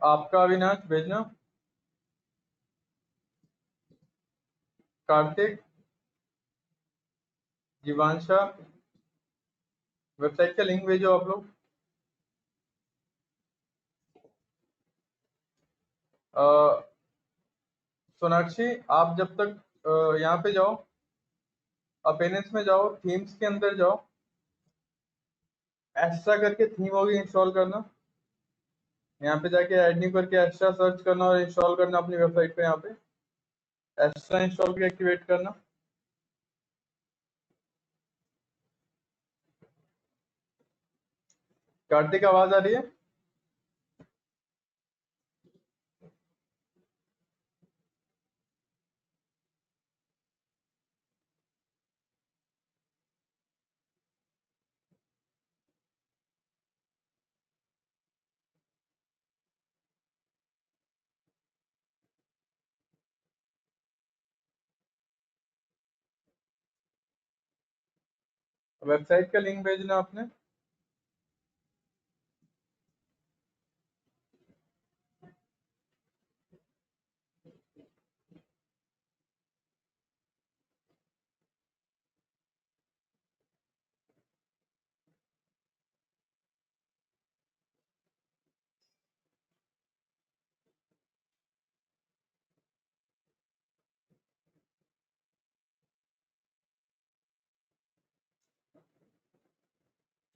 आपका अविनाश भेजना। कार्तिक, जीवांशा, वेबसाइट का लिंक भेजो आप लोग। अ, सोनाक्षी, आप जब तक यहाँ पे जाओ, अपेनेंस में जाओ, थीम्स के अंदर जाओ, एक्स्ट्रा करके थीम होगी, इंस्टॉल करना। यहाँ पे जाके ऐड न्यू करके एक्स्ट्रा सर्च करना और इंस्टॉल करना अपनी वेबसाइट पे। यहाँ पे एक्स्ट्रा इंस्टॉल करके एक्टिवेट करना। कार्तिक, आवाज आ रही है? वेबसाइट का लिंक भेजना आपने।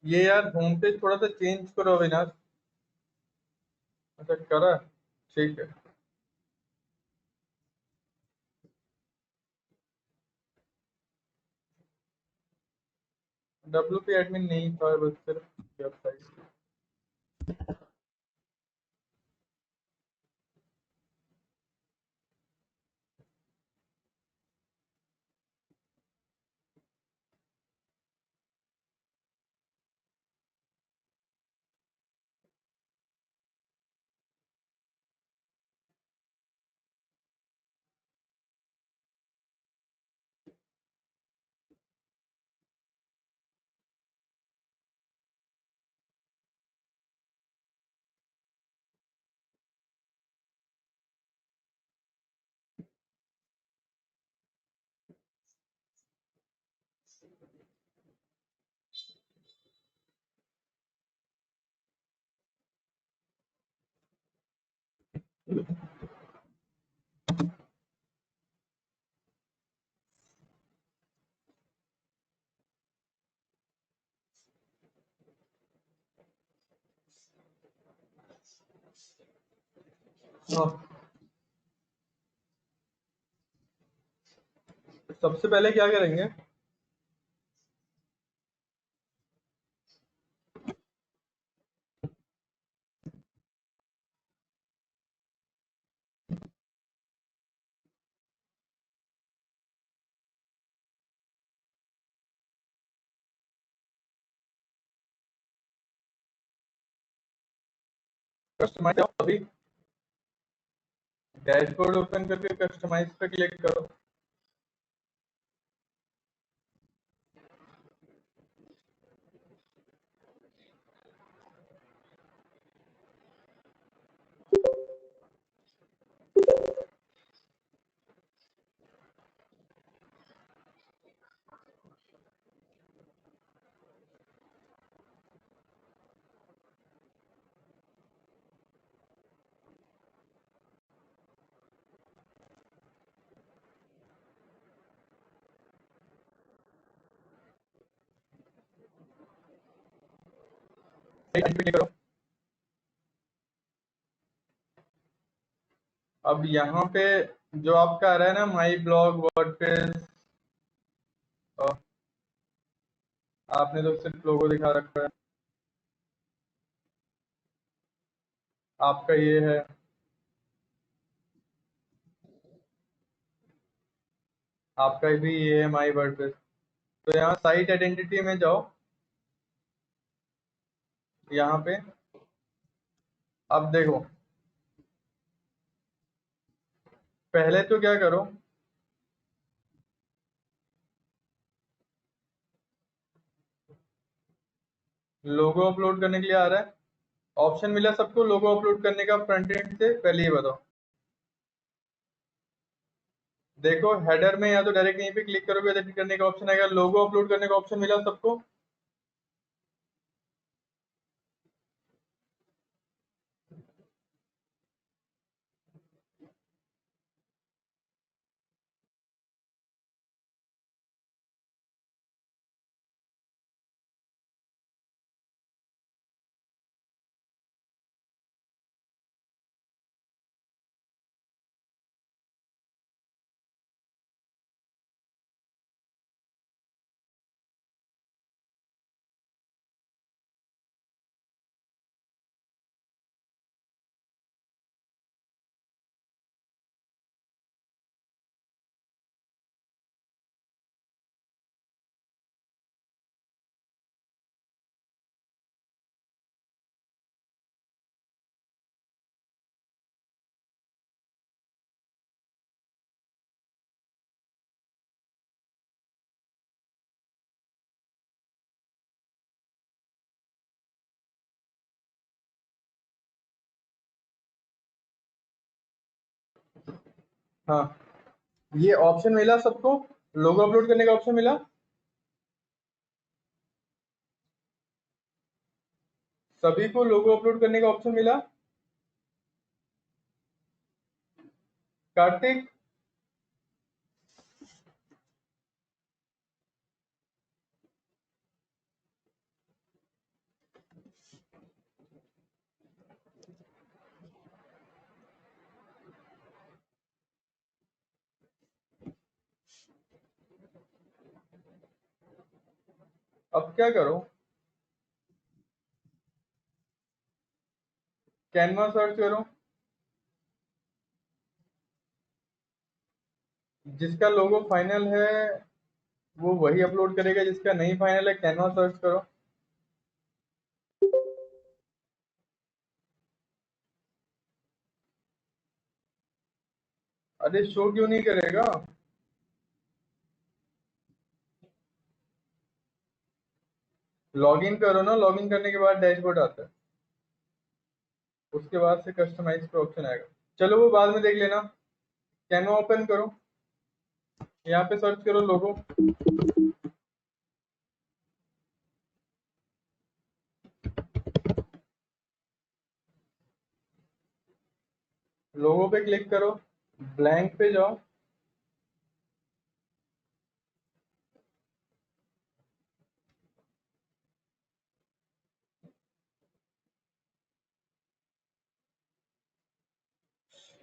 ये यार होम पेज थोड़ा सा चेंज करो अविनाश। अच्छा, करा? ठीक है। WP एडमिन नहीं था, बस सिर्फ वेबसाइट। हाँ, सबसे पहले क्या करेंगे? कस्टमाइज अभी डैशबोर्ड ओपन करके कस्टमाइज पे क्लिक करो। राइट पे क्लिक करो। अब यहाँ पे जो आपका आ रहा है ना, माई ब्लॉग वर्डप्रेस, आपने तो सिर्फ लोगो दिखा रखा है। आपका ये है, आपका भी ये है माई वर्डप्रेस। तो यहाँ साइट आइडेंटिटी में जाओ। यहाँ पे अब देखो, पहले तो क्या करो, लोगो अपलोड करने के लिए आ रहा है, ऑप्शन मिला सबको लोगो अपलोड करने का फ्रंट एंड से? पहले ये बताओ। देखो हेडर में या तो डायरेक्ट यहीं पे क्लिक करोगे, एडिट करने का ऑप्शन आएगा, लोगो अपलोड करने का ऑप्शन मिला सबको? हाँ, ये ऑप्शन मिला सबको? लोगो अपलोड करने का ऑप्शन मिला? सभी को लोगो अपलोड करने का ऑप्शन मिला? कार्तिक, अब क्या करो? कैनवा सर्च करो। जिसका लोगो फाइनल है वो वही अपलोड करेगा, जिसका नहीं फाइनल है कैनवा सर्च करो। अरे शो क्यों नहीं करेगा? लॉगिन करो ना, लॉगिन करने के बाद डैशबोर्ड आता है, उसके बाद से कस्टमाइज का ऑप्शन आएगा। चलो वो बाद में देख लेना। कैनवा ओपन करो, यहाँ पे सर्च करो लोगो। लोगो पे क्लिक करो, ब्लैंक पे जाओ,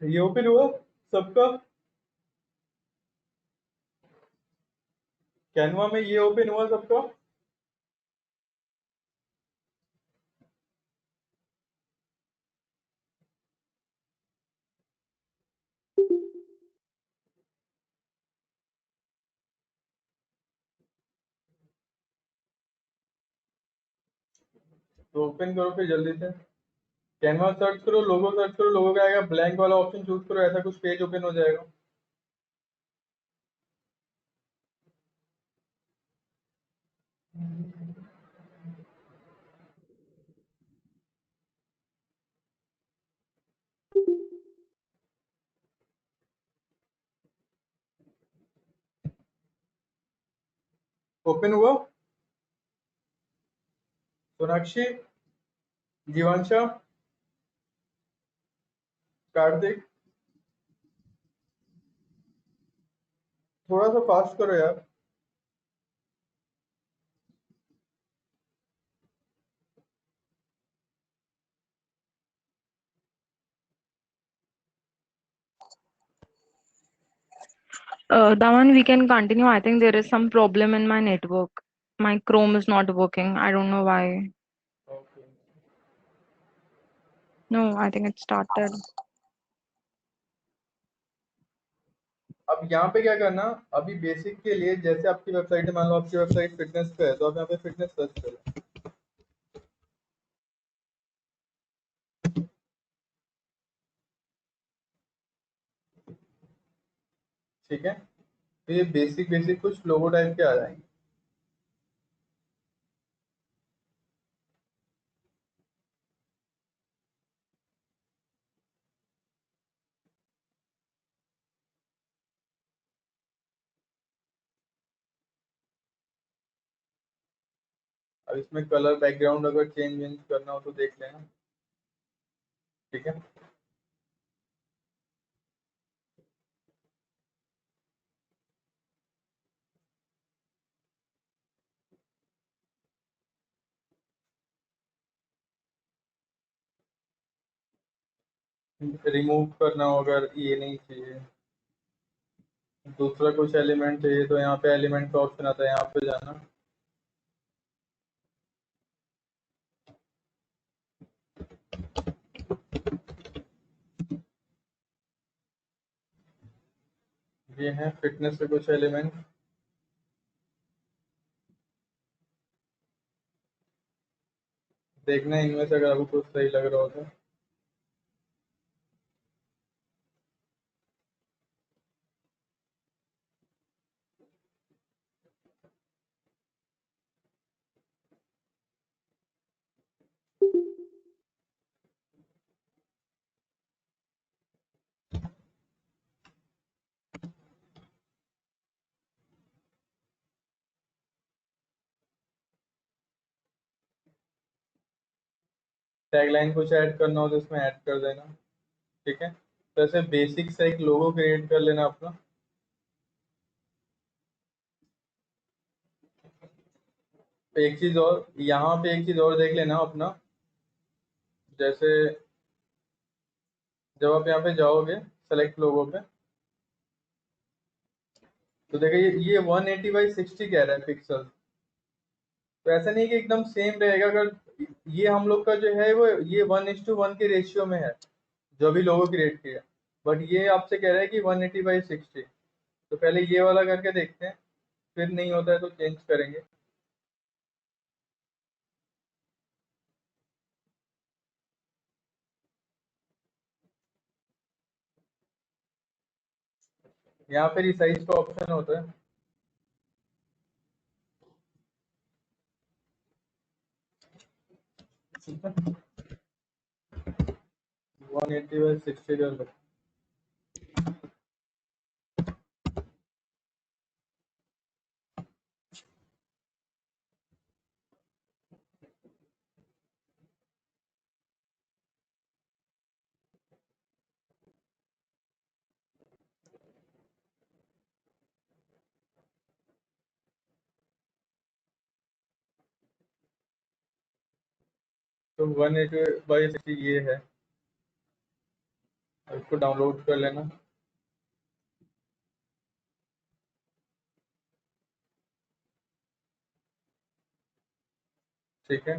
ये ओपन हुआ सबका? कैनवा में ये ओपन हुआ सबका? तो ओपन करो फिर जल्दी से। कैनवा सर्च करो, लोगो सर्च करो, लोगो का आएगा, ब्लैंक वाला ऑप्शन चूज करो, ऐसा कुछ पेज ओपन हो जाएगा। ओपन हुआ? सोनाक्षी, जीवांशा, कार्तिक, थोड़ा सा फास्ट करो यार। Daman, we can continue. I think there is some problem in my network. My Chrome is not working. I don't know why. Okay. No, I think it started. अब यहाँ पे क्या करना, अभी बेसिक के लिए जैसे आपकी वेबसाइट है, मान लो आपकी वेबसाइट फिटनेस पे है, तो आप यहाँ पे फिटनेस सर्च करो। ठीक है, तो ये बेसिक बेसिक कुछ लोगो टाइप के आ जाएंगे। अब इसमें कलर बैकग्राउंड अगर चेंज वेंज करना हो तो देख लेना, ठीक है। रिमूव करना हो अगर ये नहीं चाहिए, दूसरा कुछ एलिमेंट चाहिए तो यहाँ पे एलिमेंट का ऑप्शन आता है, यहाँ पे जाना। ये है फिटनेस के कुछ एलिमेंट, देखना इनमें से अगर आपको कुछ सही लग रहा हो तो। टैगलाइन कुछ ऐड करना हो तो इसमें ऐड कर देना, ठीक है। तो ऐसे बेसिक सा एक लोगो क्रिएट कर लेना अपना। एक चीज और, यहाँ पे एक चीज और देख लेना अपना, जैसे जब आप यहाँ पे जाओगे सेलेक्ट लोगो पे, तो देखिए ये 180 बाई 60 कह रहा है पिक्सल। तो ऐसा नहीं कि एकदम सेम रहेगा, अगर ये हम लोग का जो है वो ये 1:1 के रेशियो में है जो भी लोगो क्रिएट किया, बट ये आपसे कह रहा है कि 180 बाई 60। तो पहले ये वाला करके देखते हैं, फिर नहीं होता है तो चेंज करेंगे। यहाँ पे रिसाइज का ऑप्शन होता है, 180 बाई 60 कर लो। तो 180 बाई 60 ये है, इसको डाउनलोड कर लेना, ठीक है।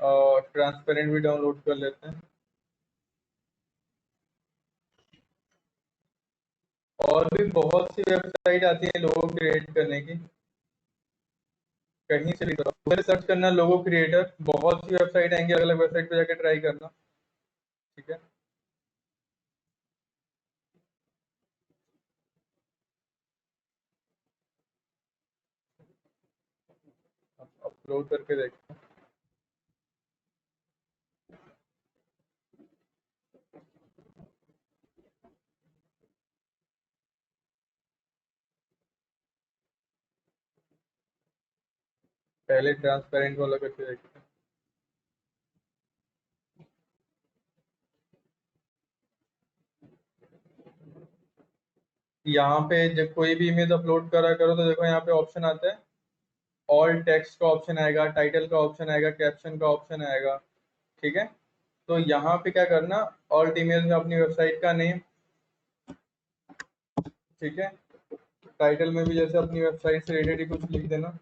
और ट्रांसपेरेंट भी डाउनलोड कर लेते हैं। और भी बहुत सी वेबसाइट आती है लोगो क्रिएट करने की, कहीं से भी करो, गूगल सर्च करना लोगो क्रिएटर, बहुत सी वेबसाइट आएंगी, अलग अलग वेबसाइट पे जाके ट्राई करना, ठीक है। अपलोड करके देखते हैं। पहले ट्रांसपेरेंट वाला करके देखते हैं। यहाँ पे जब कोई भी इमेज अपलोड करा करो तो देखो यहाँ पे ऑप्शन आता है, ऑल टेक्स्ट का ऑप्शन आएगा, टाइटल का ऑप्शन आएगा, कैप्शन का ऑप्शन आएगा, ठीक है। तो यहाँ पे क्या करना, ऑल्ट इमेज में अपनी वेबसाइट का नेम, ठीक है। टाइटल में भी जैसे अपनी वेबसाइट से रिलेटेड ही कुछ लिख देना।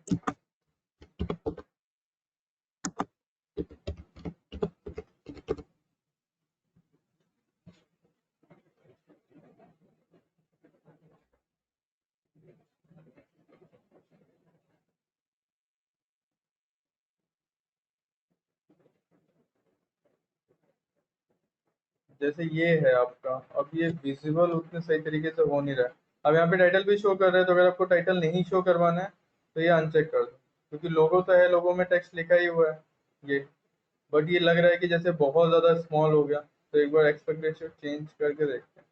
जैसे ये है आपका, अब ये विजिबल उतने सही तरीके से हो नहीं रहा है। अब यहाँ पे टाइटल भी शो कर रहा है, तो अगर आपको टाइटल नहीं शो करवाना है तो ये अनचेक कर दो, क्योंकि लोगो तो है, लोगो में टेक्स्ट लिखा ही हुआ है ये, बट ये लग रहा है कि जैसे बहुत ज़्यादा स्मॉल हो गया, तो एक बार एक्सपेक्ट रेशियो चेंज करके देखते हैं।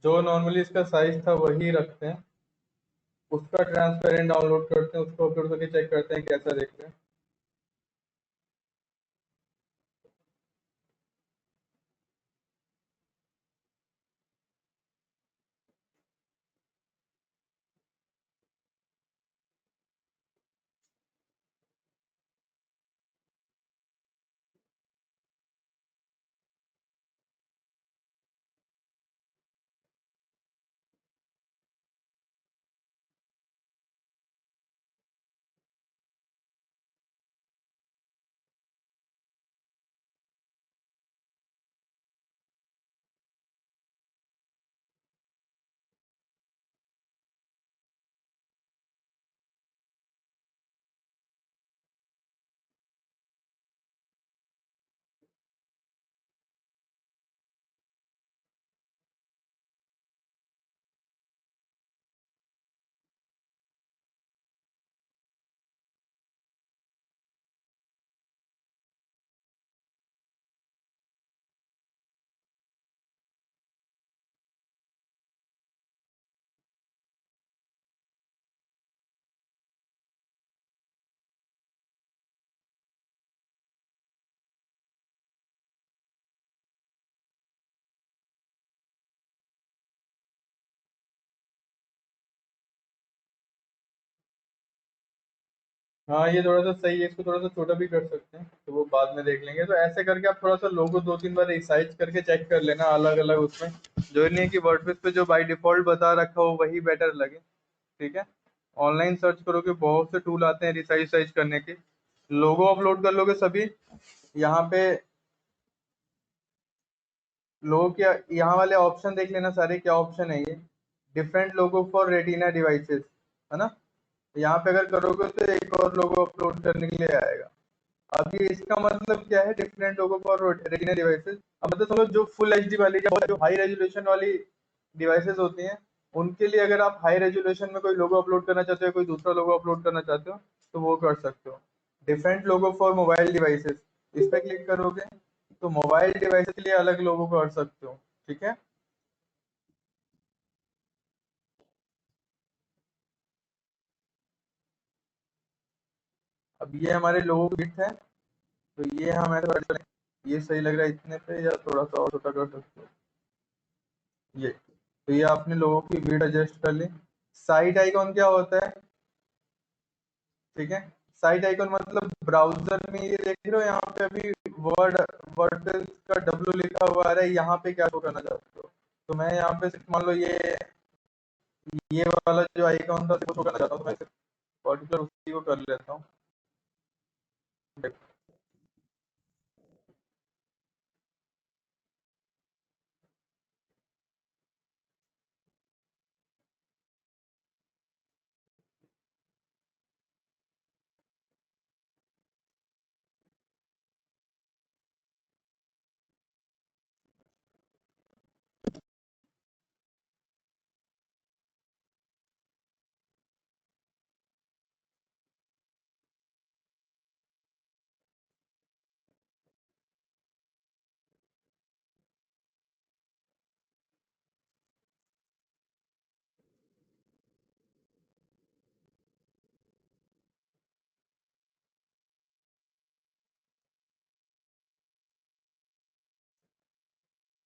जो नॉर्मली इसका साइज था वही रखते हैं, उसका ट्रांसपेरेंट डाउनलोड करते हैं, उसको अपलोड करके चेक करते हैं कैसा देखते हैं। हाँ, ये थोड़ा सा सही है, इसको थोड़ा सा छोटा भी कर सकते हैं, तो वो बाद में देख लेंगे। तो ऐसे करके आप थोड़ा सा लोगो 2-3 बार रिसाइज करके चेक कर लेना अलग अलग उसमें। जो नहीं है कि वर्डप्रेस पे जो बाय डिफॉल्ट बता रखा हो वही बेटर लगे। ठीक है। ऑनलाइन सर्च करोगे बहुत से टूल आते हैं रिसाइज साइज करने के। लोगो अपलोड कर लोगे सभी। यहाँ पे लोगों के यहाँ वाले ऑप्शन देख लेना सारे, क्या ऑप्शन है ये। Different logo for retina devices, है ना। यहाँ पे अगर करोगे तो एक और लोगो अपलोड करने के लिए आएगा। अब ये इसका मतलब क्या है, डिफरेंट लोगों पर रेटिना डिवाइसेस। अब मतलब समझो जो फुल एचडी वाली या जो हाई रेजोल्यूशन वाली डिवाइसेस होती हैं, उनके लिए अगर आप हाई रेजोल्यूशन में कोई लोगो अपलोड करना चाहते हो, कोई दूसरा लोगो अपलोड करना चाहते हो, तो वो कर सकते हो। Different logo for mobile devices, इस पे क्लिक करोगे तो मोबाइल डिवाइस के लिए अलग लोगो कर सकते हो। ठीक है। अब ये हमारे लोगो बिट है, तो ये हम ऐसे कर सकते हैं। ये सही लग रहा है इतने पे, या थोड़ा सा और छोटा कर सकते हो। ये तो ये आपने लोगों की विड्थ एडजस्ट कर ली। साइट आइकॉन क्या होता है? ठीक है। साइट आइकॉन मतलब ब्राउजर में ये देख रहे हो, यहाँ पे अभी वर्ड वर्ड का डब्ल्यू लिखा हुआ आ रहा है, यहाँ पे क्या शो करना चाहते हो? तो मैं यहाँ पे सिर्फ मान लो ये वाला जो आइकॉन था उसको शो करना चाहता हूँ, तो मैं सिर्फ पर्टिकुलर उसी को कर लेता हूँ।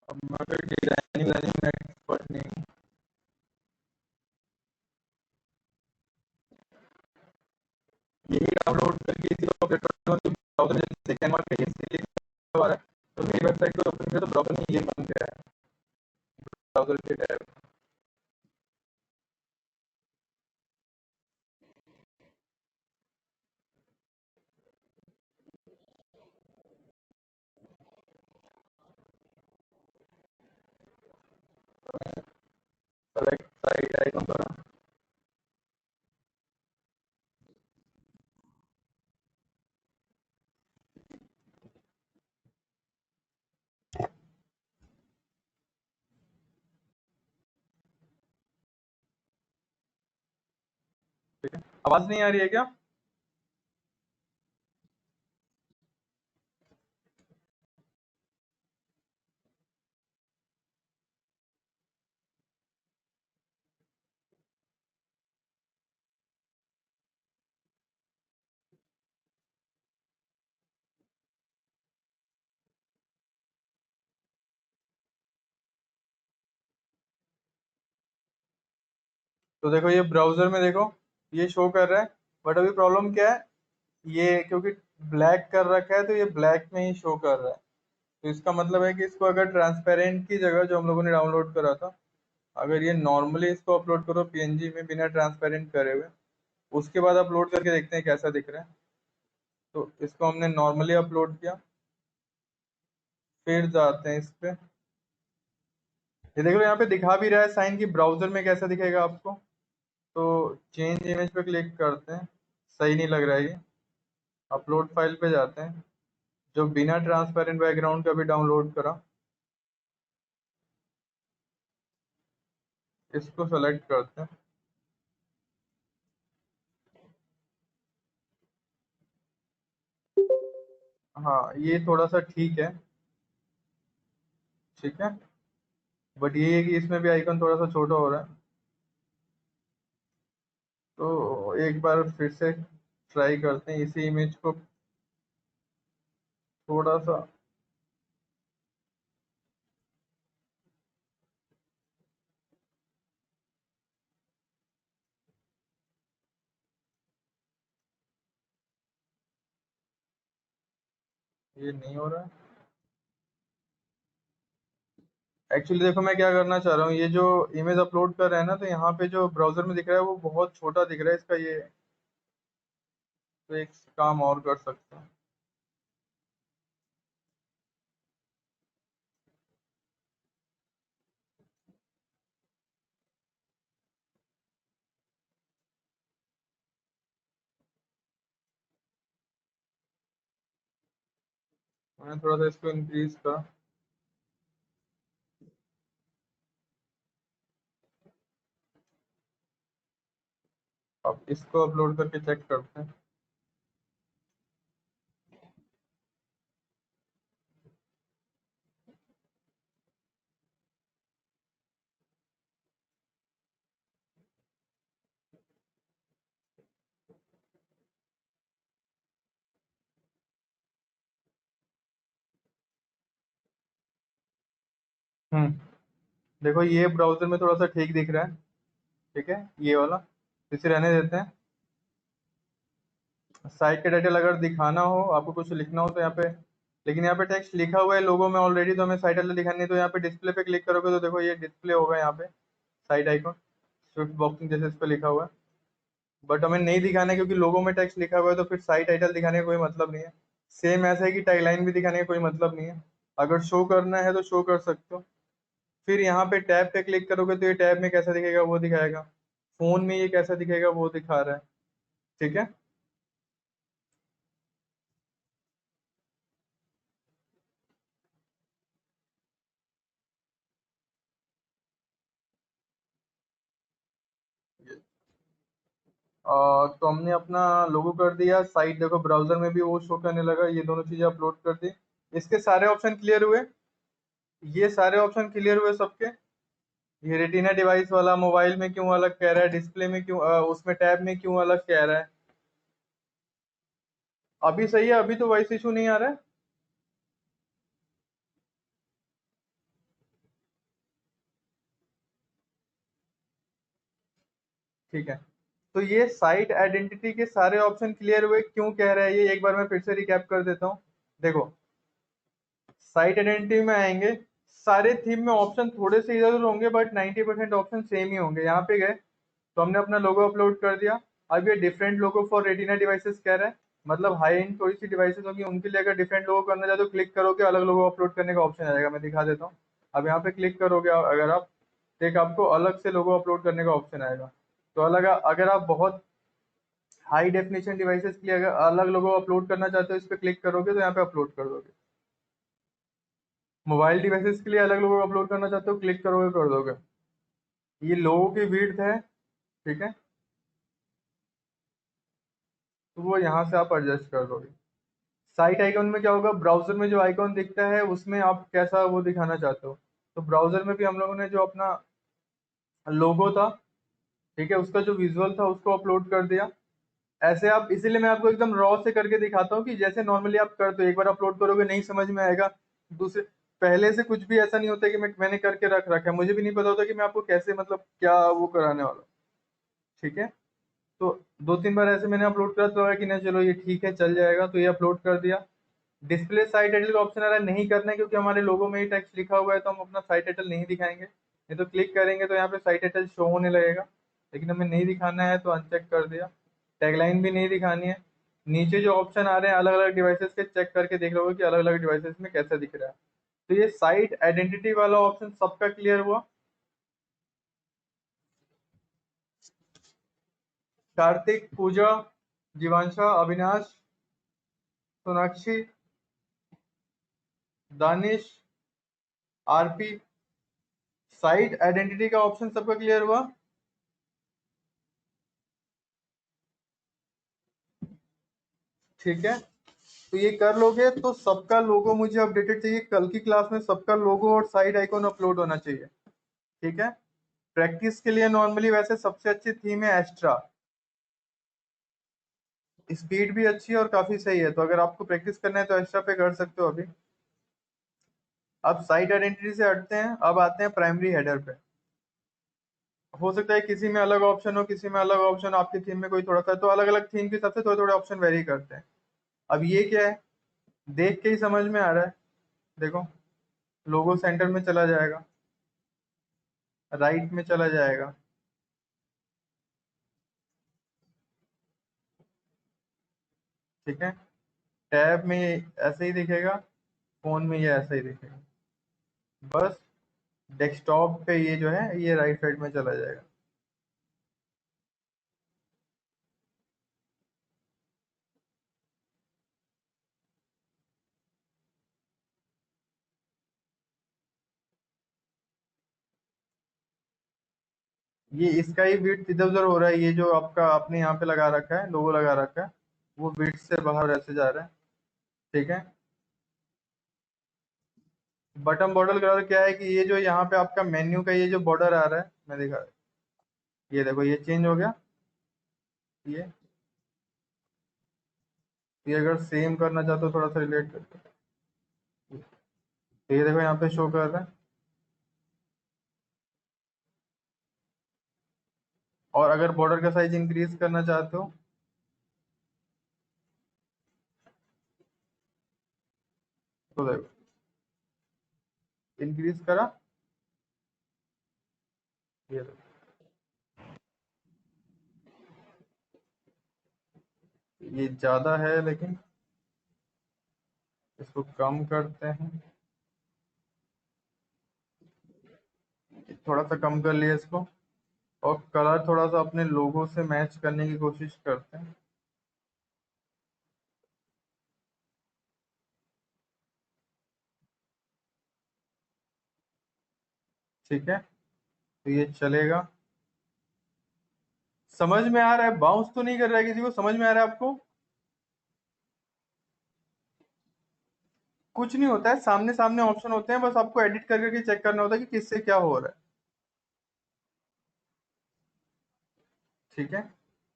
अब मैं फिर डिजाइनिंग में एक्सपर्ट नहीं हूँ। यही डाउनलोड करके इसी को अपडेट करता हूँ, ब्राउजर जैसे सेकंड बार कहीं से क्लिक हो रहा है तो मेरी वेबसाइट को ओपन किया तो ब्राउजर में ये बन गया है, ब्राउजर के टैब। सेलेक्ट साइट आइकन पर। ठीक है। आवाज नहीं आ रही है क्या? तो देखो ये ब्राउजर में देखो ये शो कर रहा है, बट अभी प्रॉब्लम क्या है, ये क्योंकि ब्लैक कर रखा है तो ये ब्लैक में ही शो कर रहा है। तो इसका मतलब है कि इसको अगर ट्रांसपेरेंट की जगह जो हम लोगों ने डाउनलोड करा था, अगर ये नॉर्मली इसको अपलोड करो पीएनजी में बिना ट्रांसपेरेंट करे हुए, उसके बाद अपलोड करके देखते हैं कैसा दिख रहा है। तो इसको हमने नॉर्मली अपलोड किया, फिर जाते हैं इस पे। ये देख लो यहाँ पे दिखा भी रहा है साइन की ब्राउजर में कैसा दिखेगा आपको। तो चेंज इमेज पे क्लिक करते हैं, सही नहीं लग रहा है ये। अपलोड फाइल पे जाते हैं, जो बिना ट्रांसपेरेंट बैकग्राउंड का भी डाउनलोड करा, इसको सेलेक्ट करते हैं। हाँ ये थोड़ा सा ठीक है, ठीक है, बट ये है कि इसमें भी आइकन थोड़ा सा छोटा हो रहा है। तो एक बार फिर से ट्राई करते हैं इसी इमेज को थोड़ा सा। ये नहीं हो रहा है एक्चुअली। देखो मैं क्या करना चाह रहा हूँ, ये जो इमेज अपलोड कर रहे हैं ना, तो यहाँ पे जो ब्राउजर में दिख रहा है वो बहुत छोटा दिख रहा है इसका ये। तो एक काम और कर सकते हैं। मैंने थोड़ा सा इसको इंक्रीज का। अब इसको अपलोड करके चेक करते हैं। हम्म, देखो ये ब्राउजर में थोड़ा सा ठीक दिख रहा है, ठीक है ये वाला। इसे रहने देते हैं। साइट का टाइटल अगर दिखाना हो, आपको कुछ लिखना हो तो यहाँ पे, लेकिन यहाँ पे टेक्स्ट लिखा हुआ है लोगो में ऑलरेडी, तो हमें साइट टाइटल दिखानी है। तो यहाँ पे डिस्प्ले पे क्लिक करोगे तो देखो ये डिस्प्ले होगा यहाँ पे साइट आइकन स्विफ्ट बॉक्सिंग जैसे इस पे लिखा हुआ है। बट हमें नहीं दिखाना है क्योंकि लोगो में टेक्स्ट लिखा हुआ है, तो फिर साइट टाइटल दिखाने का कोई मतलब नहीं है। सेम ऐसा है कि टैगलाइन भी दिखाने का कोई मतलब नहीं है। अगर शो करना है तो शो कर सकते हो। फिर यहाँ पे टैब पे क्लिक करोगे तो ये टैब में कैसा दिखेगा वो दिखाएगा, फोन में ये कैसा दिखेगा वो दिखा रहा है, ठीक है। तो हमने अपना लोगो कर दिया, साइट देखो ब्राउजर में भी वो शो करने लगा, ये दोनों चीजें अपलोड कर दी। इसके सारे ऑप्शन क्लियर हुए, ये सारे ऑप्शन क्लियर हुए सबके। ये रेटिना डिवाइस वाला मोबाइल में क्यों अलग कह रहा है, डिस्प्ले में क्यों उसमें टैब में क्यों अलग कह रहा है। अभी सही है, अभी तो वॉइस इशू नहीं आ रहा है। ठीक है, तो ये साइट आइडेंटिटी के सारे ऑप्शन क्लियर हुए, क्यों कह रहा है ये एक बार मैं फिर से रिकैप कर देता हूँ। देखो साइट आइडेंटिटी में आएंगे, सारे थीम में ऑप्शन थोड़े से इधर उधर होंगे बट 90% ऑप्शन सेम ही होंगे। यहाँ पे गए तो हमने अपना लोगो अपलोड कर दिया। अब ये different logo for retina devices कह रहा है, मतलब हाई एंड थोड़ी सी डिवाइसेस होगी उनके लिए अगर डिफरेंट लोगो करना चाहते हो तो क्लिक करोगे अलग लोगो अपलोड करने का ऑप्शन आएगा, मैं दिखा देता हूँ। अब यहाँ पे क्लिक करोगे अगर आप, तो एक आपको अलग से लोगो अपलोड करने का ऑप्शन आएगा। तो अलग अगर आप बहुत हाई डेफिनेशन डिवाइसेस के लिए अगर अलग लोगो अपलोड करना चाहते हो, इस पर क्लिक करोगे तो यहाँ पे अपलोड कर दोगे। मोबाइल डिवाइसेस के लिए अलग लोगो अपलोड करना चाहते हो, क्लिक करोगे कर दोगे। ये लोगों की विड्थ है, ठीक है, तो वो यहाँ से आप एडजस्ट कर दोगे। साइट आइकन में क्या होगा, ब्राउजर में जो आइकन दिखता है उसमें आप कैसा वो दिखाना चाहते हो। तो ब्राउजर में भी हम लोगों ने जो अपना लोगो था, ठीक है, उसका जो विजुअल था उसको अपलोड कर दिया। ऐसे आप, इसीलिए मैं आपको एकदम रॉ से करके दिखाता हूँ कि जैसे नॉर्मली आप करते हो, एक बार अपलोड करोगे नहीं समझ में आएगा। दूसरे पहले से कुछ भी ऐसा नहीं होता कि मैंने करके रख रखा है, मुझे भी नहीं पता होता कि मैं आपको कैसे मतलब क्या वो कराने वाला हूँ। ठीक है। तो 2-3 बार ऐसे मैंने अपलोड करा तो लगा कि नहीं चलो ये ठीक है चल जाएगा, तो ये अपलोड कर दिया। डिस्प्ले साइट टाइटल का ऑप्शन आ रहा है, नहीं करना है क्योंकि हमारे लोगो में ही टेक्स्ट लिखा हुआ है, तो हम अपना साइट टाइटल नहीं दिखाएंगे। नहीं तो क्लिक करेंगे तो यहाँ पे साइट टाइटल शो होने लगेगा, लेकिन हमें नहीं दिखाना है तो अनचेक कर दिया। टैगलाइन भी नहीं दिखानी है। नीचे जो ऑप्शन आ रहे हैं अलग अलग डिवाइसेस के, चेक करके देख लो कि अलग अलग डिवाइसेस में कैसा दिख रहा है। तो ये साइट आइडेंटिटी वाला ऑप्शन सबका क्लियर हुआ। Kartik, Pooja, Jeevansha, Avinash, Sonakshi, Danish, RP, site identity का ऑप्शन सबका क्लियर हुआ। ठीक है, तो ये कर लोगे तो सबका लोगो मुझे अपडेटेड चाहिए। कल की क्लास में सबका लोगो और साइड आइकॉन अपलोड होना चाहिए। ठीक है। प्रैक्टिस के लिए नॉर्मली वैसे सबसे अच्छी थीम है एस्ट्रा, स्पीड भी अच्छी है और काफी सही है, तो अगर आपको प्रैक्टिस करना है तो एस्ट्रा पे कर सकते हो अभी। अब साइट आइडेंटिटी से हटते हैं, अब आते हैं प्राइमरी हेडर पे। हो सकता है किसी में अलग ऑप्शन हो, किसी में अलग ऑप्शन, आपकी थीम में कोई थोड़ा सा, तो अलग अलग थीम के हिसाब से थोड़े थोड़े ऑप्शन वेरी करते हैं। अब ये क्या है, देख के ही समझ में आ रहा है। देखो, लोगो सेंटर में चला जाएगा, राइट में चला जाएगा। ठीक है, टैब में ये ऐसे ही दिखेगा, फोन में ये ऐसे ही दिखेगा। बस डेस्कटॉप पे ये जो है ये राइट साइड में चला जाएगा। ये इसका ही विड्थ इधर उधर हो रहा है, ये जो आपका आपने यहाँ पे लगा रखा है, लोगो लगा रखा है, वो विड्थ से बाहर ऐसे जा रहा है। ठीक है। बटन बॉर्डर कलर क्या है कि ये जो यहाँ पे आपका मेन्यू का ये जो बॉर्डर आ रहा है, मैं दिखा, ये देखो ये चेंज हो गया। ये ये अगर सेम करना चाहते हो थोड़ा सा रिलेट करके, तो ये देखो यहाँ पे शो कर रहा है। और अगर बॉर्डर का साइज इंक्रीज करना चाहते हो तो देखो इंक्रीज करा, ये देखो ये ज्यादा है, लेकिन इसको कम करते हैं, थोड़ा सा कम कर लिया इसको। और कलर थोड़ा सा अपने लोगो से मैच करने की कोशिश करते हैं। ठीक है, तो ये चलेगा। समझ में आ रहा है, बाउंस तो नहीं कर रहा है, किसी को समझ में आ रहा है आपको? कुछ नहीं होता है, सामने सामने ऑप्शन होते हैं, बस आपको एडिट कर करके चेक करना होता है कि किससे क्या हो रहा है। ठीक है,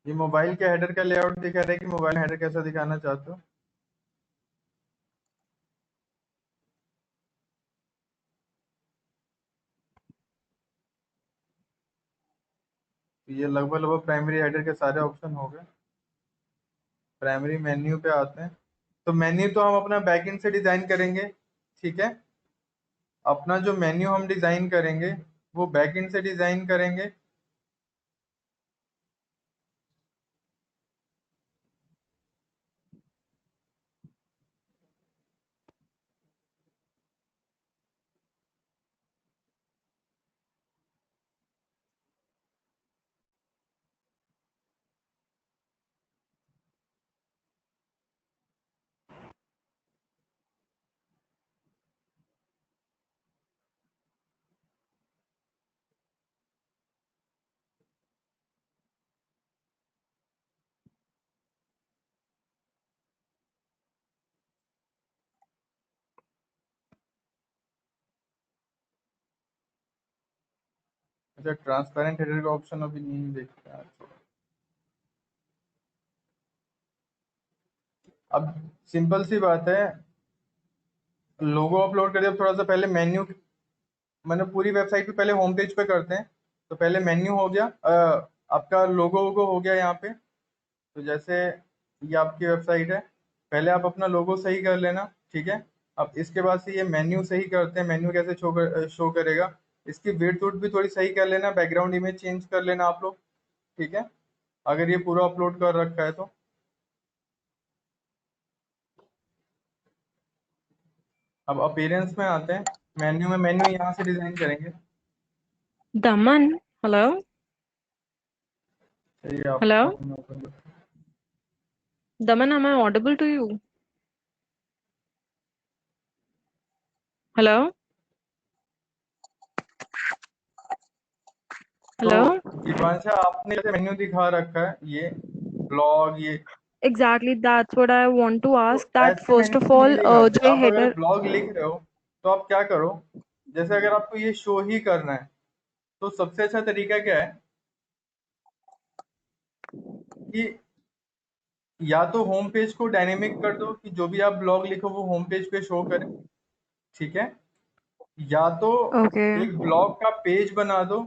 ये मोबाइल के हेडर का लेआउट दिखा रहा है कि मोबाइल हेडर कैसा दिखाना चाहते हो। तो ये लगभग लगभग प्राइमरी हेडर के सारे ऑप्शन हो गए। प्राइमरी मेन्यू पे आते हैं, तो मेन्यू तो हम अपना बैकएंड से डिजाइन करेंगे। ठीक है, अपना जो मेन्यू हम डिजाइन करेंगे वो बैकएंड से डिजाइन करेंगे। अच्छा, ट्रांसपेरेंट हेडर का ऑप्शन अभी नहीं देखते हैं। अब सिंपल सी बात है, लोगो अपलोड कर दिया, थोड़ा सा पहले मेन्यू, मैंने पूरी वेबसाइट पे पहले होम पेज पे करते हैं। तो पहले मेन्यू हो गया, आपका लोगो वोगो हो गया यहाँ पे। तो जैसे ये आपकी वेबसाइट है, पहले आप अपना लोगो सही कर लेना, ठीक है। अब इसके बाद से ये मेन्यू सही करते हैं, मेन्यू कैसे शो करेगा। इसकी विड्थ वुड्थ भी थोड़ी सही कर लेना, बैकग्राउंड इमेज चेंज कर लेना आप लोग, ठीक है, अगर ये पूरा अपलोड कर रखा है तो। अब अपीयरेंस में आते हैं, मेन्यू में, मेन्यू यहाँ से डिजाइन करेंगे। Daman, hello? चलिए आप Hello? अपना open करो। Daman, am I audible to you? Hello? तो Hello? दीपांशा, आपने जैसे मेन्यू दिखा रखा है, ये ब्लॉग, ये Exactly, that's what I want to तो ask. That ऐसे first of मेन्यू नहीं all, दिखाते। जो ये आप अगर header, ब्लॉग लिख रहे हो तो आप क्या करो, जैसे अगर आपको ये शो ही करना है तो सबसे अच्छा तरीका क्या है कि या तो होम पेज को डायनेमिक कर दो कि जो भी आप ब्लॉग लिखो वो होम पेज पे शो करे, ठीक है। या तो okay, एक ब्लॉग का पेज बना दो,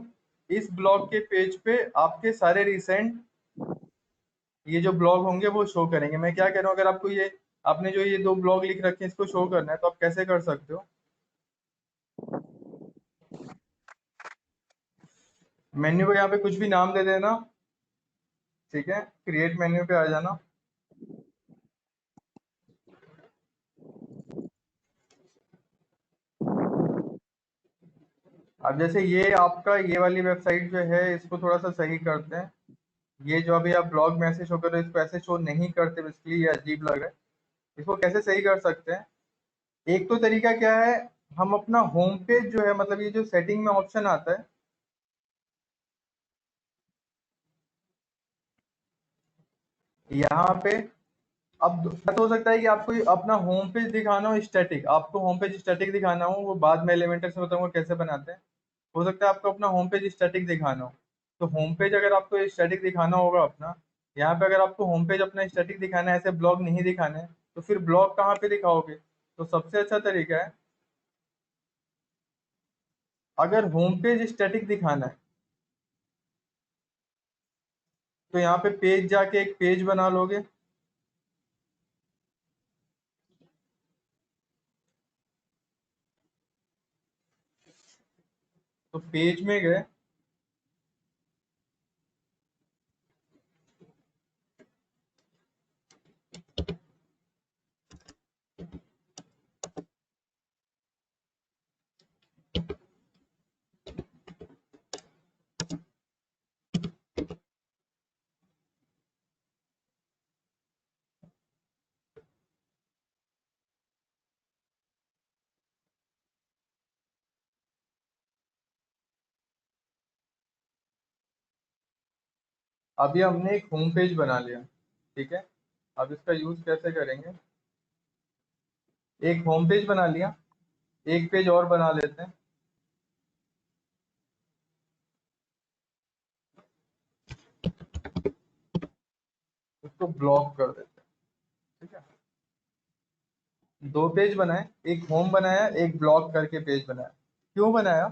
इस ब्लॉग के पेज पे आपके सारे रिसेंट ये जो ब्लॉग होंगे वो शो करेंगे। मैं क्या कह रहा हूँ, अगर आपको ये आपने जो ये 2 ब्लॉग लिख रखे हैं इसको शो करना है तो आप कैसे कर सकते हो। मेन्यू को यहाँ पे कुछ भी नाम दे देना, ठीक है, क्रिएट मेन्यू पे आ जाना। अब जैसे ये आपका ये वाली वेबसाइट जो है इसको थोड़ा सा सही करते हैं। ये जो अभी आप ब्लॉग में ऐसे शो कर रहे हो इसको ऐसे शो नहीं करते, इसलिए ये अजीब लग रहा है। इसको कैसे सही कर सकते हैं, एक तो तरीका क्या है, हम अपना होम पेज जो है, मतलब ये जो सेटिंग में ऑप्शन आता है यहाँ पे, अब ऐसा हो सकता है कि आपको ये अपना होम पेज दिखाना हो स्टैटिक, आपको होम पेज स्टैटिक दिखाना हो, वो बाद में एलिमेंटर से बताऊंगा कैसे बनाते हैं। हो सकता है आपको अपना होम पेज स्टैटिक दिखाना हो, तो होम पेज अगर आपको स्टैटिक दिखाना होगा अपना, यहाँ पे अगर आपको होम पेज अपना स्टैटिक दिखाना है, ऐसे ब्लॉग नहीं दिखाने हैं, तो फिर ब्लॉग कहाँ पे दिखाओगे। तो सबसे अच्छा तरीका है, अगर होम पेज स्टैटिक दिखाना है तो यहाँ पे पेज जाके एक पेज बना लोगे। तो पेज में गए, अभी हमने एक होम पेज बना लिया, ठीक है। अब इसका यूज कैसे करेंगे, एक होम पेज बना लिया, एक पेज और बना लेते हैं, उसको ब्लॉक कर देते हैं, ठीक है। 2 पेज बनाए, एक होम बनाया, एक ब्लॉक करके पेज बनाया। क्यों बनाया,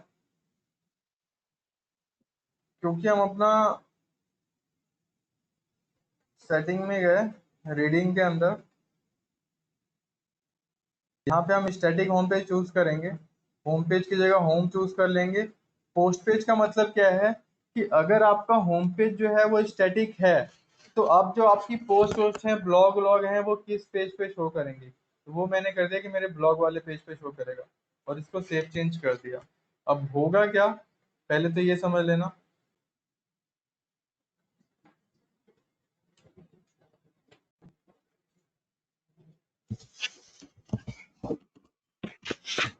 क्योंकि हम अपना सेटिंग में गए, रीडिंग के अंदर, यहाँ पे हम स्टैटिक होम पेज चूज करेंगे, होम पेज की जगह होम चूज कर लेंगे। पोस्ट पेज का मतलब क्या है कि अगर आपका होम पेज जो है वो स्टैटिक है तो अब जो आपकी पोस्ट वोस्ट हैं, ब्लॉग व्लॉग हैं, वो किस पेज पे शो करेंगे। तो वो मैंने कर दिया कि मेरे ब्लॉग वाले पेज पे शो करेगा, और इसको सेव चेंज कर दिया। अब होगा क्या, पहले तो ये समझ लेना।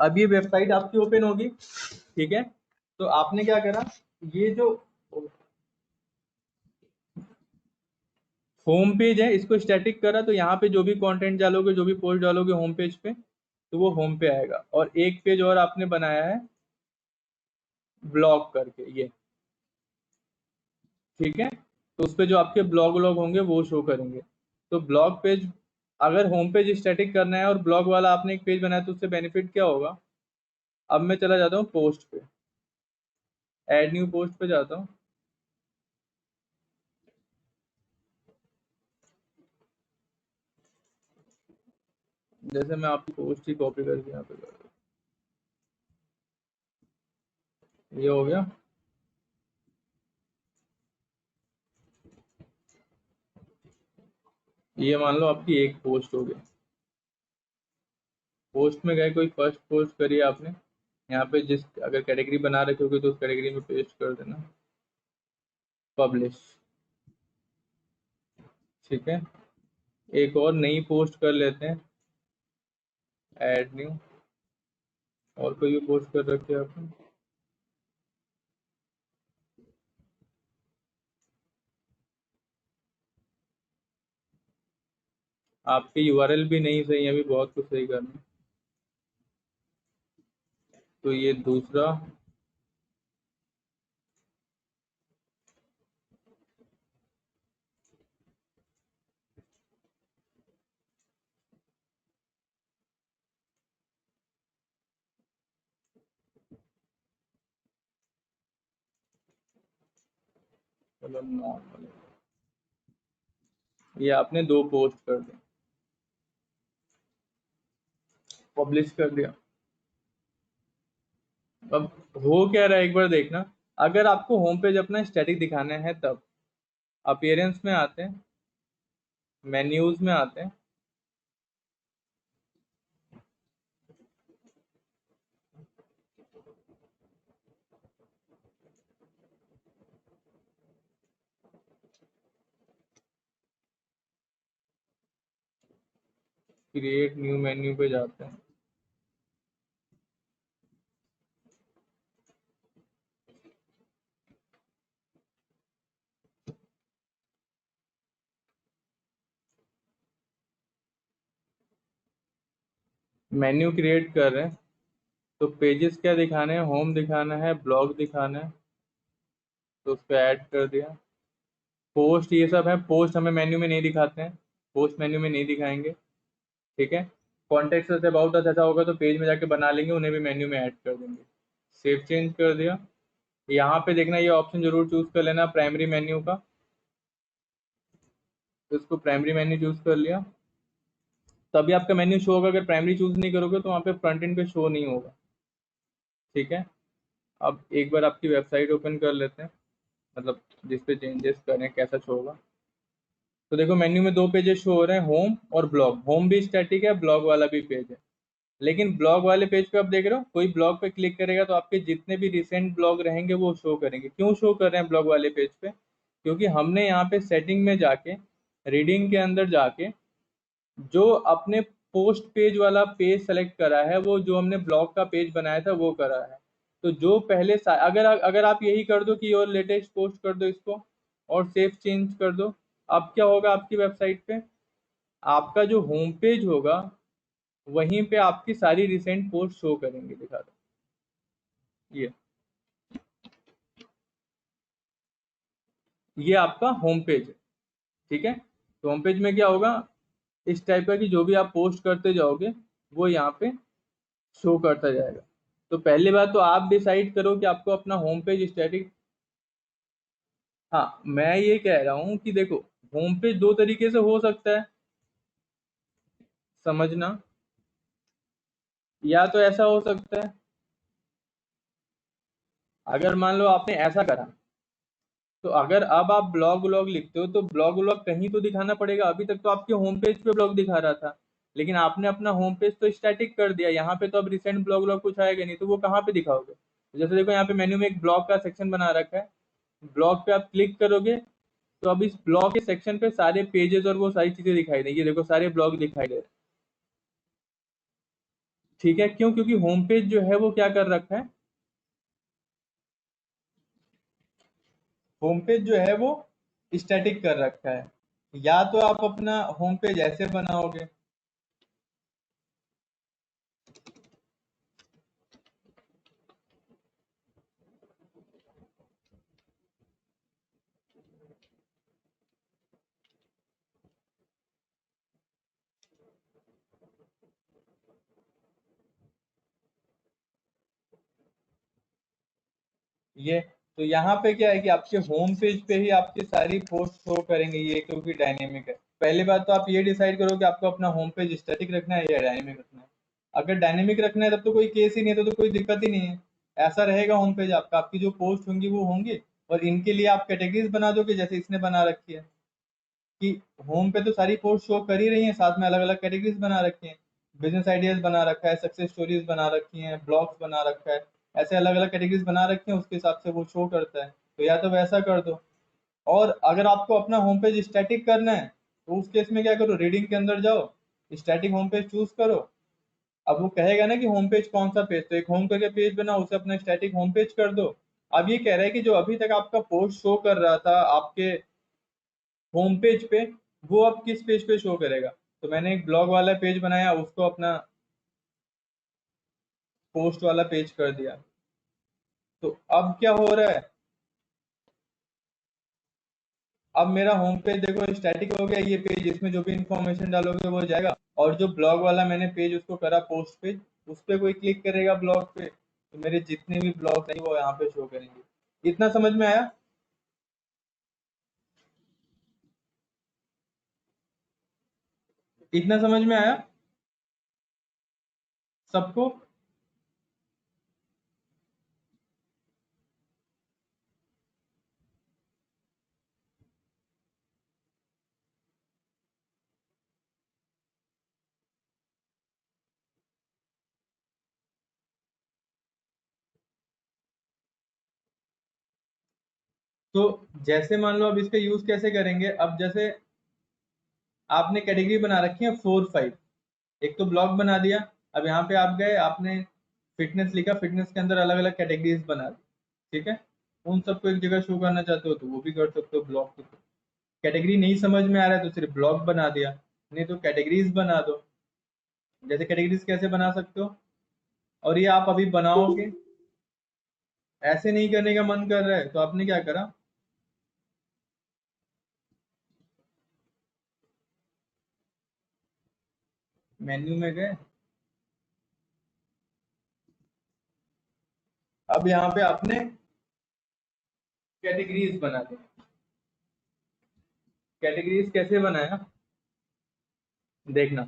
अब ये वेबसाइट आपकी ओपन होगी, ठीक है। तो आपने क्या करा, ये जो होम पेज है इसको स्टैटिक करा, तो यहाँ पे जो भी कंटेंट डालोगे, जो भी पोस्ट डालोगे होम पेज पे, तो वो होम पे आएगा। और एक पेज और आपने बनाया है ब्लॉग करके, ये ठीक है। तो उस पे जो आपके ब्लॉग व्लॉग होंगे वो शो करेंगे। तो ब्लॉग पेज, अगर होम पेज स्टैटिक करना है और ब्लॉग वाला आपने एक पेज बनाया तो उससे बेनिफिट क्या होगा। अब मैं चला जाता हूँ पोस्ट पे, ऐड न्यू पोस्ट पे जाता हूँ। जैसे मैं आपकी पोस्ट ही कॉपी करके यहाँ पे कर दूँ, ये हो गया। ये मान लो आपकी एक पोस्ट हो गई। पोस्ट में गए, कोई फर्स्ट पोस्ट करी आपने, यहाँ पे जिस अगर कैटेगरी बना रखी होगी तो उस कैटेगरी में पेस्ट कर देना, पब्लिश। ठीक है, एक और नई पोस्ट कर लेते हैं, ऐड न्यू। और कोई भी पोस्ट कर रखी है आपने? आपकी यूआरएल भी नहीं सही है, अभी बहुत कुछ सही करना है। तो ये दूसरा, मतलब नॉर्मल, ये आपने दो पोस्ट कर दी, पब्लिश कर दिया। अब हो क्या रहा है एक बार देखना। अगर आपको होम पेज अपना स्टैटिक दिखाना है तब अपीयरेंस में आते हैं, मेन्यूज में आते हैं, क्रिएट न्यू मेन्यू पे जाते हैं। मेन्यू क्रिएट कर रहे हैं, तो पेजेस क्या दिखाने हैं, होम दिखाना है, ब्लॉग दिखाना है, तो उस पर ऐड कर दिया। पोस्ट ये सब है, पोस्ट हमें मेन्यू में नहीं दिखाते हैं, पोस्ट मेन्यू में नहीं दिखाएंगे। ठीक है, कॉन्टेक्स्ट से अबाउट अस ऐसा होगा तो पेज में जाके बना लेंगे, उन्हें भी मेन्यू में ऐड कर देंगे। सेव चेंज कर दिया। यहाँ पे देखना, ये ऑप्शन जरूर चूज कर लेना प्राइमरी मेन्यू का, तो इसको प्राइमरी मेन्यू चूज कर लिया, तभी आपका मेन्यू शो होगा। अगर प्राइमरी चूज नहीं करोगे तो वहाँ पे फ्रंट एंड पे शो नहीं होगा। ठीक है, अब एक बार आपकी वेबसाइट ओपन कर लेते हैं, मतलब जिस पे चेंजेस करें कैसा शो होगा। तो देखो मेन्यू में दो पेजेस शो हो रहे हैं, होम और ब्लॉग। होम भी स्टैटिक है, ब्लॉग वाला भी पेज है। लेकिन ब्लॉग वाले पेज पे आप देख रहे हो, कोई ब्लॉग पे क्लिक करेगा तो आपके जितने भी रिसेंट ब्लॉग रहेंगे वो शो करेंगे। क्यों शो कर रहे हैं ब्लॉग वाले पेज पे? क्योंकि हमने यहाँ पे सेटिंग में जाके, रीडिंग के अंदर जाके, जो अपने पोस्ट पेज वाला पेज सेलेक्ट करा है, वो जो हमने ब्लॉग का पेज बनाया था वो करा है। तो जो पहले अगर अगर आप यही कर दो कि और लेटेस्ट पोस्ट कर दो इसको और सेव चेंज कर दो, अब क्या होगा आपकी वेबसाइट पे? आपका जो होम पेज होगा वहीं पे आपकी सारी रिसेंट पोस्ट शो करेंगे। दिखा दो, ये आपका होम पेज है। ठीक है, तो होम पेज में क्या होगा, इस टाइप का कि जो भी आप पोस्ट करते जाओगे वो यहाँ पे शो करता जाएगा। तो पहली बात तो आप डिसाइड करो कि आपको अपना होम पेज स्टैटिक। हाँ, मैं ये कह रहा हूँ कि देखो, होम पेज दो तरीके से हो सकता है, समझना। या तो ऐसा हो सकता है, अगर मान लो आपने ऐसा करा, तो अगर अब आप ब्लॉग व्लॉग लिखते हो तो ब्लॉग व्लॉग कहीं तो दिखाना पड़ेगा। अभी तक तो आपके होम पेज पे ब्लॉग दिखा रहा था, लेकिन आपने अपना होम पेज तो स्टैटिक कर दिया। यहाँ पे तो अब रिसेंट ब्लॉग व्लॉग कुछ आएगा नहीं, तो वो कहाँ पे दिखाओगे? जैसे देखो यहाँ पे मेन्यू में एक ब्लॉग का सेक्शन बना रखा है, ब्लॉग पे आप क्लिक करोगे तो अब इस ब्लॉग के सेक्शन पे सारे पेजेस और वो सारी चीजें दिखाई देंगी। देखो सारे ब्लॉग दिखाई दे रहे हैं। ठीक है, क्यों? क्योंकि होम पेज जो है वो क्या कर रखा है, होम पेज जो है वो स्टैटिक कर रखा है। या तो आप अपना होम पेज ऐसे बनाओगे, ये। तो यहाँ पे क्या है कि आपके होम पेज पे ही आपकी सारी पोस्ट शो करेंगे, ये क्योंकि डायनेमिक है। पहली बात तो आप ये डिसाइड करो कि आपको अपना होम पेज स्टैटिक रखना है या डायनेमिक रखना है। अगर डायनेमिक रखना है तब तो कोई केस ही नहीं है, तो कोई दिक्कत ही नहीं है। ऐसा रहेगा होम पेज आपका, आपकी जो पोस्ट होंगी वो होंगी, और इनके लिए आप कैटेगरीज बना दोगे जैसे इसने बना रखी है कि होम पे तो सारी पोस्ट शो कर ही रही हैं, साथ में अलग अलग कैटेगरीज बना रखी हैं। बिजनेस आइडियाज बना रखा है, सक्सेस स्टोरीज बना रखी हैं, ब्लॉग्स बना रखा है, ऐसे अलग अलग कैटेगरीज बना रखी हैं, उसके हिसाब से वो शो करता है। तो या तो वैसा कर दो, और अगर आपको अपना होम पेज स्टैटिक करना है तो उस केस में क्या करो, रीडिंग के अंदर जाओ, स्टैटिक होम पेज चूज करो। अब वो कहेगा ना कि होम पेज कौन सा पेज, तो एक होम करके पेज बनाओ, उसे अपना स्टैटिक होम पेज कर दो। अब ये कह रहा है कि जो अभी तक आपका पोस्ट शो कर रहा था आपके होम पेज पे, वो अब किस पेज पे शो करेगा। तो मैंने एक ब्लॉग वाला पेज बनाया, उसको अपना पोस्ट वाला पेज कर दिया। तो अब क्या हो रहा है, अब मेरा होम पेज देखो स्टैटिक हो गया, ये पेज इसमें जो भी इंफॉर्मेशन डालोगे वो जाएगा, और जो ब्लॉग वाला मैंने पेज उसको करा पोस्ट पेज, उस पर कोई क्लिक करेगा ब्लॉग पे तो मेरे जितने भी ब्लॉग हैं वो यहाँ पे शो करेंगे। इतना समझ में आया? इतना समझ में आया सबको? तो जैसे मान लो अब इसका यूज कैसे करेंगे, अब जैसे आपने कैटेगरी बना रखी है 4 5, एक तो ब्लॉग बना दिया। अब यहाँ पे आप गए, आपने फिटनेस लिखा, फिटनेस के अंदर अलग अलग कैटेगरीज बना दी, ठीक है। उन सबको एक जगह शो करना चाहते हो तो वो भी कर सकते हो ब्लॉग के थ्रू। कैटेगरी नहीं समझ में आ रहा है तो सिर्फ ब्लॉग बना दिया, नहीं तो कैटेगरीज बना दो। जैसे कैटेगरीज कैसे बना सकते हो, और ये आप अभी बनाओगे, ऐसे नहीं करने का मन कर रहा है तो आपने क्या करा, मेन्यू में गए, अब यहाँ पे आपने कैटेगरीज बना दी। कैटेगरीज कैसे बनाया देखना,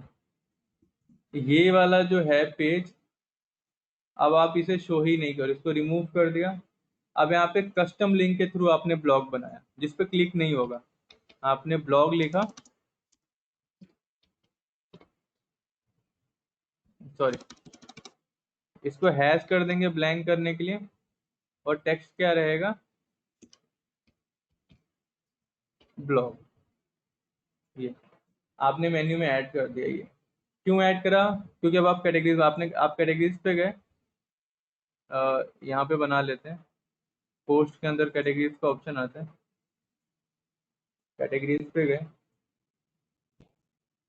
ये वाला जो है पेज, अब आप इसे शो ही नहीं करो, इसको रिमूव कर दिया। अब यहाँ पे कस्टम लिंक के थ्रू आपने ब्लॉग बनाया जिस पे क्लिक नहीं होगा, आपने ब्लॉग लिखा, सॉरी, इसको हैश कर देंगे ब्लैंक करने के लिए, और टेक्स्ट क्या रहेगा, ब्लॉग। ये आपने मेन्यू में ऐड कर दिया। ये क्यों ऐड करा, क्योंकि अब आप कैटेगरीज, आप कैटेगरीज पे गए, यहाँ पे बना लेते हैं, पोस्ट के अंदर कैटेगरीज का ऑप्शन आता है, कैटेगरीज पे गए,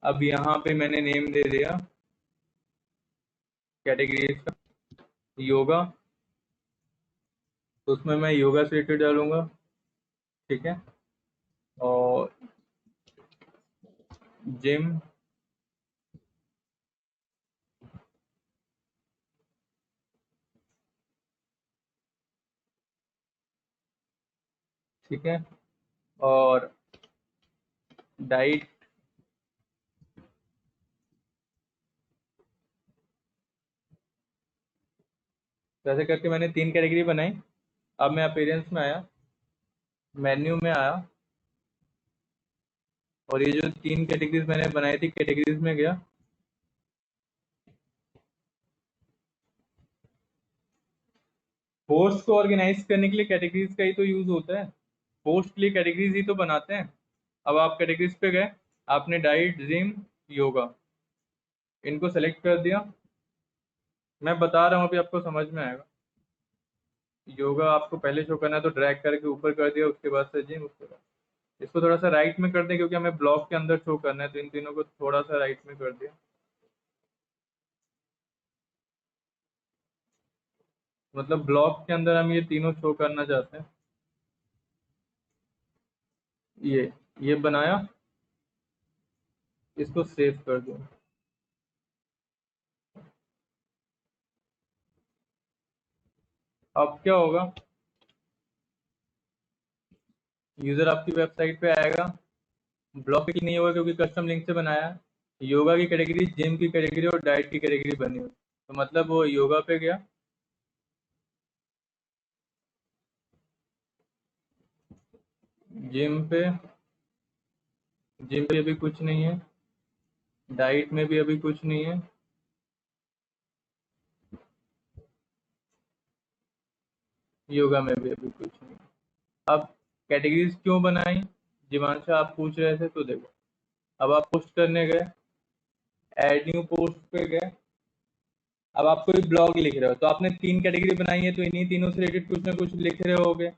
अब यहाँ पे मैंने नेम दे दिया कैटेगरीज का योगा, तो उसमें मैं योगा से रिलेटेड डालूंगा, ठीक है। और जिम, ठीक है। और डाइट, वैसे करके मैंने 3 कैटेगरी बनाई। अब मैं अपीयरेंस में आया, मेन्यू में आया, और ये जो 3 कैटेगरीज मैंने बनाई थी कैटेगरीज में गया, पोस्ट को ऑर्गेनाइज करने के लिए कैटेगरीज का ही तो यूज होता है, पोस्ट के लिए कैटेगरीज ही तो बनाते हैं। अब आप कैटेगरीज पे गए, आपने डाइट, जिम, योगा, इनको सेलेक्ट कर दिया। मैं बता रहा हूँ अभी आपको समझ में आएगा। योगा आपको पहले शो करना है तो ड्रैग करके ऊपर कर दिया, उसके बाद से जिम, उसके बाद इसको थोड़ा सा राइट में कर दें क्योंकि हमें ब्लॉक के अंदर शो करना है, तो इन तीनों को थोड़ा सा राइट में कर दिया। मतलब ब्लॉक के अंदर हम ये तीनों शो करना चाहते हैं। ये बनाया, इसको सेव कर दो। अब क्या होगा, यूजर आपकी वेबसाइट पे आएगा, ब्लॉक पे क्लिक नहीं होगा क्योंकि कस्टम लिंक से बनाया है। योगा की कैटेगरी, जिम की कैटेगरी और डाइट की कैटेगरी बनी हुई, तो मतलब वो योगा पे गया, जिम पे, जिम पे अभी कुछ नहीं है, डाइट में भी अभी कुछ नहीं है, योगा में भी अभी कुछ नहीं है। अब कैटेगरीज क्यों बनाई, जीवांशा आप पूछ रहे थे, तो देखो अब आप पोस्ट करने गए, ऐड न्यू पोस्ट पे गए, अब आप कोई ब्लॉग लिख रहे हो तो आपने 3 कैटेगरी बनाई है, तो इन्हीं तीनों से रिलेटेड कुछ ना कुछ लिख रहे होगे,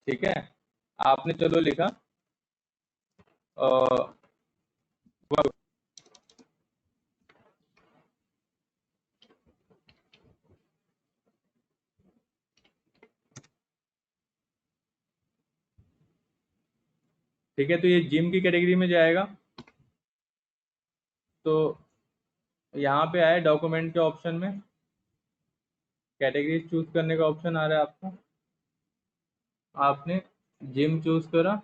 ठीक है। आपने चलो लिखा अ, ठीक है, तो ये जिम की कैटेगरी में जाएगा। तो यहाँ पे आए डॉक्यूमेंट के ऑप्शन में, कैटेगरी चूज करने का ऑप्शन आ रहा है आपको, आपने जिम चूज करा,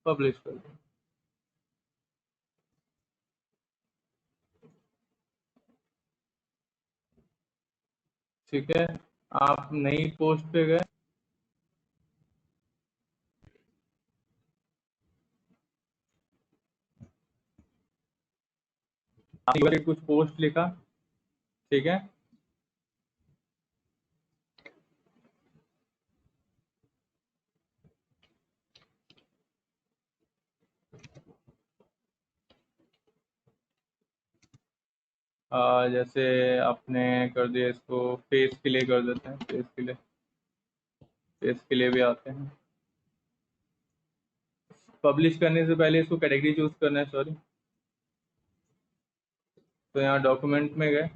पब्लिश कर दिया, ठीक है। आप नई पोस्ट पे गए, आपने कुछ पोस्ट लिखा, ठीक है। जैसे आपने कर दिया, इसको फेस के लिए कर देते हैं, फेस के लिए, फेस के लिए भी आते हैं। पब्लिश करने से पहले इसको कैटेगरी चूज करना है, सॉरी। तो यहाँ डॉक्यूमेंट में गए,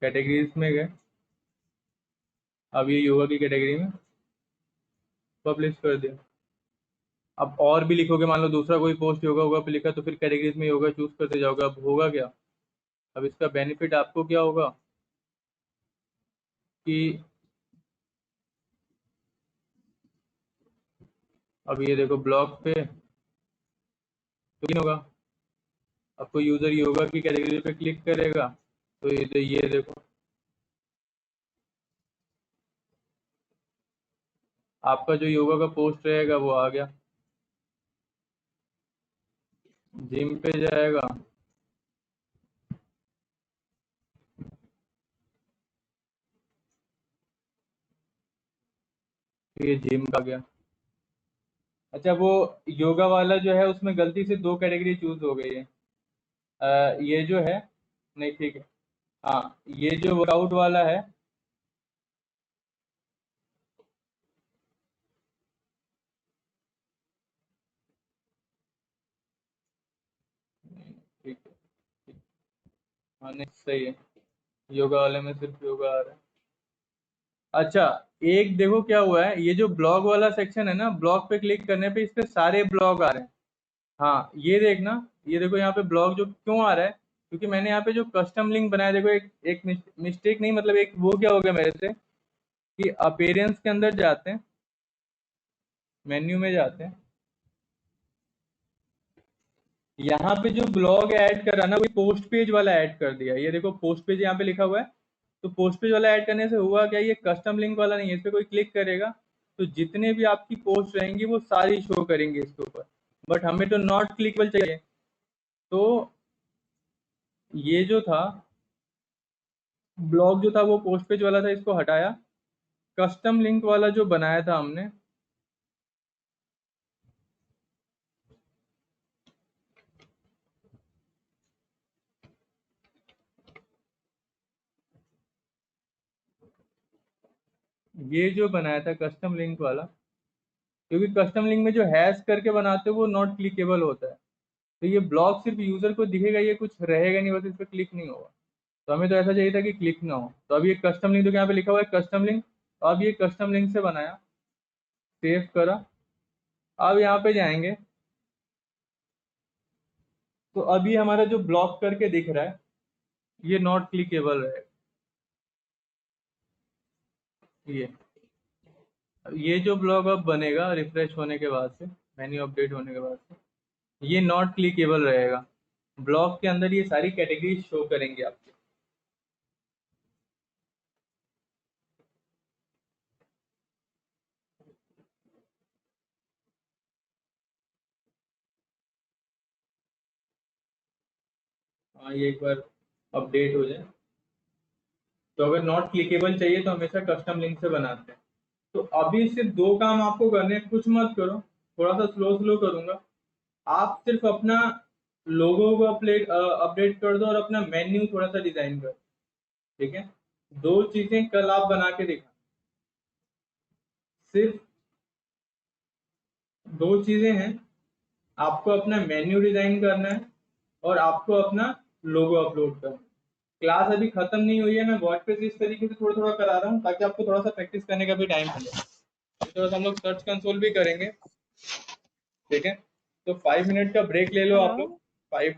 कैटेगरीज में गए, अब ये योगा की कैटेगरी में पब्लिश कर दिया। अब और भी लिखोगे, मान लो दूसरा कोई पोस्ट योगा होगा पे लिखा, तो फिर कैटेगरीज में योगा चूज करते जाओगे, अब होगा क्या, अब इसका बेनिफिट आपको क्या होगा कि अब ये देखो ब्लॉग पे तो नहीं होगा, अब कोई यूजर योगा की कैटेगरी पे क्लिक करेगा तो ये देखो आपका जो योगा का पोस्ट रहेगा वो आ गया, जिम पे जाएगा, तो ये जिम का गया। अच्छा, वो योगा वाला जो है उसमें गलती से 2 कैटेगरी चूज हो गई है। ये जो है, नहीं ठीक है, हाँ, ये जो वर्कआउट वाला है, ठीक है, हाँ नहीं सही है, योगा वाले में सिर्फ योगा आ रहा है। अच्छा, एक देखो क्या हुआ है, ये जो ब्लॉग वाला सेक्शन है ना, ब्लॉग पे क्लिक करने पे इस पे सारे ब्लॉग आ रहे हैं। हाँ ये देखना, ये देखो यहाँ पे ब्लॉग जो क्यों आ रहा है, क्योंकि मैंने यहाँ पे जो कस्टम लिंक बनाया, देखो एक एक मिस्टेक नहीं, मतलब एक वो क्या हो गया मेरे से कि अपीयरेंस के अंदर जाते हैं, मेन्यू में जाते हैं, यहाँ पे जो ब्लॉग ऐड करा ना, वो पोस्ट पेज वाला ऐड कर दिया। ये देखो पोस्ट पेज यहाँ पे लिखा हुआ है, तो पोस्ट पेज वाला ऐड करने से हुआ क्या, ये कस्टम लिंक वाला नहीं है, इस पे कोई क्लिक करेगा तो जितने भी आपकी पोस्ट रहेंगी वो सारी शो करेंगे इसके ऊपर, बट हमें तो नॉट क्लिकेबल चाहिए। तो ये जो था ब्लॉग जो था वो पोस्ट पेज वाला था, इसको हटाया, कस्टम लिंक वाला जो बनाया था हमने, ये जो बनाया था कस्टम लिंक वाला, क्योंकि कस्टम लिंक में जो हैश करके बनाते हो वो नॉट क्लिकेबल होता है, तो ये ब्लॉग सिर्फ यूजर को दिखेगा, ये कुछ रहेगा नहीं, बस इस पर क्लिक नहीं होगा। तो हमें तो ऐसा चाहिए था कि क्लिक ना हो, तो अब ये कस्टम लिंक, तो यहाँ पे लिखा हुआ है कस्टम लिंक, तो अब ये कस्टम लिंक से बनाया, सेव करा, अब यहाँ पे जाएंगे, तो अभी हमारा जो ब्लॉक करके दिख रहा है ये नॉट क्लिकेबल है। ये जो ब्लॉग अब बनेगा रिफ्रेश होने के बाद से, मेन्यू अपडेट होने के बाद से, ये नॉट क्लिकेबल रहेगा। ब्लॉक के अंदर ये सारी कैटेगरी शो करेंगे आपके। हाँ, ये एक बार अपडेट हो जाए। तो अगर नॉट क्लिकेबल चाहिए तो हमेशा कस्टम लिंक से बनाते हैं। तो अभी सिर्फ दो काम आपको करने हैं, कुछ मत करो, थोड़ा सा स्लो स्लो करूंगा। आप सिर्फ अपना लोगो को अपडेट कर दो और अपना मेन्यू थोड़ा सा डिजाइन करो। ठीक है, दो चीजें कल आप बना के दिखा। सिर्फ दो चीजें हैं, आपको अपना मेन्यू डिजाइन करना है और आपको अपना लोगो अपलोड करना है। क्लास अभी खत्म नहीं हुई है, मैं वर्डप्रेस इस तरीके से थोड़ा थोड़ा करा रहा हूँ ताकि आपको थोड़ा सा प्रैक्टिस करने का भी टाइम मिले। थोड़ा सा हम लोग सर्च कंसोल भी करेंगे। ठीक है, तो 5 मिनट का ब्रेक ले लो आप लोग। Hello? 5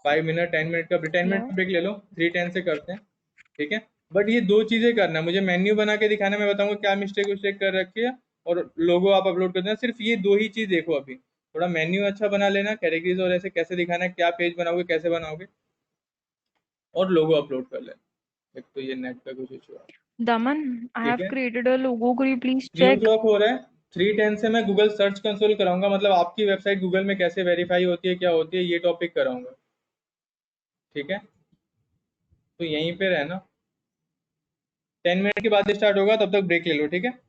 5 मिनट 10 मिनट का 10 मिनट Yeah. का ब्रेक ले लो, 3:10 से करते हैं। ठीक है, बट ये दो चीजें करना है, मुझे मेन्यू बना के दिखाना, मैं बताऊंगा क्या मिस्टेक विस्टेक कर रखी है, और लोगो आप अपलोड कर देना। सिर्फ ये दो ही चीज देखो अभी। थोड़ा मेन्यू अच्छा बना लेना, कैटेगरीज और ऐसे कैसे दिखाना है, क्या पेज बनाओगे, कैसे बनाओगे, और लोगो अपलोड कर लेना। एक तो ये नेट का कुछ इशू है। Daman, I ठीक have है, created a logo. Could you please 3 check? o'clock हो रहा है। 3:10 से मैं गूगल सर्च कंसोल कराऊंगा, मतलब आपकी वेबसाइट गूगल में कैसे वेरीफाई होती है, क्या होती है, ये टॉपिक कराऊंगा। ठीक है, तो यहीं पे रहना। 10 मिनट के बाद स्टार्ट होगा, तब तक ब्रेक ले लो। ठीक है।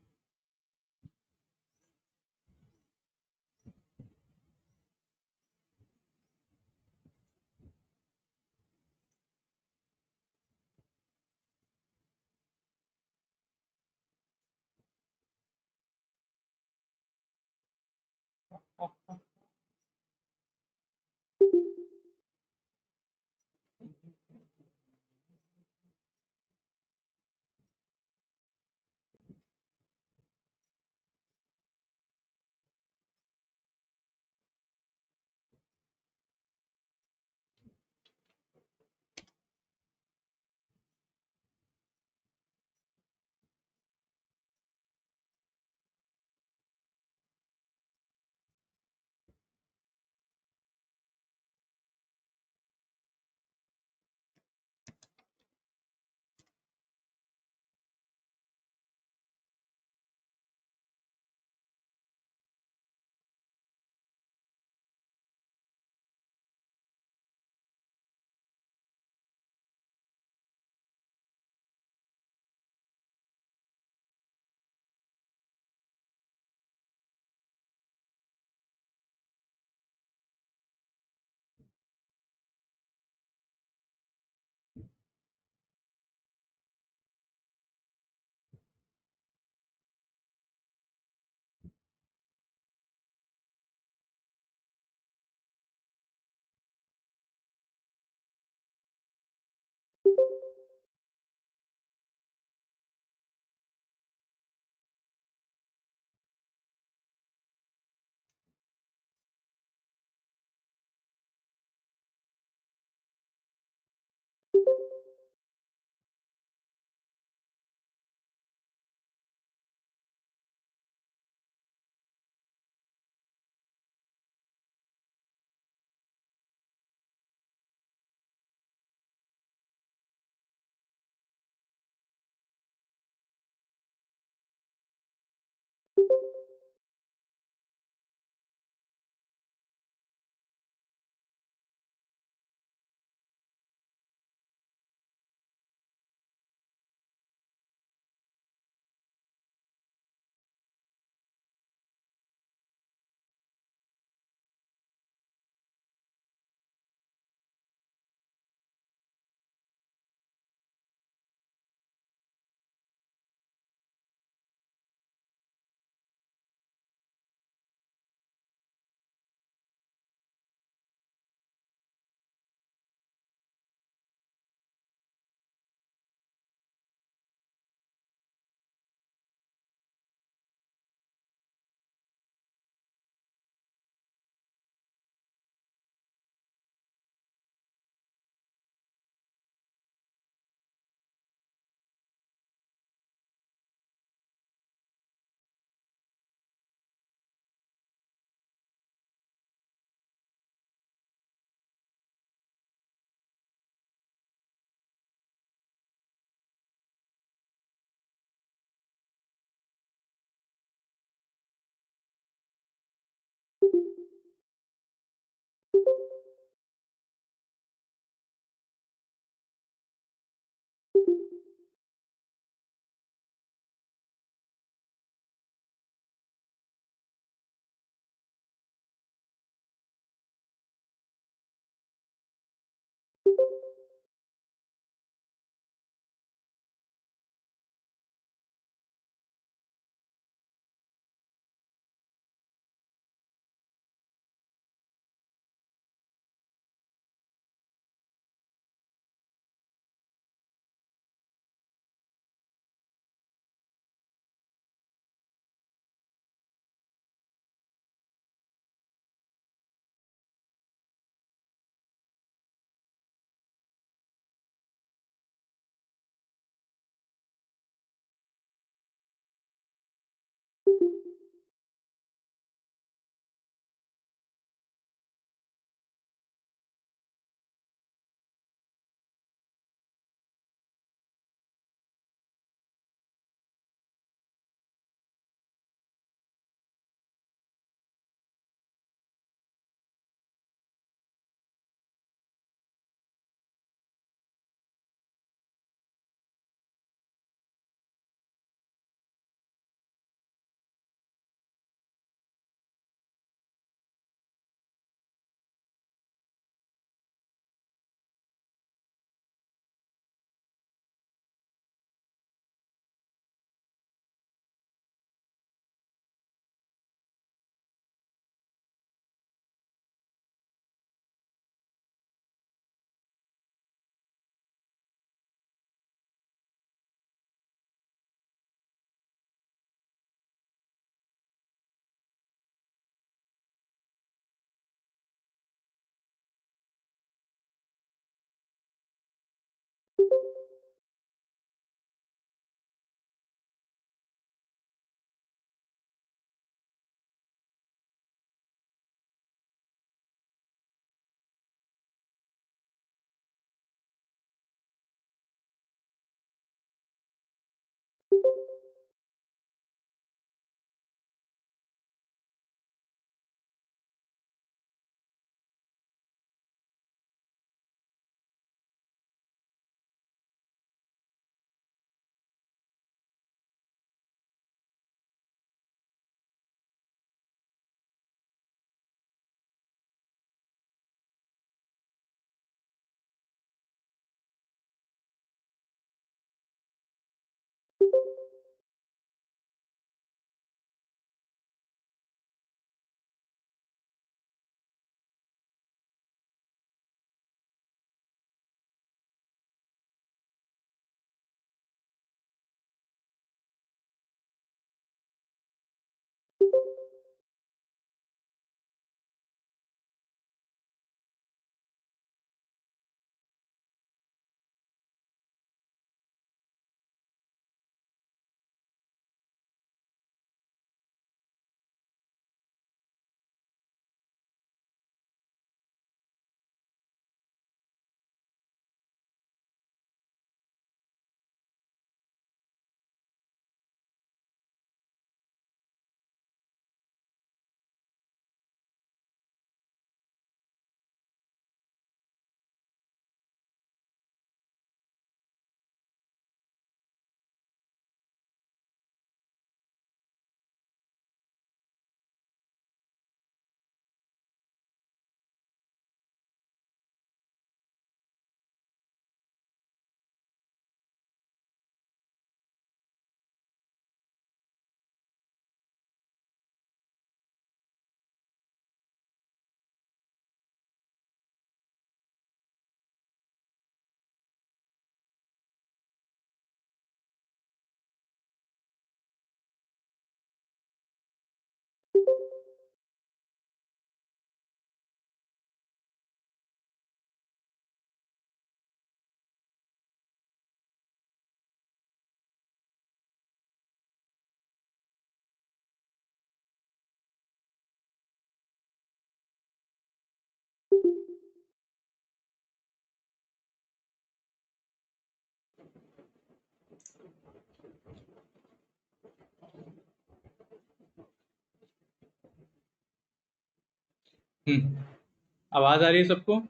आवाज आ रही है सबको?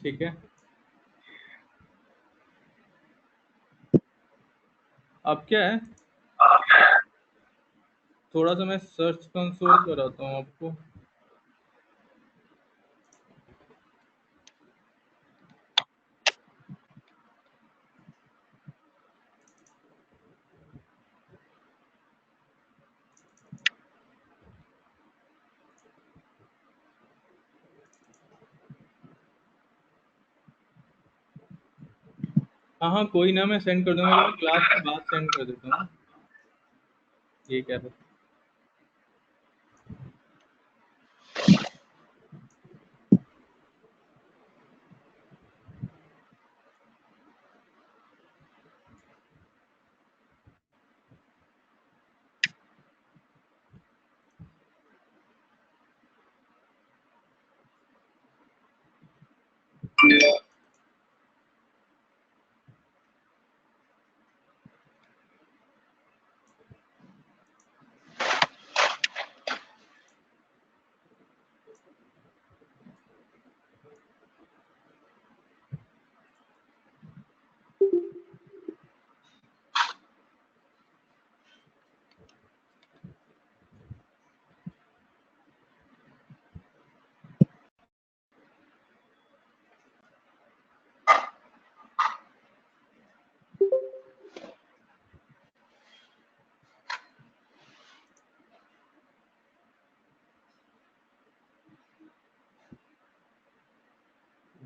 ठीक है, अब क्या है, थोड़ा सा मैं सर्च कंसोल कराता हूँ आपको। हाँ हाँ, कोई ना, मैं सेंड कर दूंगा, क्लास के बाद सेंड कर देता हूँ। ये क्या है?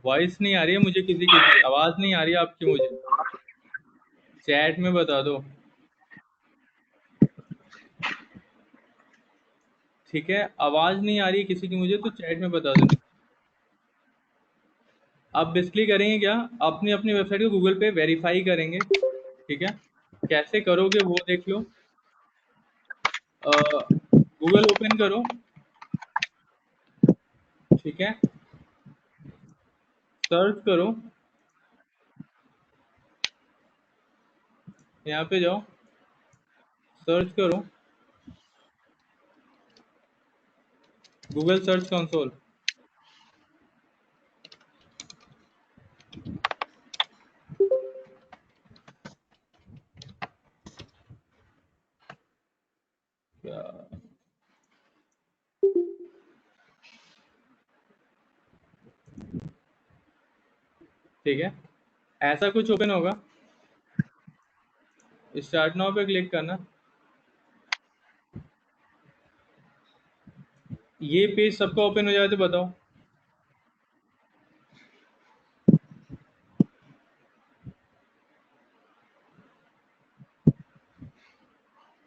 वॉइस नहीं आ रही है मुझे, किसी की भी आवाज नहीं आ रही है आपकी मुझे। चैट में बता दो। ठीक है, आवाज नहीं आ रही है किसी की मुझे, तो चैट में बता देना। आप बेसिकली करेंगे क्या, अपनी अपनी वेबसाइट को गूगल पे वेरीफाई करेंगे। ठीक है, कैसे करोगे वो देख लो। गूगल ओपन करो। ठीक है, सर्च करो, यहाँ पे जाओ, सर्च करो, गूगल सर्च कंसोल। क्या? ठीक है, ऐसा कुछ ओपन होगा। स्टार्ट नाउ पे क्लिक करना। ये पेज सबका ओपन हो जाए तो बताओ।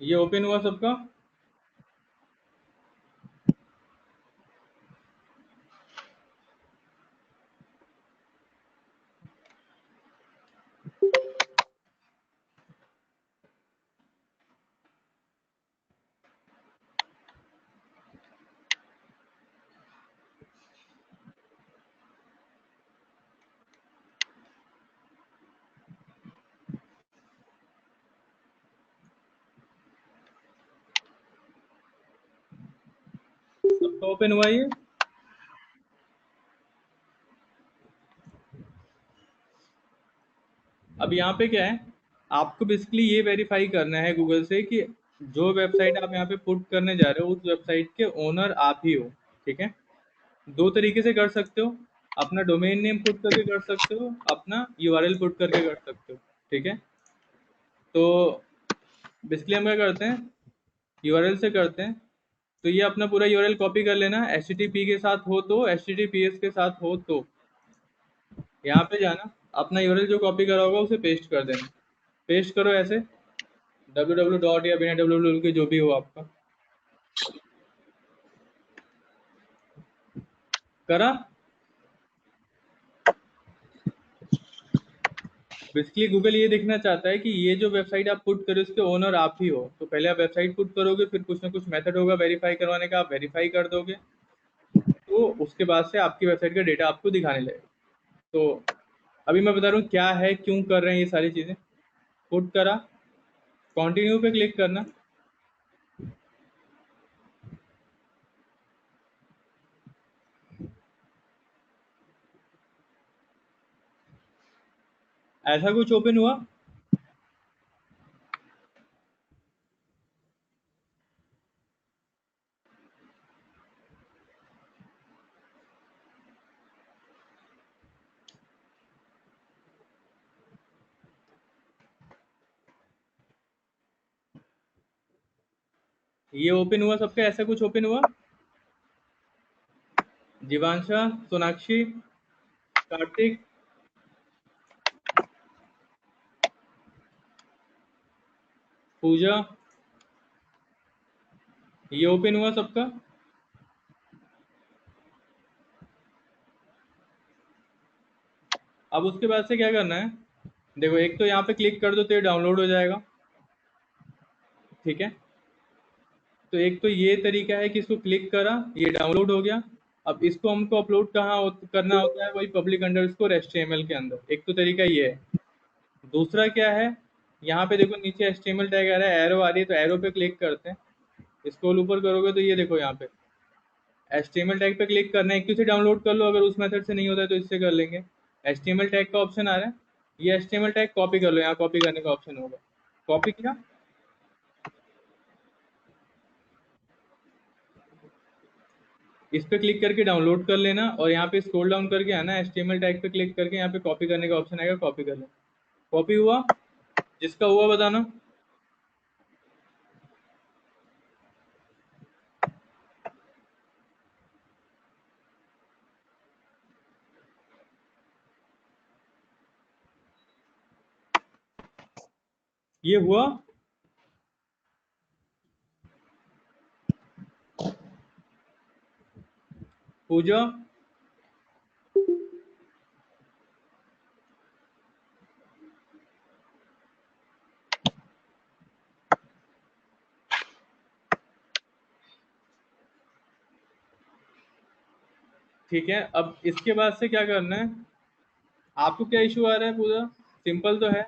ये ओपन हुआ सबका? सबका ओपन हुआ ये? अब यहाँ पे क्या है, आपको बेसिकली ये वेरीफाई करना है गूगल से कि जो वेबसाइट आप यहाँ पे पुट करने जा रहे हो उस वेबसाइट के ओनर आप ही हो। ठीक है, दो तरीके से कर सकते हो, अपना डोमेन नेम पुट करके कर सकते हो, अपना यूआरएल पुट करके कर सकते हो। ठीक है, तो बेसिकली हम क्या करते हैं, यूआरएल से करते हैं। तो ये अपना पूरा यूआरएल कॉपी कर लेना, एचटीटीपी के साथ हो तो, एचटीटीपीएस के साथ हो तो यहाँ पे जाना, अपना यूआरएल जो कॉपी करा होगा उसे पेस्ट कर देना। पेस्ट करो ऐसे, www डॉट या बिना www के जो भी हो आपका। करा। बेसिकली गूगल ये देखना चाहता है कि ये जो वेबसाइट आप पुट करो इसके ओनर आप ही हो। तो पहले आप वेबसाइट पुट करोगे, फिर कुछ ना कुछ मेथड होगा वेरीफाई करवाने का, आप वेरीफाई कर दोगे तो उसके बाद से आपकी वेबसाइट का डेटा आपको दिखाने लगेगा। तो अभी मैं बता रहा हूँ क्या है, क्यों कर रहे हैं ये सारी चीज़ें। पुट करा, कंटिन्यू पे क्लिक करना। ऐसा कुछ ओपन हुआ। ये ओपन हुआ सबका, ऐसा कुछ ओपन हुआ। जीवांशा, सोनाक्षी, कार्तिक, पूजा, ये ओपन हुआ सबका। अब उसके बाद से क्या करना है, देखो एक तो यहाँ पे क्लिक कर दो तो ये डाउनलोड हो जाएगा। ठीक है, तो एक तो ये तरीका है कि इसको क्लिक करा, ये डाउनलोड हो गया। अब इसको हमको अपलोड कहाँ करना होता है, वही पब्लिक अंडरस्कोर HTML के अंदर। एक तो तरीका ये है। दूसरा क्या है, यहाँ पे देखो नीचे HTML टैग आ रहा है, एरो आ रही है, तो एरो पे क्लिक करते हैं। स्क्रॉल ऊपर करोगे तो ये देखो यहाँ पे HTML टैग पे क्लिक करना है। एक तो इसे डाउनलोड कर लो, अगर उस मेथड से नहीं होता है तो इससे कर लेंगे। HTML टैग का ऑप्शन आ रहा है, ये HTML टैग कॉपी कर लो, यहाँ कॉपी करने का ऑप्शन होगा। कॉपी किया, इस पे क्लिक करके डाउनलोड कर लेना, और यहाँ पे स्क्रॉल डाउन करके आना, HTML टैग पे क्लिक करके यहाँ पे कॉपी करने का ऑप्शन आएगा, कॉपी कर लेना। कॉपी हुआ, जिसका हुआ बताना। ये हुआ। पूजा, ठीक है। अब इसके बाद से क्या करना है, आपको क्या इशू आ रहा है, पूजा सिंपल तो है।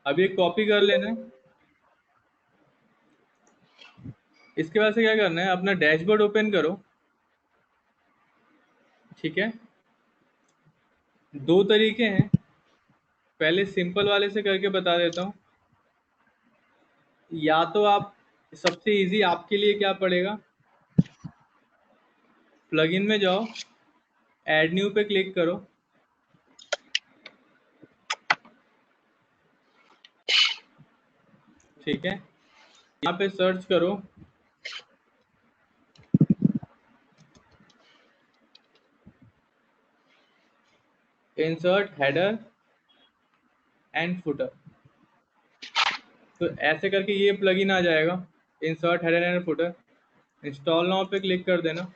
अब ये कॉपी कर लेना है। इसके बाद से क्या करना है, अपना डैशबोर्ड ओपन करो। ठीक है, दो तरीके हैं, पहले सिंपल वाले से करके बता देता हूँ। या तो आप, सबसे इजी आपके लिए क्या पड़ेगा, प्लगइन में जाओ, ऐड न्यू पे क्लिक करो। ठीक है, यहाँ पे सर्च करो इंसर्ट हेडर एंड फुटर। तो ऐसे करके ये प्लगइन आ जाएगा, insert header and footer. Install now पे क्लिक कर देना,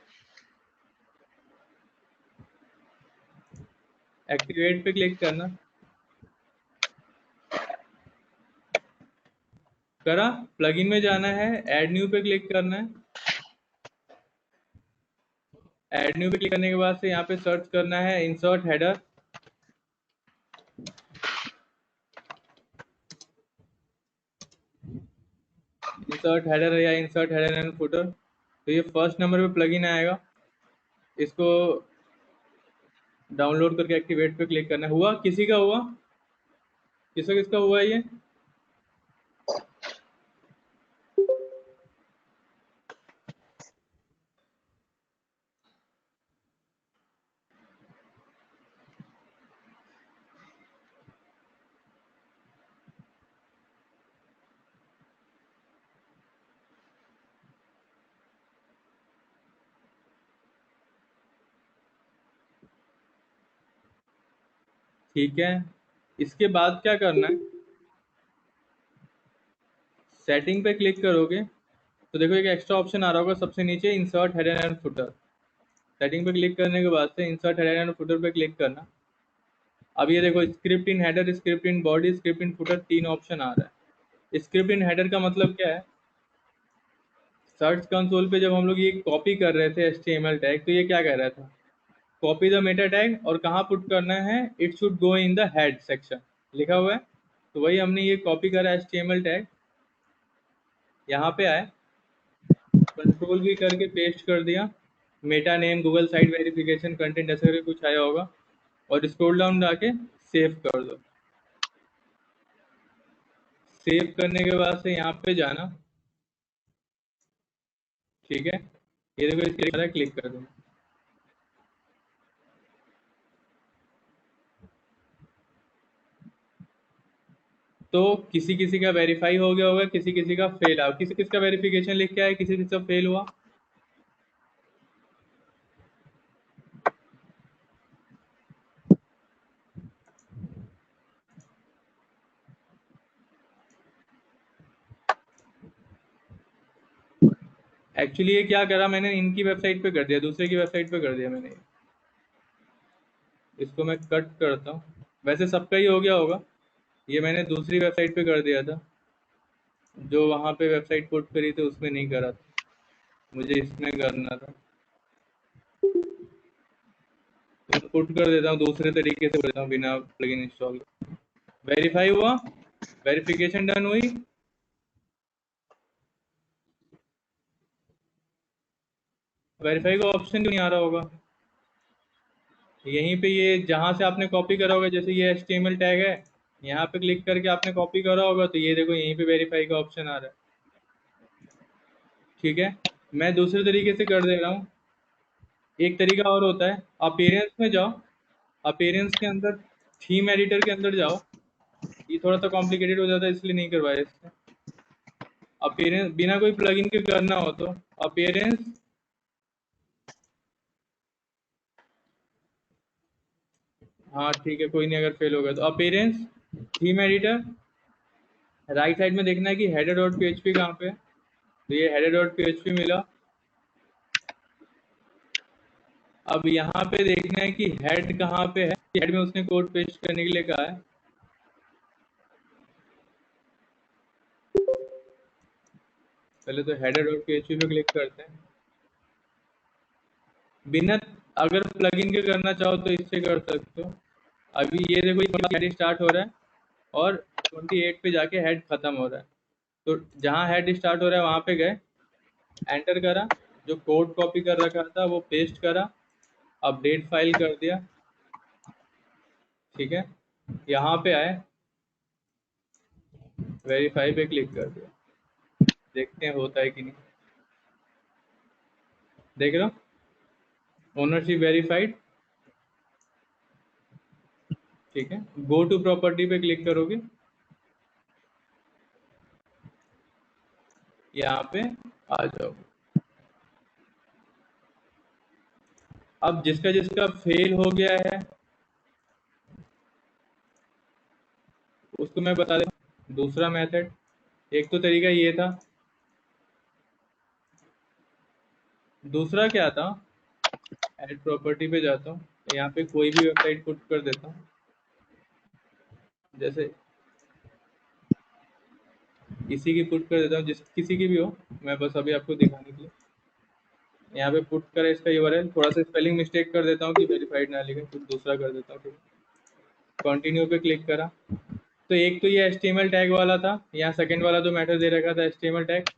एक्टिवेट पे क्लिक करना। करा, प्लगइन में जाना है, ऐड न्यू पे क्लिक करना है। ऐड न्यू पे क्लिक करने के बाद से यहाँ पे सर्च करना है इंसर्ट हेडर। इंसर्ट हेडर या इंसर्ट हेडर एंड फुटर, तो ये फर्स्ट नंबर पे प्लगइन आएगा। इसको डाउनलोड करके एक्टिवेट पे क्लिक करना है। हुआ, किसी का हुआ, किसका किसका हुआ ये। ठीक है, इसके बाद क्या करना है, सेटिंग पे क्लिक करोगे तो देखो एक एक्स्ट्रा ऑप्शन आ रहा होगा सबसे नीचे, insert header and footer. Setting पे क्लिक करने के बाद से इंसर्ट हेडर एंड फुटर पे क्लिक करना। अब ये देखो script in header, script in body, script in footer, 3 option आ रहा है। स्क्रिप्ट इन हेडर का मतलब क्या है, सर्च कंसोल पे जब हम लोग ये कॉपी कर रहे थे HTML टैग, तो ये क्या कह रहा था, कॉपी द मेटा टैग और कहाँ पुट करना है, it should go in the head section लिखा हुआ है। तो वही हमने ये कॉपी करा HTML टैग, यहाँ पे आए, कंट्रोल भी करके पेस्ट कर दिया, Meta name, Google site verification, content ऐसे करके कुछ आया होगा, और स्क्रॉल डाउन जाके सेव कर दो। सेव करने के बाद से यहाँ पे जाना, ठीक है, ये देखो इसके क्लिक कर दो। तो किसी किसी का वेरीफाई हो गया होगा, किसी किसी का फेल हुआ, किसी किसी का वेरिफिकेशन लिख के आया, किसी किसी का फेल हुआ। एक्चुअली ये क्या करा मैंने, इनकी वेबसाइट पे कर दिया, दूसरे की वेबसाइट पे कर दिया मैंने। इसको मैं कट करता हूँ, वैसे सबका ही हो गया होगा, ये मैंने दूसरी वेबसाइट पे कर दिया था, जो वहाँ पे वेबसाइट पुट करी थी उसमें नहीं करा था, मुझे इसमें करना था। तो मैं पुट कर देता हूँ दूसरे तरीके से, कर देता हूँ बिना प्लगइन इंस्टॉल। वेरीफाई हुआ, वेरिफिकेशन डन हुई, वेरीफाई का ऑप्शन क्यों नहीं आ रहा होगा, यहीं पे ये जहाँ से आपने कॉपी करा होगा, जैसे ये HTML टैग है, यहाँ पे क्लिक करके आपने कॉपी करा होगा, तो ये देखो यहीं पे वेरीफाई का ऑप्शन आ रहा है। ठीक है, मैं दूसरे तरीके से कर दे रहा हूँ। एक तरीका और होता है, अपीयरेंस में जाओ, अपीयरेंस के अंदर थीम एडिटर के अंदर जाओ, ये थोड़ा सा कॉम्प्लिकेटेड हो जाता है इसलिए नहीं करवाया इससे। अपीयरेंस बिना कोई प्लगइन के करना हो तो अपीयरेंस, हाँ ठीक है कोई नहीं, अगर फेल हो गया तो appearance, theme editor, right side में देखना है कि हेडर डॉट PHP कहाँ पे है, तो ये हेडर डॉट PHP मिला। अब यहाँ पे देखना है कि हेड कहाँ पे है, हेड में उसने कोड पेस्ट करने के लिए कहा है। पहले तो हेडर डॉट PHP पे क्लिक करते हैं, बिना, अगर प्लगइन के करना चाहो तो इससे कर सकते हो। अभी ये देखो हेड स्टार्ट हो रहा है और 28 पे जाके हेड खत्म हो रहा है, तो जहाँ हेड स्टार्ट हो रहा है वहाँ पे गए, एंटर करा, जो कोड कॉपी कर रखा था वो पेस्ट करा, अपडेट फाइल कर दिया, ठीक है, यहाँ पे आए, वेरीफाई पे क्लिक कर दिया, देखते हैं होता है कि नहीं। देख रहे हो, ओनरशिप वेरीफाइड, ठीक है, गो टू प्रॉपर्टी पे क्लिक करोगे, यहाँ पे आ जाओगे। अब जिसका जिसका फेल हो गया है उसको मैं बता देता, दूसरा मेथड, एक तो तरीका ये था, दूसरा क्या था, ऐड प्रॉपर्टी पे जाता हूँ, यहाँ पे कोई भी वेबसाइट पुट कर देता हूँ, जैसे इसी की पुट कर देता हूँ, जिस किसी की भी हो, मैं बस अभी आपको दिखाने के लिए यहाँ पे पुट करा इसका URL, थोड़ा सा स्पेलिंग मिस्टेक कर देता हूँ कि वेरीफाइड ना लिखे, कुछ दूसरा कर देता हूँ, कंटिन्यू पे क्लिक करा। तो एक तो ये HTML टैग वाला था, यहाँ सेकंड वाला जो मैटर दे रखा था HTML टैग,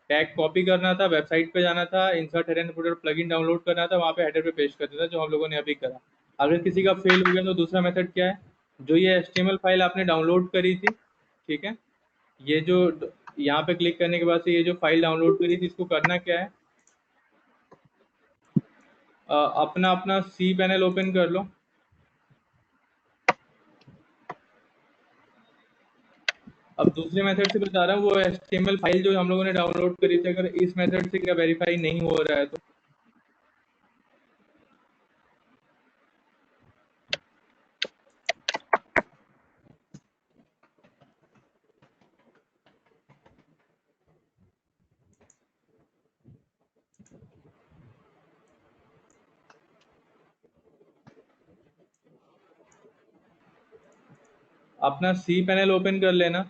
टैग कॉपी करना था, वेबसाइट पे जाना था, insert header and footer plugin download करना था, वहाँ पे हेडर पे पेस्ट कर देता, जो हम लोगों ने अभी करा। अगर किसी का फेल हो गया तो दूसरा मेथड क्या है, जो ये HTML फाइल आपने डाउनलोड करी थी, ठीक है, ये जो यहाँ पे क्लिक करने के बाद से ये जो फाइल डाउनलोड करी थी, इसको करना क्या है, अपना अपना cPanel ओपन कर लो। अब दूसरे मेथड से बता रहा हूँ, वो HTML फाइल जो हम लोगों ने डाउनलोड करी थी, अगर इस मेथड से क्या वेरीफाई नहीं हो रहा है तो अपना सी पैनल ओपन कर लेना,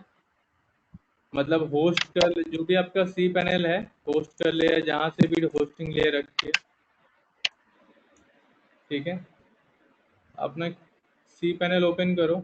मतलब होस्ट कर, जो भी आपका सी पैनल है होस्ट कर ले, या जहाँ से भी होस्टिंग ले रखी है, ठीक है। अपना सी पैनल ओपन करो।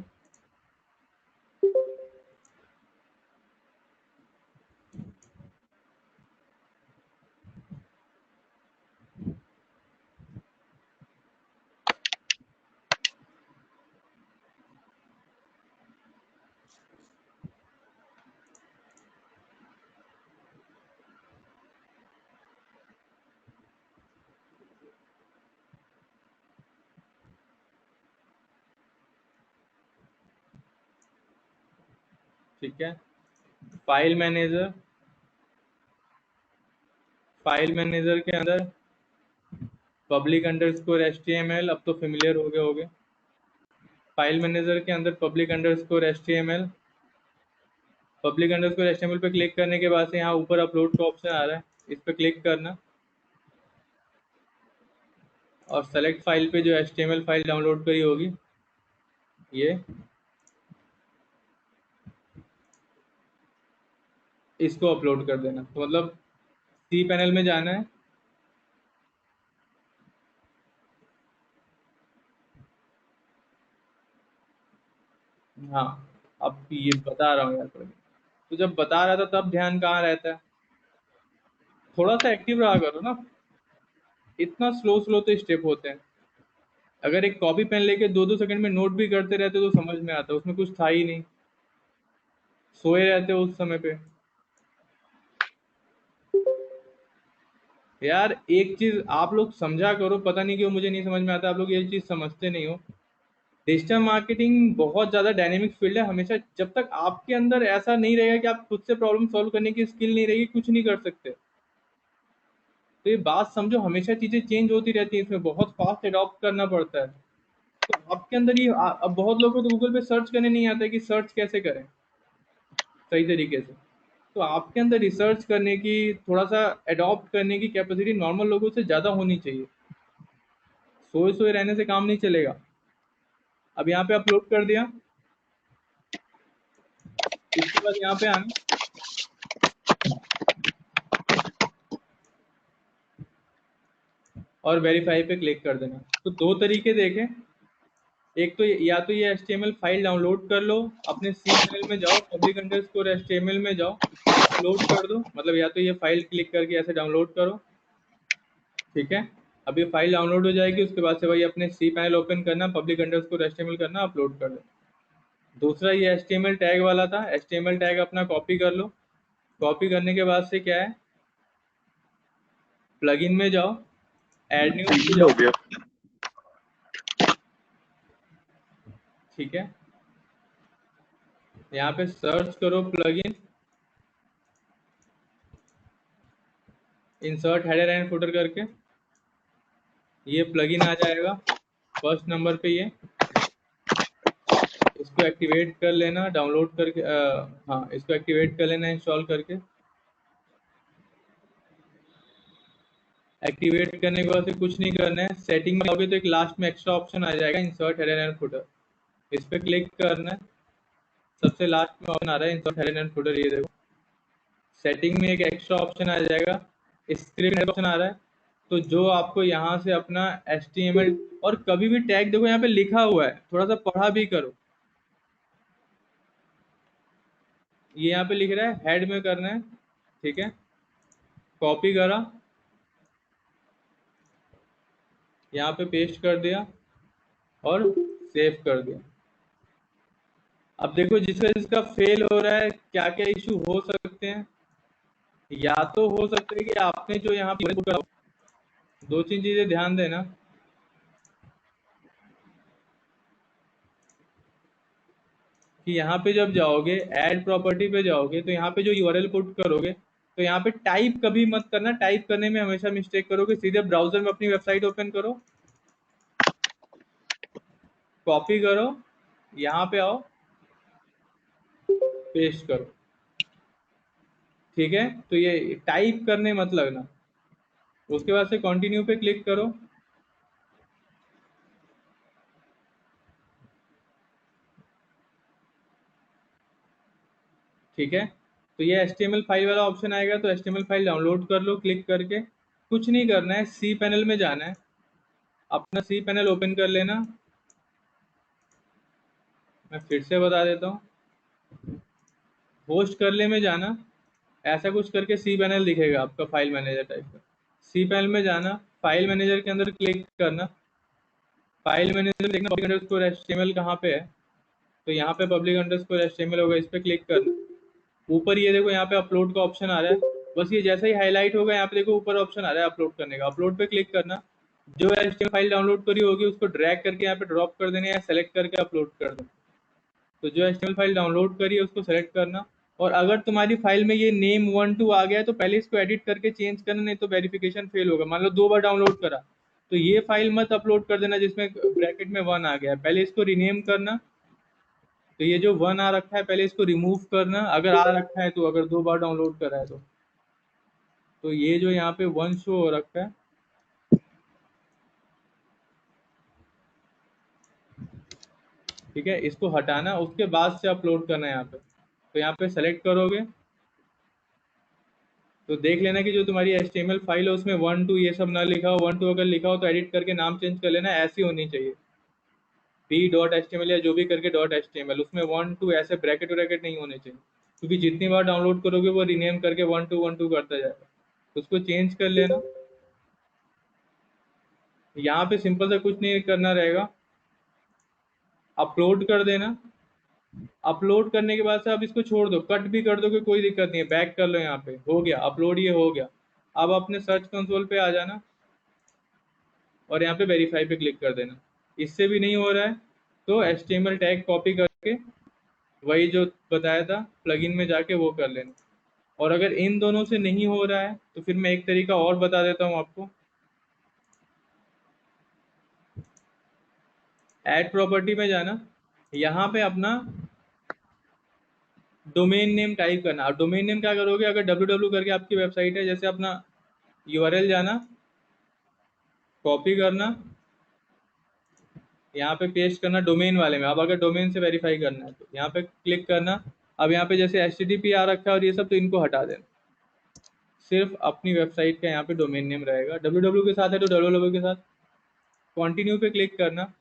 ठीक है, फाइल मैनेजर, फाइल मैनेजर के अंदर पब्लिक अंडरस्कोर HTML, अब तो फेमिलियर हो गए होगे। फाइल मैनेजर के अंदर public underscore HTML, public underscore HTML पे क्लिक करने के बाद से यहाँ ऊपर अपलोड का ऑप्शन आ रहा है, इस पर क्लिक करना और सेलेक्ट फाइल पे जो HTML फाइल डाउनलोड करी होगी ये, इसको अपलोड कर देना। तो मतलब सी पैनल में जाना है, हाँ अब ये बता रहा हूँ यार थोड़ा। तो जब बता रहा था तब ध्यान कहाँ रहता है, थोड़ा सा एक्टिव रहा करो ना, इतना स्लो स्लो तो स्टेप होते हैं। अगर एक कॉपी पेन लेके 2-2 सेकंड में नोट भी करते रहते तो समझ में आता, उसमें कुछ था ही नहीं, सोए रहते उस समय पे। यार एक चीज आप लोग समझा करो, पता नहीं क्यों मुझे नहीं समझ में आता, आप लोग ये चीज समझते नहीं हो। डिजिटल मार्केटिंग बहुत ज्यादा डायनेमिक फील्ड है, हमेशा जब तक आपके अंदर ऐसा नहीं रहेगा कि आप खुद से प्रॉब्लम सॉल्व करने की स्किल नहीं रहेगी, कुछ नहीं कर सकते। तो ये बात समझो, हमेशा चीजें चेंज होती रहती है, इसमें बहुत फास्ट अडॉप्ट करना पड़ता है। तो आपके अंदर ये अब बहुत लोगों को तो गूगल पे सर्च करने नहीं आता है कि सर्च कैसे करें सही तरीके से। तो आपके अंदर रिसर्च करने की, थोड़ा सा अडॉप्ट करने की कैपेसिटी नॉर्मल लोगों से ज़्यादा होनी चाहिए। सोए सोए रहने से काम नहीं चलेगा। अब यहाँ पे अपलोड कर दिया, इसके बाद यहाँ पे आना और वेरीफाई पे क्लिक कर देना। तो दो तरीके देखें, एक तो या तो ये HTML फाइल डाउनलोड कर लो, अपने सी पैनल में जाओ, पब्लिक अंडरस्कोर HTML में जाओ, अपलोड कर दो, मतलब या तो ये फाइल क्लिक करके ऐसे डाउनलोड करो, ठीक है। अब ये फाइल डाउनलोड हो जाएगी, उसके बाद से भाई अपने सी पैनल ओपन करना, पब्लिक अंडरस्कोर HTML करना, अपलोड कर देना। दूसरा ये HTML टैग वाला था, HTML टैग अपना कॉपी कर लो। कॉपी करने के बाद से क्या है, प्लगइन में जाओ, ऐड न्यू पे हो जाओ, गया। ठीक है। यहाँ पे सर्च करो plugin, insert header and footer करके, ये प्लगइन आ जाएगा फर्स्ट नंबर पे। ये इसको एक्टिवेट कर लेना डाउनलोड करके, हाँ इसको एक्टिवेट कर लेना इंस्टॉल करके। एक्टिवेट करने के बाद से कुछ नहीं करना है, सेटिंग में आओगे तो एक लास्ट में एक्स्ट्रा ऑप्शन आ जाएगा इंसर्ट हेडर एंड फुटर, इस पर क्लिक करना है। सबसे लास्ट में ऑप्शन आ रहा है इंसर्ट हेडर एंड फुटर, ये देखो। सेटिंग में एक एक्स्ट्रा ऑप्शन आ जाएगा, स्क्रिप्ट ऑप्शन आ रहा है। तो जो आपको यहाँ से अपना HTML, और कभी भी टैग देखो यहाँ पे लिखा हुआ है, थोड़ा सा पढ़ा भी करो। ये यहाँ पे लिख रहा है हेड में करना है, ठीक है। कॉपी करा, यहाँ पे पेस्ट कर दिया और सेव कर दिया। अब देखो जिसका फेल हो रहा है, क्या क्या इशू हो सकते हैं। या तो हो सकता है कि आपने जो यहाँ पे दो तीन चीजें ध्यान देना, कि यहाँ पे जब जाओगे ऐड प्रॉपर्टी पे जाओगे, तो यहाँ पे जो URL पुट करोगे, तो यहाँ पे टाइप कभी मत करना, टाइप करने में हमेशा मिस्टेक करोगे। सीधे ब्राउजर में अपनी वेबसाइट ओपन करो, कॉपी करो, यहाँ पे आओ, पेस्ट करो, ठीक है। तो ये टाइप करने मत लगना। उसके बाद से कंटिन्यू पे क्लिक करो, ठीक है। तो ये HTML फाइल वाला ऑप्शन आएगा, तो HTML फाइल डाउनलोड कर लो क्लिक करके। कुछ नहीं करना है, सी पैनल में जाना है, अपना सी पैनल ओपन कर लेना। मैं फिर से बता देता हूँ, होस्ट करले में जाना, ऐसा कुछ करके सी पैनल दिखेगा आपका फाइल मैनेजर टाइप का। सी पैनल में जाना, फाइल मैनेजर के अंदर क्लिक करना, फाइल मैनेजर देखना पब्लिक अंडरस्कोर HTML कहाँ पे है, तो यहाँ पे पब्लिक अंडरस्कोर HTML होगा, इस पर क्लिक करना। ऊपर ये देखो यहाँ पे अपलोड का ऑप्शन आ रहा है, बस ये जैसा ही हाईलाइट होगा यहाँ पे देखो ऊपर ऑप्शन आ रहा है अपलोड करने का, अपलोड पे क्लिक करना। जो HTML फाइल डाउनलोड करी होगी उसको ड्रैग करके यहाँ पे ड्रॉप कर देना या सेलेक्ट करके अपलोड कर देना। तो जो HTML फाइल डाउनलोड करी है उसको सेलेक्ट करना, और अगर तुम्हारी फाइल में ये नेम 1 2 आ गया है तो पहले इसको एडिट करके चेंज करना, नहीं तो वेरिफिकेशन फेल होगा। मान लो 2 बार डाउनलोड करा तो ये फाइल मत अपलोड कर देना जिसमें ब्रैकेट में 1 आ गया है, पहले इसको रीनेम करना। तो ये जो 1 आ रखा है पहले इसको रिमूव करना, अगर आ रखा है तो, अगर 2 बार डाउनलोड करा है तो ये जो यहाँ पे 1 शो हो रखा है, ठीक है, इसको हटाना, उसके बाद से अपलोड करना है यहाँ पे। तो यहाँ पे सेलेक्ट करोगे तो देख लेना कि जो तुम्हारी HTML फाइल है उसमें 1 2 ये सब ना लिखा हो, 1 2 अगर लिखा हो तो एडिट करके नाम चेंज कर लेना, ऐसी होनी चाहिए p.html या जो भी करके .html, उसमें 1 2 ऐसे ब्रैकेट व्रैकेट नहीं होने चाहिए, क्योंकि जितनी बार डाउनलोड करोगे वो रीनेम करके 1 2 करता जाएगा। तो उसको चेंज कर लेना। यहाँ पे सिंपल सा कुछ नहीं करना रहेगा, अपलोड कर देना। अपलोड करने के बाद से अब इसको छोड़ दो, कट भी कर दो कि कोई दिक्कत नहीं है, बैक कर लो, यहाँ पे हो गया अपलोड, ये हो गया। अब अपने सर्च कंसोल पे आ जाना और यहाँ पे वेरीफाई पे क्लिक कर देना। इससे भी नहीं हो रहा है तो HTML टैग कॉपी करके वही जो बताया था प्लगइन में जाके वो कर लेना। और अगर इन दोनों से नहीं हो रहा है तो फिर मैं एक तरीका और बता देता हूँ आपको। ऐड प्रॉपर्टी में जाना, यहाँ पे अपना डोमेन नेम टाइप करना। अब डोमेन नेम क्या करोगे, अगर www करके आपकी वेबसाइट है, जैसे अपना URL जाना, कॉपी करना, यहाँ पे पेस्ट करना डोमेन वाले में। अब अगर डोमेन से वेरीफाई करना है तो यहाँ पे क्लिक करना। अब यहाँ पे जैसे HTTP आ रखा है और ये सब, तो इनको हटा देना, सिर्फ अपनी वेबसाइट का यहाँ पे डोमेन नेम रहेगा। www के साथ है तो www के साथ। कंटिन्यू पे क्लिक करना।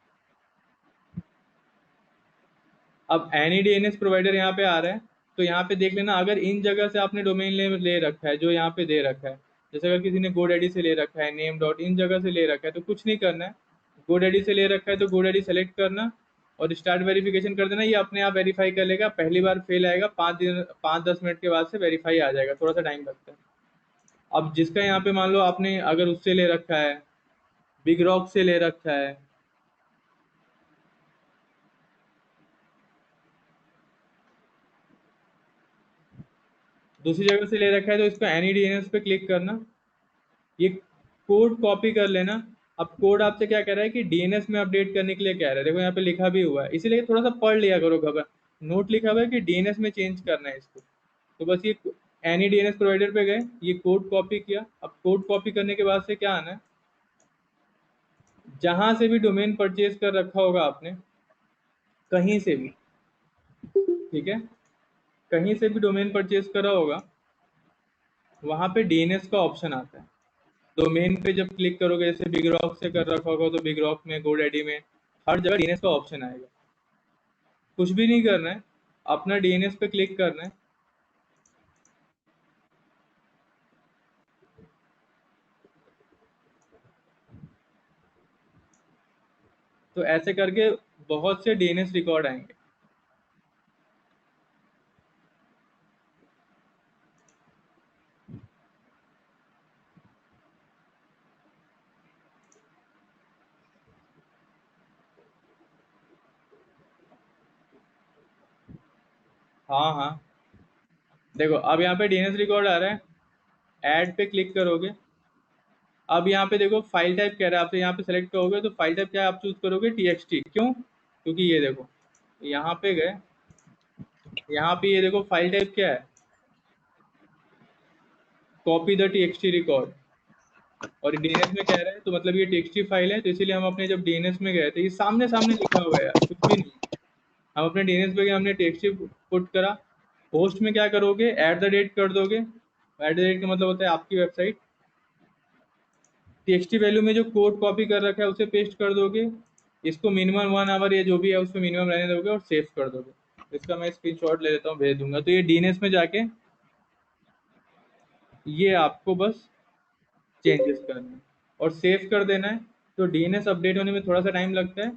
अब एनी DNS प्रोवाइडर यहाँ पे आ रहा है, तो यहाँ पे देख लेना अगर इन जगह से आपने डोमेन नेम ले रखा है जो यहाँ पे दे रखा है, जैसे अगर किसी ने GoDaddy से ले रखा है, नेम डॉट इन जगह से ले रखा है, तो कुछ नहीं करना है। GoDaddy से ले रखा है तो GoDaddy सेलेक्ट करना और स्टार्ट वेरिफिकेशन कर देना, ये अपने आप वेरीफाई कर लेगा। पहली बार फेल आएगा, 5-10 मिनट के बाद से वेरीफाई आ जाएगा, थोड़ा सा टाइम लगता है। अब जिसका यहाँ पे मान लो आपने अगर उससे ले रखा है, बिग रॉक से ले रखा है, दूसरी जगह से ले रखा है, तो इसको एनी DNS पे क्लिक करना, ये कोड कॉपी कर लेना। अब कोड आपसे क्या कह रहा है कि DNS में अपडेट करने के लिए कह रहा है, देखो यहाँ पे लिखा भी हुआ है, इसीलिए थोड़ा सा पढ़ लिया करो खबर। नोट लिखा हुआ है कि DNS में चेंज करना है इसको। तो बस ये एनी DNS प्रोवाइडर पे गए, ये कोड कॉपी किया। अब कोड कॉपी करने के बाद से क्या आना है, जहां से भी डोमेन परचेज कर रखा होगा आपने, कहीं से भी, ठीक है, कहीं से भी डोमेन परचेज करा होगा, वहां पे DNS का ऑप्शन आता है। डोमेन पे जब क्लिक करोगे, जैसे बिग रॉक से कर रखा होगा तो बिग रॉक में, GoDaddy में, हर जगह DNS का ऑप्शन आएगा। कुछ भी नहीं करना है, अपना DNS पे क्लिक करना है। तो ऐसे करके बहुत से DNS रिकॉर्ड आएंगे। हाँ हाँ, देखो अब यहाँ पे DNS रिकॉर्ड आ रहा है, ऐड पे क्लिक करोगे। अब यहाँ पे देखो फाइल टाइप कह रहा है आपसे, यहाँ पे सेलेक्ट करोगे तो फाइल टाइप क्या है, आप चूज करोगे TXT। क्यों? क्योंकि ये देखो यहाँ पे गए, यहाँ पे ये देखो फाइल टाइप क्या है, कॉपी द TXT रिकॉर्ड, और DNS में कह रहा है तो मतलब ये TXT फाइल है। तो इसीलिए हम अपने जब DNS में गए थे, ये सामने सामने लिखा हुआ है यार, कुछ भी नहीं। हम अपने DNS पे गए, हमने TXT पुट करा, पोस्ट में क्या करोगे, एट द रेट कर दोगे। एट द रेट का मतलब होता है आपकी वेबसाइट। टीएक्सटी वैल्यू में जो कोड कॉपी कर रखा है उसे पेस्ट कर दोगे। इसको मिनिमम 1 आवर या जो भी है उसमें मिनिमम रहने दोगे और सेव कर दोगे। इसका मैं स्क्रीनशॉट ले लेता हूँ, भेज दूंगा। तो ये डीएनएस में जाके ये आपको बस चेंजेस करना है और सेव कर देना है। तो डीएनएस अपडेट होने में थोड़ा सा टाइम लगता है,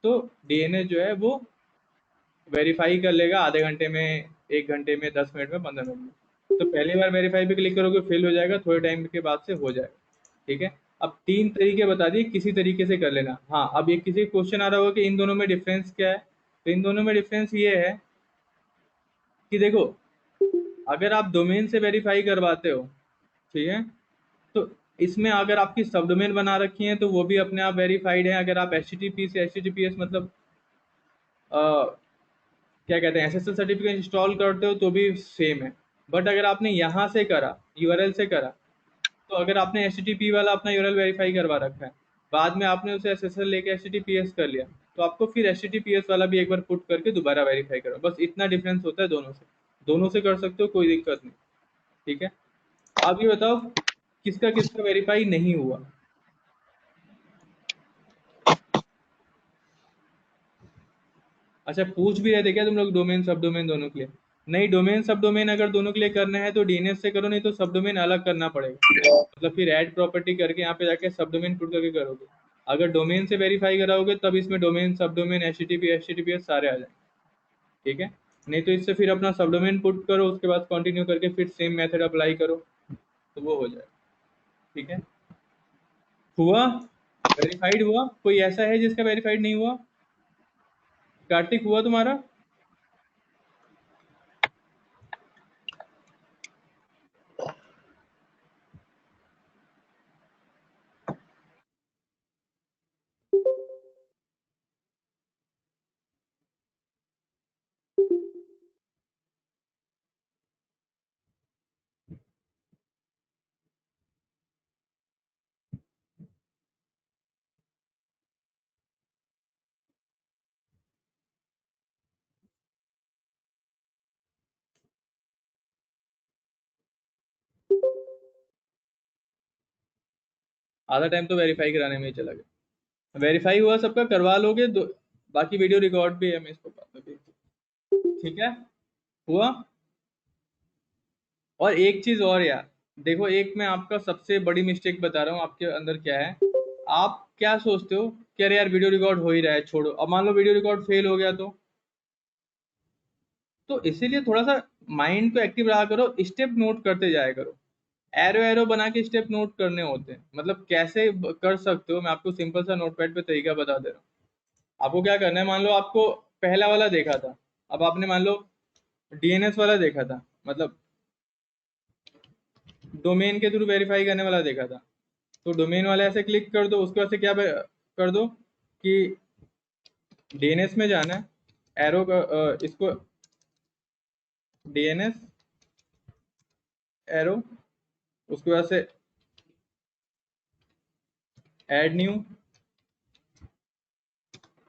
तो डीएनएस जो है वो वेरीफाई कर लेगा आधे घंटे में, 1 घंटे में, 10 मिनट में, 15 मिनट में। तो पहली बार वेरीफाई पे क्लिक करोगे फेल हो जाएगा, थोड़े टाइम के बाद से हो जाएगा। ठीक है। अब 3 तरीके बता दिए, किसी तरीके से कर लेना। हाँ, अब ये किसी क्वेश्चन आ रहा होगा कि इन दोनों में डिफरेंस क्या है। तो इन दोनों में डिफरेंस ये है कि देखो, अगर आप डोमेन से वेरीफाई करवाते हो, ठीक है, तो इसमें अगर आपकी सब डोमेन बना रखी है तो वो भी अपने आप वेरीफाइड है। अगर आप एचटीटीपी से एचटीटीपीएस मतलब क्या कहते हैं एसएसएल सर्टिफिकेट इंस्टॉल करते हो तो भी सेम है। बट अगर आपने यहाँ से करा, यूआरएल से करा, तो अगर आपने एचटीटीपी वाला अपना यूआरएल वेरीफाई करवा रखा है, बाद में आपने उसे एसएसएल लेके एचटीटीपीएस कर लिया, तो आपको फिर एचटीटीपीएस वाला भी एक बार पुट करके दोबारा वेरीफाई करो। बस इतना डिफरेंस होता है दोनों से। दोनों से कर सकते हो, कोई दिक्कत नहीं। ठीक है। आप ये बताओ किसका किसका वेरीफाई नहीं हुआ। अच्छा, पूछ भी रहे थे क्या तुम लोग डोमेन सब डोमेन दोनों के लिए? नहीं, डोमेन सब डोमेन अगर दोनों के लिए करना है तो डीएनएस से करो, नहीं तो सब डोमेन अलग करना पड़ेगा। मतलब फिर ऐड प्रॉपर्टी करके यहाँ पे जाके सब डोमेन पुट करके करोगे। अगर डोमेन से वेरीफाई कराओगे तब इसमें डोमेन सब डोमेन एचटीटीपीएस सारे आ जाएंगे। ठीक है। नहीं तो इससे फिर अपना सब डोमेन पुट करो, उसके बाद कंटिन्यू करके फिर सेम मेथड अप्लाई करो, तो वो हो जाए। ठीक है। हुआ? वेरीफाइड हुआ? कोई ऐसा है जिसका वेरीफाइड नहीं हुआ? कार्तिक, हुआ तुम्हारा? आधा टाइम तो वेरीफाई कराने में ही चला गया। वेरीफाई हुआ सबका, करवा लोगे बाकी वीडियो रिकॉर्ड भी है, मैं इसको बाद में भेज दूँ। ठीक है। हुआ? और एक चीज और यार, देखो, एक मैं आपका सबसे बड़ी मिस्टेक बता रहा हूँ आपके अंदर क्या है। आप क्या सोचते हो कि अरे यार वीडियो रिकॉर्ड हो ही रहा है, छोड़ो। अब मान लो वीडियो रिकॉर्ड फेल हो गया तो इसीलिए थोड़ा सा माइंड को एक्टिव रहा करो, स्टेप नोट करते जाया करो। एरो एरो बना के स्टेप नोट करने होते हैं। मतलब कैसे कर सकते हो, मैं आपको सिंपल सा नोटपैड पे तरीका बता दे रहा हूँ। आपको क्या करना है, मान लो आपको पहला वाला देखा था, अब आपने मान लो डीएनएस वाला देखा था, मतलब डोमेन के थ्रू वेरीफाई करने वाला देखा था। तो डोमेन वाला ऐसे क्लिक कर दो, उसके बाद से क्या कर दो कि डीएनएस में जाना है, एरो का इसको डीएनएस एरो, उसके बाद से add new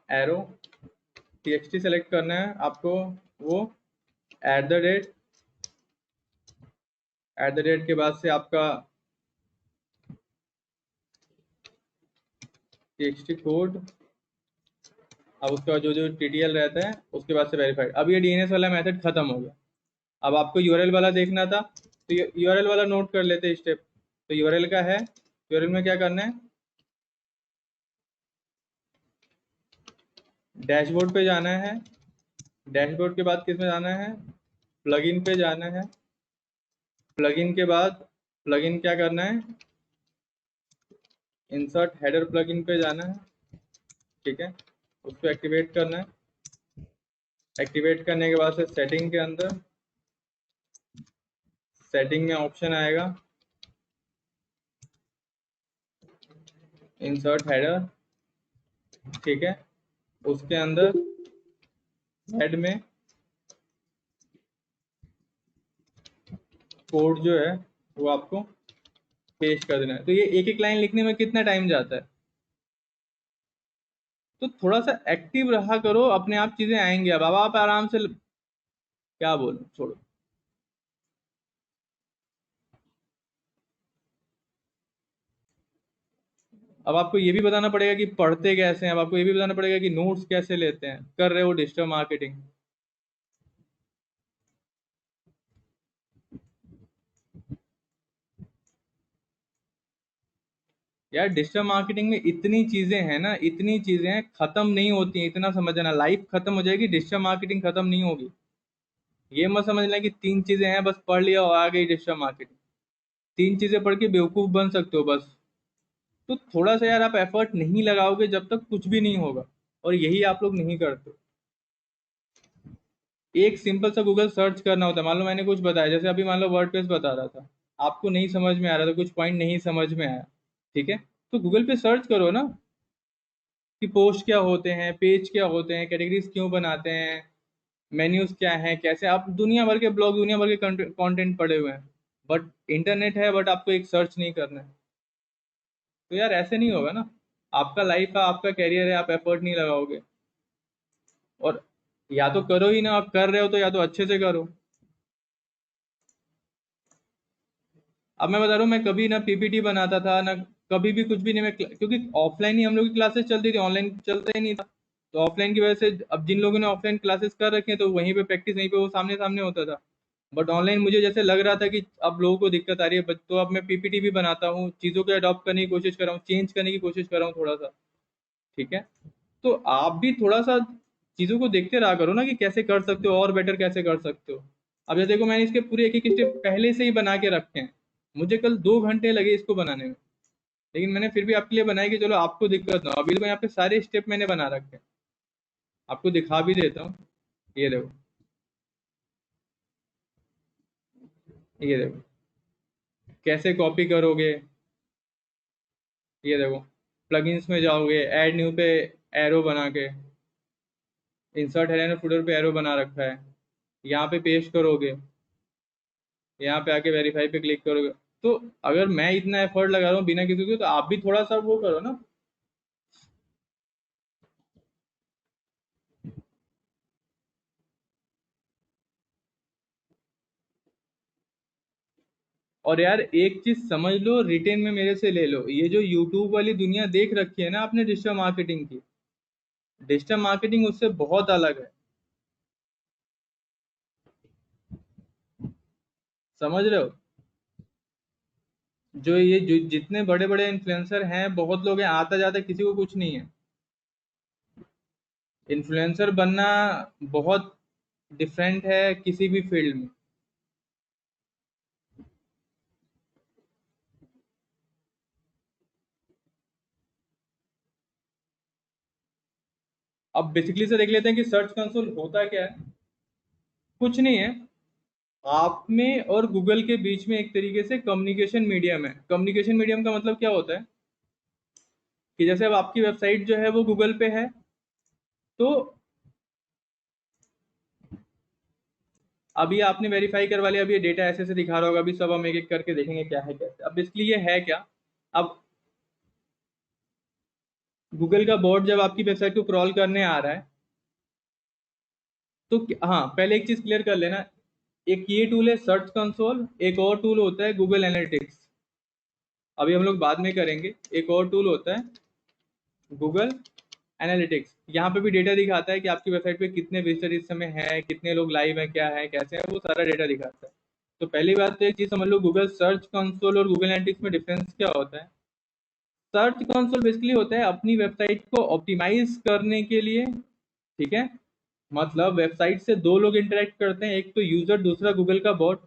arrow TXT select करना है आपको। वो at the rate, at the rate के बाद से आपका टीएक्सटी कोड, अब उसका जो जो टीटीएल रहता है उसके बाद से वेरीफाइड। अब ये डीएनएस वाला मेथड खत्म हो गया। अब आपको यूआरएल वाला देखना था, तो यूआरएल वाला नोट कर लेते स्टेप। तो यूआरएल का है, यूआरएल में क्या करना है, डैशबोर्ड पे जाना है। डैशबोर्ड के बाद किस में जाना है, प्लगइन पे जाना है। प्लगइन के बाद प्लगइन क्या करना है, इंसर्ट हेडर प्लगइन पे जाना है। ठीक है। उसको एक्टिवेट करना है। एक्टिवेट करने के बाद से सेटिंग के अंदर, सेटिंग में ऑप्शन आएगा इंसर्ट हेडर। ठीक है। उसके अंदर हेड में कोड जो है वो आपको पेस्ट कर देना है। तो ये एक एक लाइन लिखने में कितना टाइम जाता है? तो थोड़ा सा एक्टिव रहा करो, अपने आप चीजें आएंगी। अब आप आराम से क्या बोलूं, छोड़ो। अब आपको ये भी बताना पड़ेगा कि पढ़ते कैसे हैं, अब आपको ये भी बताना पड़ेगा कि नोट्स कैसे लेते हैं, कर रहे हो डिजिटल मार्केटिंग। यार डिजिटल मार्केटिंग में इतनी चीजें हैं ना, इतनी चीजें हैं, खत्म नहीं होती हैं, इतना समझना, लाइफ खत्म हो जाएगी, डिजिटल मार्केटिंग खत्म नहीं होगी। ये मत समझना कि 3 चीजें हैं बस पढ़ लिया और आ गई डिजिटल मार्केटिंग। 3 चीजें पढ़ के बेवकूफ बन सकते हो बस। तो थोड़ा सा यार आप एफर्ट नहीं लगाओगे जब तक कुछ भी नहीं होगा, और यही आप लोग नहीं करते। एक सिंपल सा गूगल सर्च करना होता है। मान लो मैंने कुछ बताया, जैसे अभी मान लो वर्डप्रेस बता रहा था, आपको नहीं समझ में आ रहा था, कुछ पॉइंट नहीं समझ में आया, ठीक है, तो गूगल पे सर्च करो ना कि पोस्ट क्या होते हैं, पेज क्या होते हैं, कैटेगरीज क्यों बनाते हैं, मेन्यूज क्या हैं, कैसे। आप दुनिया भर के ब्लॉग, दुनिया भर के कंटेंट पढ़े हुए हैं, बट इंटरनेट है, बट आपको एक सर्च नहीं करना है। तो यार ऐसे नहीं होगा ना। आपका लाइफ है, आपका कैरियर है, आप एफर्ट नहीं लगाओगे, और या तो करो ही ना, आप कर रहे हो तो या तो अच्छे से करो। अब मैं बता रहा हूँ, मैं कभी ना पीपीटी बनाता था ना, कभी भी कुछ भी नहीं। मैं क्योंकि ऑफलाइन ही हम लोग की क्लासेस चलती थी, ऑनलाइन चलता ही नहीं था। तो ऑफलाइन की वजह से, अब जिन लोगों ने ऑफलाइन क्लासेस कर रखे हैं तो वहीं पे प्रैक्टिस, वहीं पे वो सामने सामने होता था। बट ऑनलाइन मुझे जैसे लग रहा था कि अब लोगों को दिक्कत आ रही है, तो अब मैं पीपीटी भी बनाता हूँ, चीज़ों को अडॉप्ट करने की कोशिश कर रहा हूँ, चेंज करने की कोशिश कर रहा हूँ थोड़ा सा, ठीक है। तो आप भी थोड़ा सा चीज़ों को देखते रहा करो ना कि कैसे कर सकते हो और बेटर कैसे कर सकते हो। अब जैसे देखो, मैंने इसके पूरे एक एक स्टेप पहले से ही बना के रखे हैं। मुझे कल 2 घंटे लगे इसको बनाने में, लेकिन मैंने फिर भी आपके लिए बनाया कि चलो आपको दिक्कत ना हो। अभी तो यहाँ पे सारे स्टेप मैंने बना रखे हैं, आपको दिखा भी देता हूँ। ये देखो, ये देखो कैसे कॉपी करोगे। ये देखो, प्लगइन्स में जाओगे, ऐड न्यू पे एरो बना के, इंसर्ट हेलेन फुटर पे एरो बना रखा है, यहाँ पे पेस्ट करोगे, यहाँ पे आके वेरीफाई पे क्लिक करोगे। तो अगर मैं इतना एफर्ट लगा रहा हूँ बिना किसी को, तो आप भी थोड़ा सा वो करो ना। और यार एक चीज समझ लो, रिटेन में मेरे से ले लो, ये जो यूट्यूब वाली दुनिया देख रखी है ना आपने डिजिटल मार्केटिंग की, डिजिटल मार्केटिंग उससे बहुत अलग है। समझ रहे हो? जो ये जो जितने बड़े बड़े इन्फ्लुएंसर हैं, बहुत लोग हैं, आता जाता किसी को कुछ नहीं है। इन्फ्लुएंसर बनना बहुत डिफरेंट है किसी भी फील्ड में। अब बेसिकली से देख लेते हैं कि सर्च कंसोल होता क्या है। कुछ नहीं है, आप में और गूगल के बीच में एक तरीके से कम्युनिकेशन मीडियम है। कम्युनिकेशन मीडियम का मतलब क्या होता है कि जैसे अब आपकी वेबसाइट जो है वो गूगल पे है, तो अभी आपने वेरीफाई करवा लिया, अभी ये डेटा ऐसे ऐसे दिखा रहा होगा, अभी सब हम एक एक करके देखेंगे क्या है कैसे। अब बेसिकली ये है क्या, अब गूगल का बॉट जब आपकी वेबसाइट को क्रॉल करने आ रहा है, तो हाँ, पहले एक चीज क्लियर कर लेना। एक ये टूल है सर्च कंसोल, एक और टूल होता है गूगल एनालिटिक्स, अभी हम लोग बाद में करेंगे। एक और टूल होता है गूगल एनालिटिक्स, यहाँ पे भी डेटा दिखाता है कि आपकी वेबसाइट पे कितने विजिटर इस समय हैं, कितने लोग लाइव हैं, क्या है कैसे है, वो सारा डेटा दिखाता है। तो पहली बात तो एक चीज समझ लो, गूगल सर्च कंसोल और गूगल एनालिटिक्स में डिफरेंस क्या होता है। सर्च कंसोल बेसिकली होता है अपनी वेबसाइट को ऑप्टिमाइज करने के लिए, ठीक है। मतलब वेबसाइट से दो लोग इंटरेक्ट करते हैं, एक तो यूजर, दूसरा गूगल का बॉट।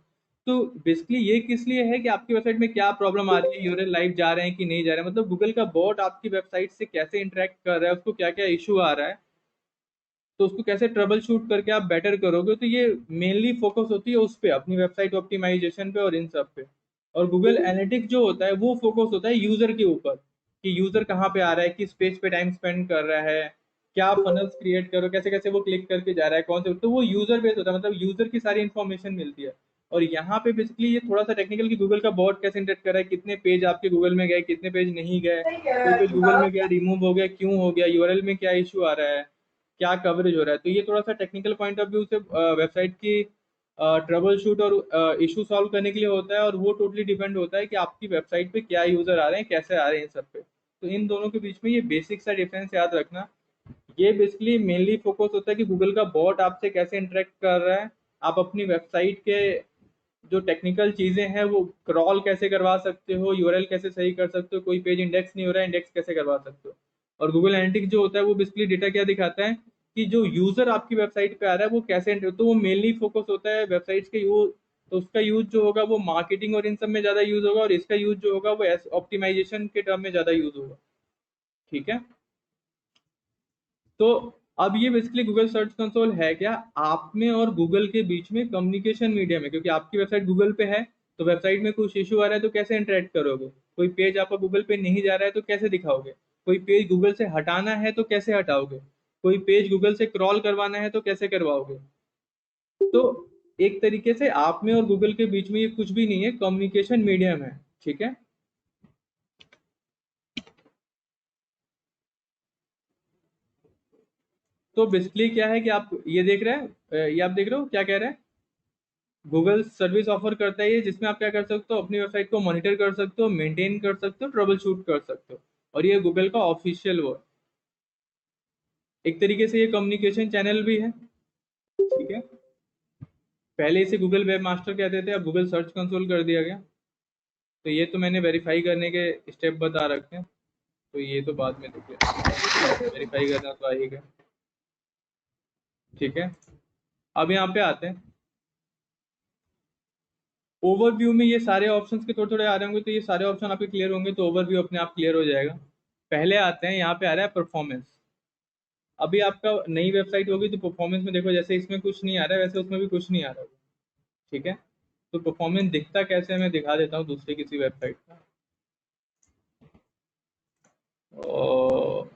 तो बेसिकली ये किस लिए है कि आपकी वेबसाइट में क्या प्रॉब्लम आ रही है, यूआरएल लाइव जा रहे हैं कि नहीं जा रहे हैं, मतलब गूगल का बॉट आपकी वेबसाइट से कैसे इंटरेक्ट कर रहा है, उसको क्या क्या इशू आ रहा है, तो उसको कैसे ट्रबल शूट करके आप बेटर करोगे। तो ये मेनली फोकस होती है उस पे, अपनी वेबसाइट ऑप्टिमाइजेशन पे और इन सब पे। और गूगल एनालिटिक्स जो होता है वो फोकस होता है यूजर के ऊपर, कि यूजर कहाँ पे आ रहा है, किस पेज पे टाइम स्पेंड कर रहा है, क्या फनल्स क्रिएट करो, कैसे कैसे वो क्लिक करके जा रहा है, कौन से, तो वो यूजर बेस्ड होता है, मतलब यूजर की सारी इन्फॉर्मेशन मिलती है। और यहाँ पे बेसिकली ये थोड़ा सा टेक्निकल कि गूगल का बॉट कैसे इंटरेक्ट कर रहा है, कितने पेज आपके गूगल में गए, कितने पेज नहीं गए, कोई पेज गूगल में गया रिमूव हो गया, क्यों हो गया, यूआरएल में क्या इशू आ रहा है, क्या कवरेज हो रहा है। तो ये थोड़ा सा टेक्निकल पॉइंट ऑफ व्यू से वेबसाइट की ट्रबल शूट और इशू सॉल्व करने के लिए होता है, और वो टोटली डिपेंड होता है कि आपकी वेबसाइट पे क्या यूज़र आ रहे हैं, कैसे आ रहे हैं इन सब पे। तो इन दोनों के बीच में ये बेसिक सा डिफरेंस याद रखना। ये बेसिकली मेनली फोकस होता है कि गूगल का बॉट आपसे कैसे इंटरेक्ट कर रहा है, आप अपनी वेबसाइट के जो टेक्निकल चीज़ें हैं वो क्रॉल कैसे करवा सकते हो, यूआरएल कैसे सही कर सकते हो, कोई पेज इंडेक्स नहीं हो रहा है, इंडेक्स कैसे करवा सकते हो। और गूगल एनालिटिक्स जो होता है वो बेसिकली डेटा क्या दिखाता है कि जो यूज़र आपकी वेबसाइट पे आ रहा है वो कैसे, तो वो मेनली फोकस होता है वेबसाइट्स के यूज, तो उसका यूज जो होगा वो मार्केटिंग और इन सब में ज़्यादा यूज होगा, और इसका यूज जो होगा वो ऑप्टिमाइजेशन के टर्म में ज़्यादा यूज होगा। ठीक है। तो अब ये बेसिकली गूगल सर्च कंसोल है क्या, आप में और गूगल के बीच में कम्युनिकेशन मीडियम है, क्योंकि आपकी वेबसाइट गूगल पे है, तो वेबसाइट में कुछ इशू आ रहा है तो कैसे इंटरेक्ट करोगे, कोई पेज आपका गूगल पे नहीं जा रहा है तो कैसे दिखाओगे, कोई पेज गूगल से हटाना है तो कैसे हटाओगे, कोई पेज गूगल से क्रॉल करवाना है तो कैसे करवाओगे। तो एक तरीके से आप में और गूगल के बीच में ये कुछ भी नहीं है, कम्युनिकेशन मीडियम है। ठीक है। तो बेसिकली क्या है कि आप ये देख रहे हैं, ये आप देख रहे हो क्या कह रहे हैं, गूगल सर्विस ऑफर करता है ये, जिसमें आप क्या कर सकते हो, अपनी वेबसाइट को मॉनिटर कर सकते हो, मेंटेन कर सकते हो, ट्रबल शूट कर सकते हो, और ये गूगल का ऑफिशियल वो है। एक तरीके से ये कम्युनिकेशन चैनल भी है। ठीक है। पहले इसे गूगल वेब मास्टर कहते थे, अब गूगल सर्च कंसोल कर दिया गया। तो ये तो मैंने वेरीफाई करने के स्टेप बता रखे हैं, तो ये तो बाद में देखिए, वेरीफाई करना तो आ ही गया। ठीक है। अब यहाँ पे आते हैं ओवरव्यू में, ये सारे ऑप्शंस के थोड़े थोड़े आ रहे होंगे, तो ये सारे ऑप्शन आपके क्लियर होंगे तो ओवरव्यू अपने आप क्लियर हो जाएगा। पहले आते हैं, यहाँ पे आ रहा है परफॉर्मेंस। अभी आपका नई वेबसाइट होगी तो परफॉर्मेंस में देखो, जैसे इसमें कुछ नहीं आ रहा है वैसे उसमें भी कुछ नहीं आ रहा होगा। ठीक है। तो परफॉर्मेंस दिखता कैसे है, मैं दिखा देता हूँ दूसरी किसी वेबसाइट का। और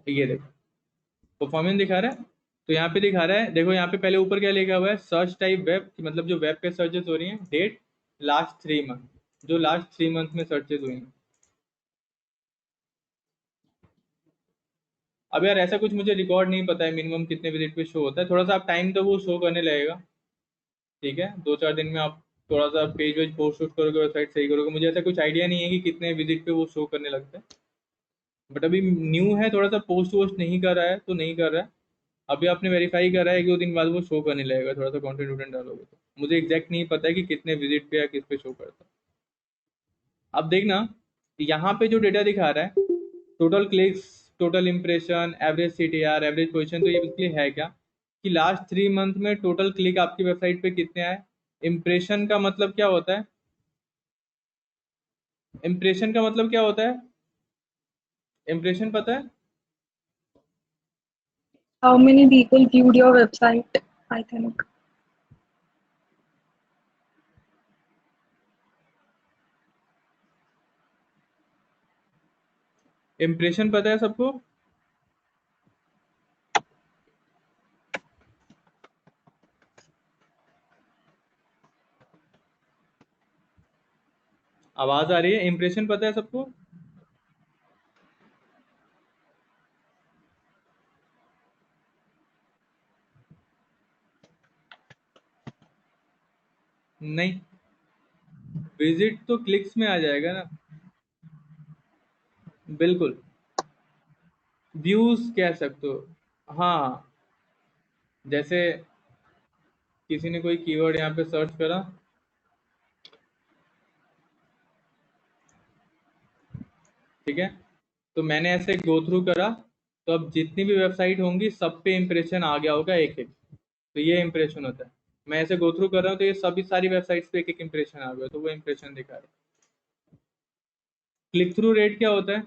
ये देखो परफॉर्मेंस दिखा रहा है, तो यहाँ पे दिखा रहा है, देखो यहाँ पे पहले ऊपर क्या लिखा हुआ है, सर्च टाइप वेब, मतलब जो वेब पे सर्चेस हो रही हैं, डेट लास्ट 3 मंथ, जो लास्ट 3 मंथ में सर्चेस हुई हैं। अब यार ऐसा कुछ मुझे रिकॉर्ड नहीं पता है मिनिमम कितने विजिट पे शो होता है, थोड़ा सा आप टाइम तो वो शो करने लगेगा। ठीक है, 2-4 दिन में आप थोड़ा सा पेज वेज पोस्ट शूट करोगे, वेबसाइट सही करोगे, मुझे ऐसा कुछ आइडिया नहीं है कि कितने विजिट पे वो शो करने लगता है। बट अभी न्यू है, थोड़ा सा पोस्ट वोस्ट नहीं कर रहा है तो नहीं कर रहा है। अभी आपने वेरीफाई करा है, 1-2 दिन बाद वो शो करने लगेगा, थोड़ा सा कंटेंट वोटेंट डालोगे तो। मुझे एग्जैक्ट नहीं पता है कि कितने विजिट पे या किस पे शो करता है। अब देखना, यहाँ पे जो डेटा दिखा रहा है, total clicks, total impression, average CTR, average position, तो ये बेसिकली है क्या कि लास्ट 3 मंथ में टोटल क्लिक आपकी वेबसाइट पे कितने आए। इंप्रेशन का मतलब क्या होता है, इंप्रेशन का मतलब क्या होता है, इंप्रेशन पता है। How many people viewed your website? I think. Impression पता है सबको। आवाज आ रही है, इंप्रेशन पता है सबको। नहीं, विजिट तो क्लिक्स में आ जाएगा ना। बिल्कुल, व्यूज कह सकते हो। हाँ, जैसे किसी ने कोई कीवर्ड यहाँ पे सर्च करा, ठीक है, तो मैंने ऐसे गो थ्रू करा, तो अब जितनी भी वेबसाइट होंगी सब पे इंप्रेशन आ गया होगा एक एक। तो ये इंप्रेशन होता है। मैं ऐसे गो थ्रू कर रहा हूँ तो ये सभी सारी वेबसाइट्स पे एक एक इंप्रेशन आ गया, तो वो इंप्रेशन दिखा रहा है। क्लिक थ्रू रेट क्या होता है,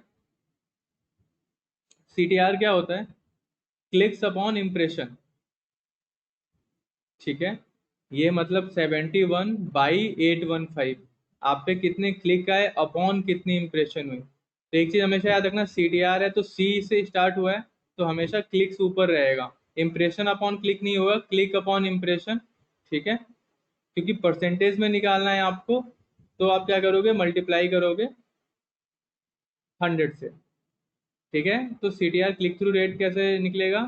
सीटीआर क्या होता है, क्लिक्स अपॉन इंप्रेशन। ठीक है, ये मतलब 71/815, आप पे कितने क्लिक आए अपॉन कितनी इंप्रेशन हुई। तो एक चीज हमेशा याद रखना, सी टी आर है तो सी से स्टार्ट हुआ है, तो हमेशा क्लिक्स ऊपर रहेगा, इम्प्रेशन अपॉन क्लिक नहीं होगा, क्लिक अपॉन इम्प्रेशन, ठीक है, क्योंकि परसेंटेज में निकालना है आपको, तो आप क्या करोगे, मल्टीप्लाई करोगे 100 से, ठीक है। तो CTR क्लिक थ्रू रेट कैसे निकलेगा,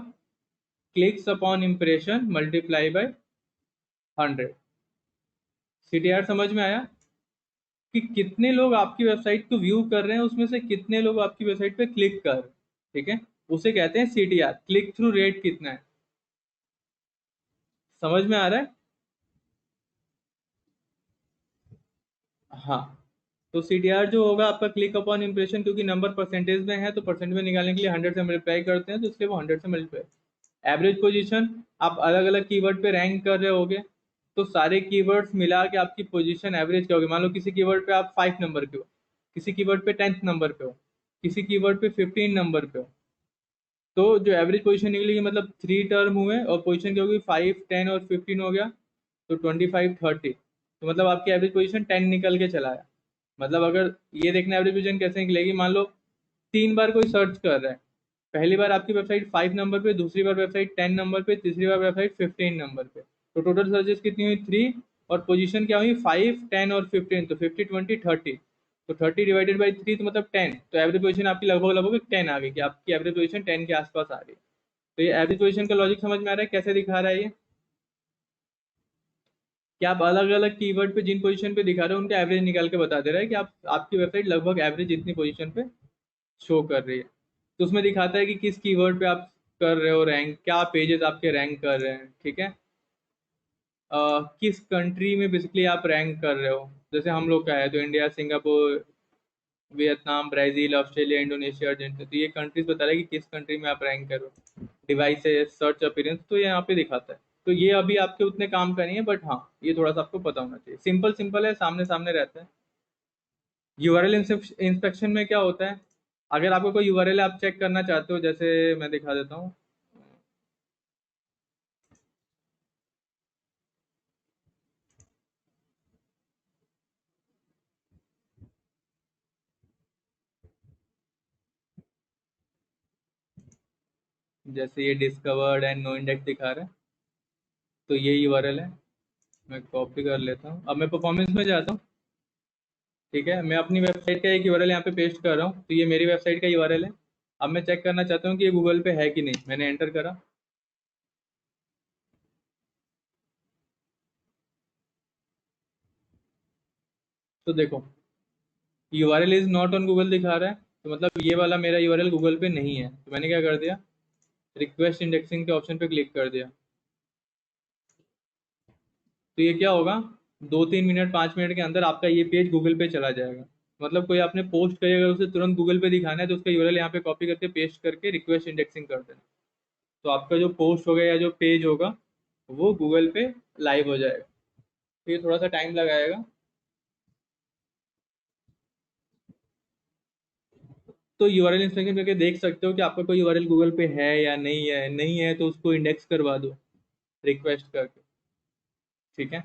clicks upon impression multiply by 100। CTR समझ में आया कि कितने लोग आपकी वेबसाइट को व्यू कर रहे हैं, उसमें से कितने लोग आपकी वेबसाइट पे क्लिक कर रहे हैं, ठीक है, उसे कहते हैं CTR, क्लिक थ्रू रेट कितना है, समझ में आ रहा है। हाँ, तो CTR जो होगा आपका क्लिक अपॉन इम्प्रेशन, क्योंकि नंबर परसेंटेज में है तो परसेंट में निकालने के लिए 100 से मल्टीप्लाई करते हैं, तो इसलिए वो 100 से मल्टीप्लाई। एवरेज पोजीशन, आप अलग अलग कीवर्ड पे रैंक कर रहे होगे, तो सारे कीवर्ड्स मिला के आपकी पोजीशन एवरेज क्या होगी। मान लो किसी कीवर्ड पे आप 5 नंबर पे हो, किसी कीवर्ड पे 10th नंबर पे हो, किसी कीवर्ड पे 15 नंबर पे हो, तो जो एवरेज पोजीशन निकलेगी, मतलब 3 टर्म हुए और पोजीशन क्या होगी, 5, 10 और 15 हो गया, तो 25, 30, तो मतलब आपकी एवरेज पोजीशन 10 निकल के चला आया। मतलब अगर ये देखना एवरेज पोजीशन कैसे निकलेगी, मान लो 3 बार कोई सर्च कर रहा है, पहली बार आपकी वेबसाइट 5 नंबर पे, दूसरी बार वेबसाइट 10 नंबर पे, तीसरी बार वेबसाइट 15 नंबर पे, तो टोटल सर्चेस कितनी हुई, 3, और पोजीशन क्या हुई, 5, 10 और 15, तो 50, 20, 30, तो 30 डिवाइडेड बाई 3, तो मतलब 10, तो एवरेज पोजीशन आपकी लगभग लगभग 10 आ गई, कि आपकी एवरेज पोजीशन 10 के आसपास आ रही है। तो ये एवरेज पोजीशन का लॉजिक समझ में आ रहा है कैसे दिखा रहा है ये, कि आप अलग अलग कीवर्ड पे जिन पोजीशन पे दिखा रहे हो उनका एवरेज निकाल के बता दे रहा है कि आप आपकी वेबसाइट लगभग एवरेज इतनी पोजीशन पे शो कर रही है। तो उसमें दिखाता है कि किस कीवर्ड पे आप कर रहे हो रैंक, क्या पेजेस आपके रैंक कर रहे हैं, ठीक है। किस कंट्री में बेसिकली आप रैंक कर रहे हो, जैसे हम लोग का है तो India, Singapore, Vietnam, Brazil, Australia, Indonesia, Argentina, तो ये कंट्रीज बता रहा है कि किस कंट्री में आप रैंक करो। डिवाइसेस, सर्च अपीयरेंस, तो ये यहाँ पे दिखाता है। तो ये अभी आपके उतने काम का नहीं है, बट हाँ ये थोड़ा सा आपको पता होना चाहिए, सिंपल सिंपल है, सामने सामने रहता है। यूआरएल इंस्पेक्शन में क्या होता है, अगर आपको कोई यूआरएल आप चेक करना चाहते हो, जैसे मैं दिखा देता हूँ, जैसे ये डिस्कवर्ड एंड नो इंडेक्स दिखा रहा है, तो ये यूआरएल है, मैं कॉपी कर लेता हूँ, अब मैं परफॉर्मेंस में जाता हूँ, ठीक है, मैं अपनी वेबसाइट का एक यूआरएल यहाँ पे पेस्ट कर रहा हूँ, तो ये मेरी वेबसाइट का यूआरएल है। अब मैं चेक करना चाहता हूँ कि ये गूगल पे है कि नहीं, मैंने एंटर करा, तो देखो URL is not on Google दिखा रहा है, तो मतलब ये वाला मेरा यूआरएल गूगल पे नहीं है, तो मैंने क्या कर दिया, रिक्वेस्ट इंडेक्सिंग के ऑप्शन पे क्लिक कर दिया। तो ये क्या होगा, 2-3 मिनट 5 मिनट के अंदर आपका ये पेज गूगल पे चला जाएगा। मतलब कोई आपने पोस्ट करी, अगर उसे तुरंत गूगल पे दिखाना है तो उसका यूआरएल यहाँ पे कॉपी करके पेस्ट करके रिक्वेस्ट इंडेक्सिंग कर देना, तो आपका जो पोस्ट होगा या जो पेज होगा वो गूगल पे लाइव हो जाएगा। तो ये थोड़ा सा टाइम लगाएगा। तो यूआरएल इंस्पेक्शन करके देख सकते हो कि आपका कोई यूआरएल गूगल पे है या नहीं है, नहीं है तो उसको इंडेक्स करवा दो रिक्वेस्ट करके, ठीक है।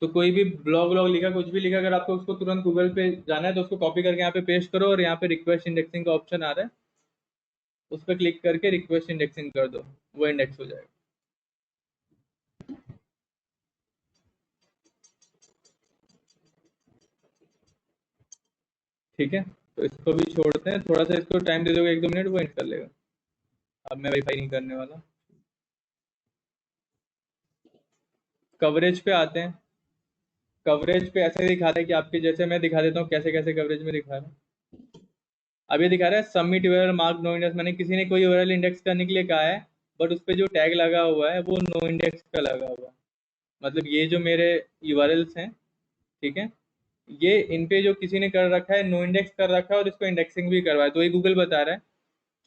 तो कोई भी ब्लॉग व्लॉग लिखा, कुछ भी लिखा, अगर आपको उसको तुरंत गूगल पे जाना है तो उसको कॉपी करके यहाँ पे पेस्ट करो, और यहाँ पे रिक्वेस्ट इंडेक्सिंग का ऑप्शन आ रहा है, उस पर क्लिक करके रिक्वेस्ट इंडेक्सिंग कर दो, वो इंडेक्स हो जाएगा, ठीक है। तो इसको भी छोड़ते हैं, थोड़ा सा इसको टाइम दे दोगे 1-2 मिनट, वो एंड कर लेगा। अब मैं वेरीफाई नहीं करने वाला। कवरेज पे आते हैं, कवरेज पे ऐसे दिखाता है कि आपके, जैसे मैं दिखा देता हूँ कैसे कैसे कवरेज में दिखा रहा है। अब ये दिखा रहा है submit URL mark no index, मैंने किसी ने कोई यूआरएल इंडेक्स करने के लिए कहा है, बट उस पे जो टैग लगा हुआ है वो नो इंडेक्स का लगा हुआ है। मतलब ये जो मेरे यूआरएल्स हैं, ठीक है, ये इन पे जो किसी ने कर रखा है, नो इंडेक्स कर रखा है, और इसको इंडेक्सिंग भी करवाया, तो ये गूगल बता रहा है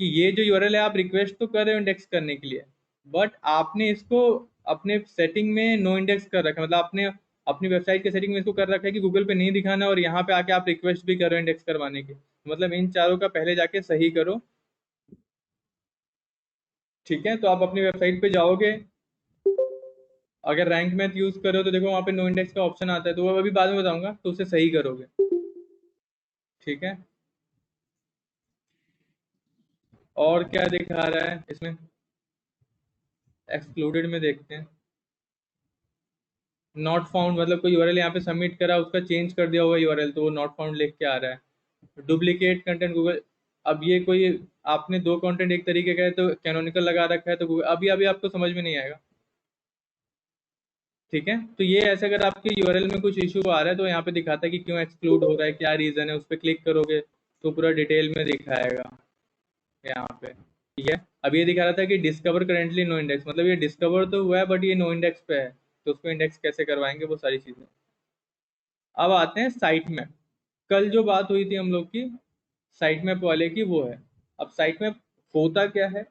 कि ये जो यूआरएल है आप रिक्वेस्ट तो कर रहे हो इंडेक्स करने के लिए, बट आपने इसको अपने सेटिंग में नो इंडेक्स कर रखा है, मतलब आपने अपनी वेबसाइट के सेटिंग में इसको कर रखा है कि गूगल पे नहीं दिखाना है, और यहाँ पे आके आप रिक्वेस्ट भी कर रहे हो इंडेक्स करवाने की, मतलब इन चारों का पहले जाके सही करो, ठीक है। तो आप अपनी वेबसाइट पे जाओगे, अगर रैंक मैथ यूज करो तो देखो वहाँ पे नो इंडेक्स का ऑप्शन आता है, तो वो अभी बाद में बताऊंगा, तो उसे सही करोगे, ठीक है। और क्या दिखा रहा है इसमें, एक्सक्लूडेड में देखते हैं। नॉट फाउंड मतलब कोई यूआरएल यहाँ पे सबमिट करा, उसका चेंज कर दिया होगा यूआरएल, तो वो नॉट फाउंड लिख के आ रहा है। डुप्लीकेट कंटेंट गूगल, अब ये कोई आपने दो कंटेंट एक तरीके का है तो कैनोनिकल लगा रखा है, तो गूगल अभी अभी आपको समझ में नहीं आएगा। ठीक है, तो ये ऐसे अगर आपके यूआरएल में कुछ इशू आ रहा है तो यहाँ पे दिखाता है कि क्यों एक्सक्लूड हो रहा है, क्या रीजन है, उस पर क्लिक करोगे तो पूरा डिटेल में दिखाएगा यहाँ पे। ठीक है, अब ये दिखा रहा था कि डिस्कवर करेंटली नो इंडेक्स, मतलब ये डिस्कवर तो हुआ है बट ये नो इंडेक्स पे है, तो उसको इंडेक्स कैसे करवाएंगे, वो सारी चीजें। अब आते हैं साइट मैप। कल जो बात हुई थी हम लोग की साइट मैप वाले की, वो है। अब साइट मैप होता क्या है,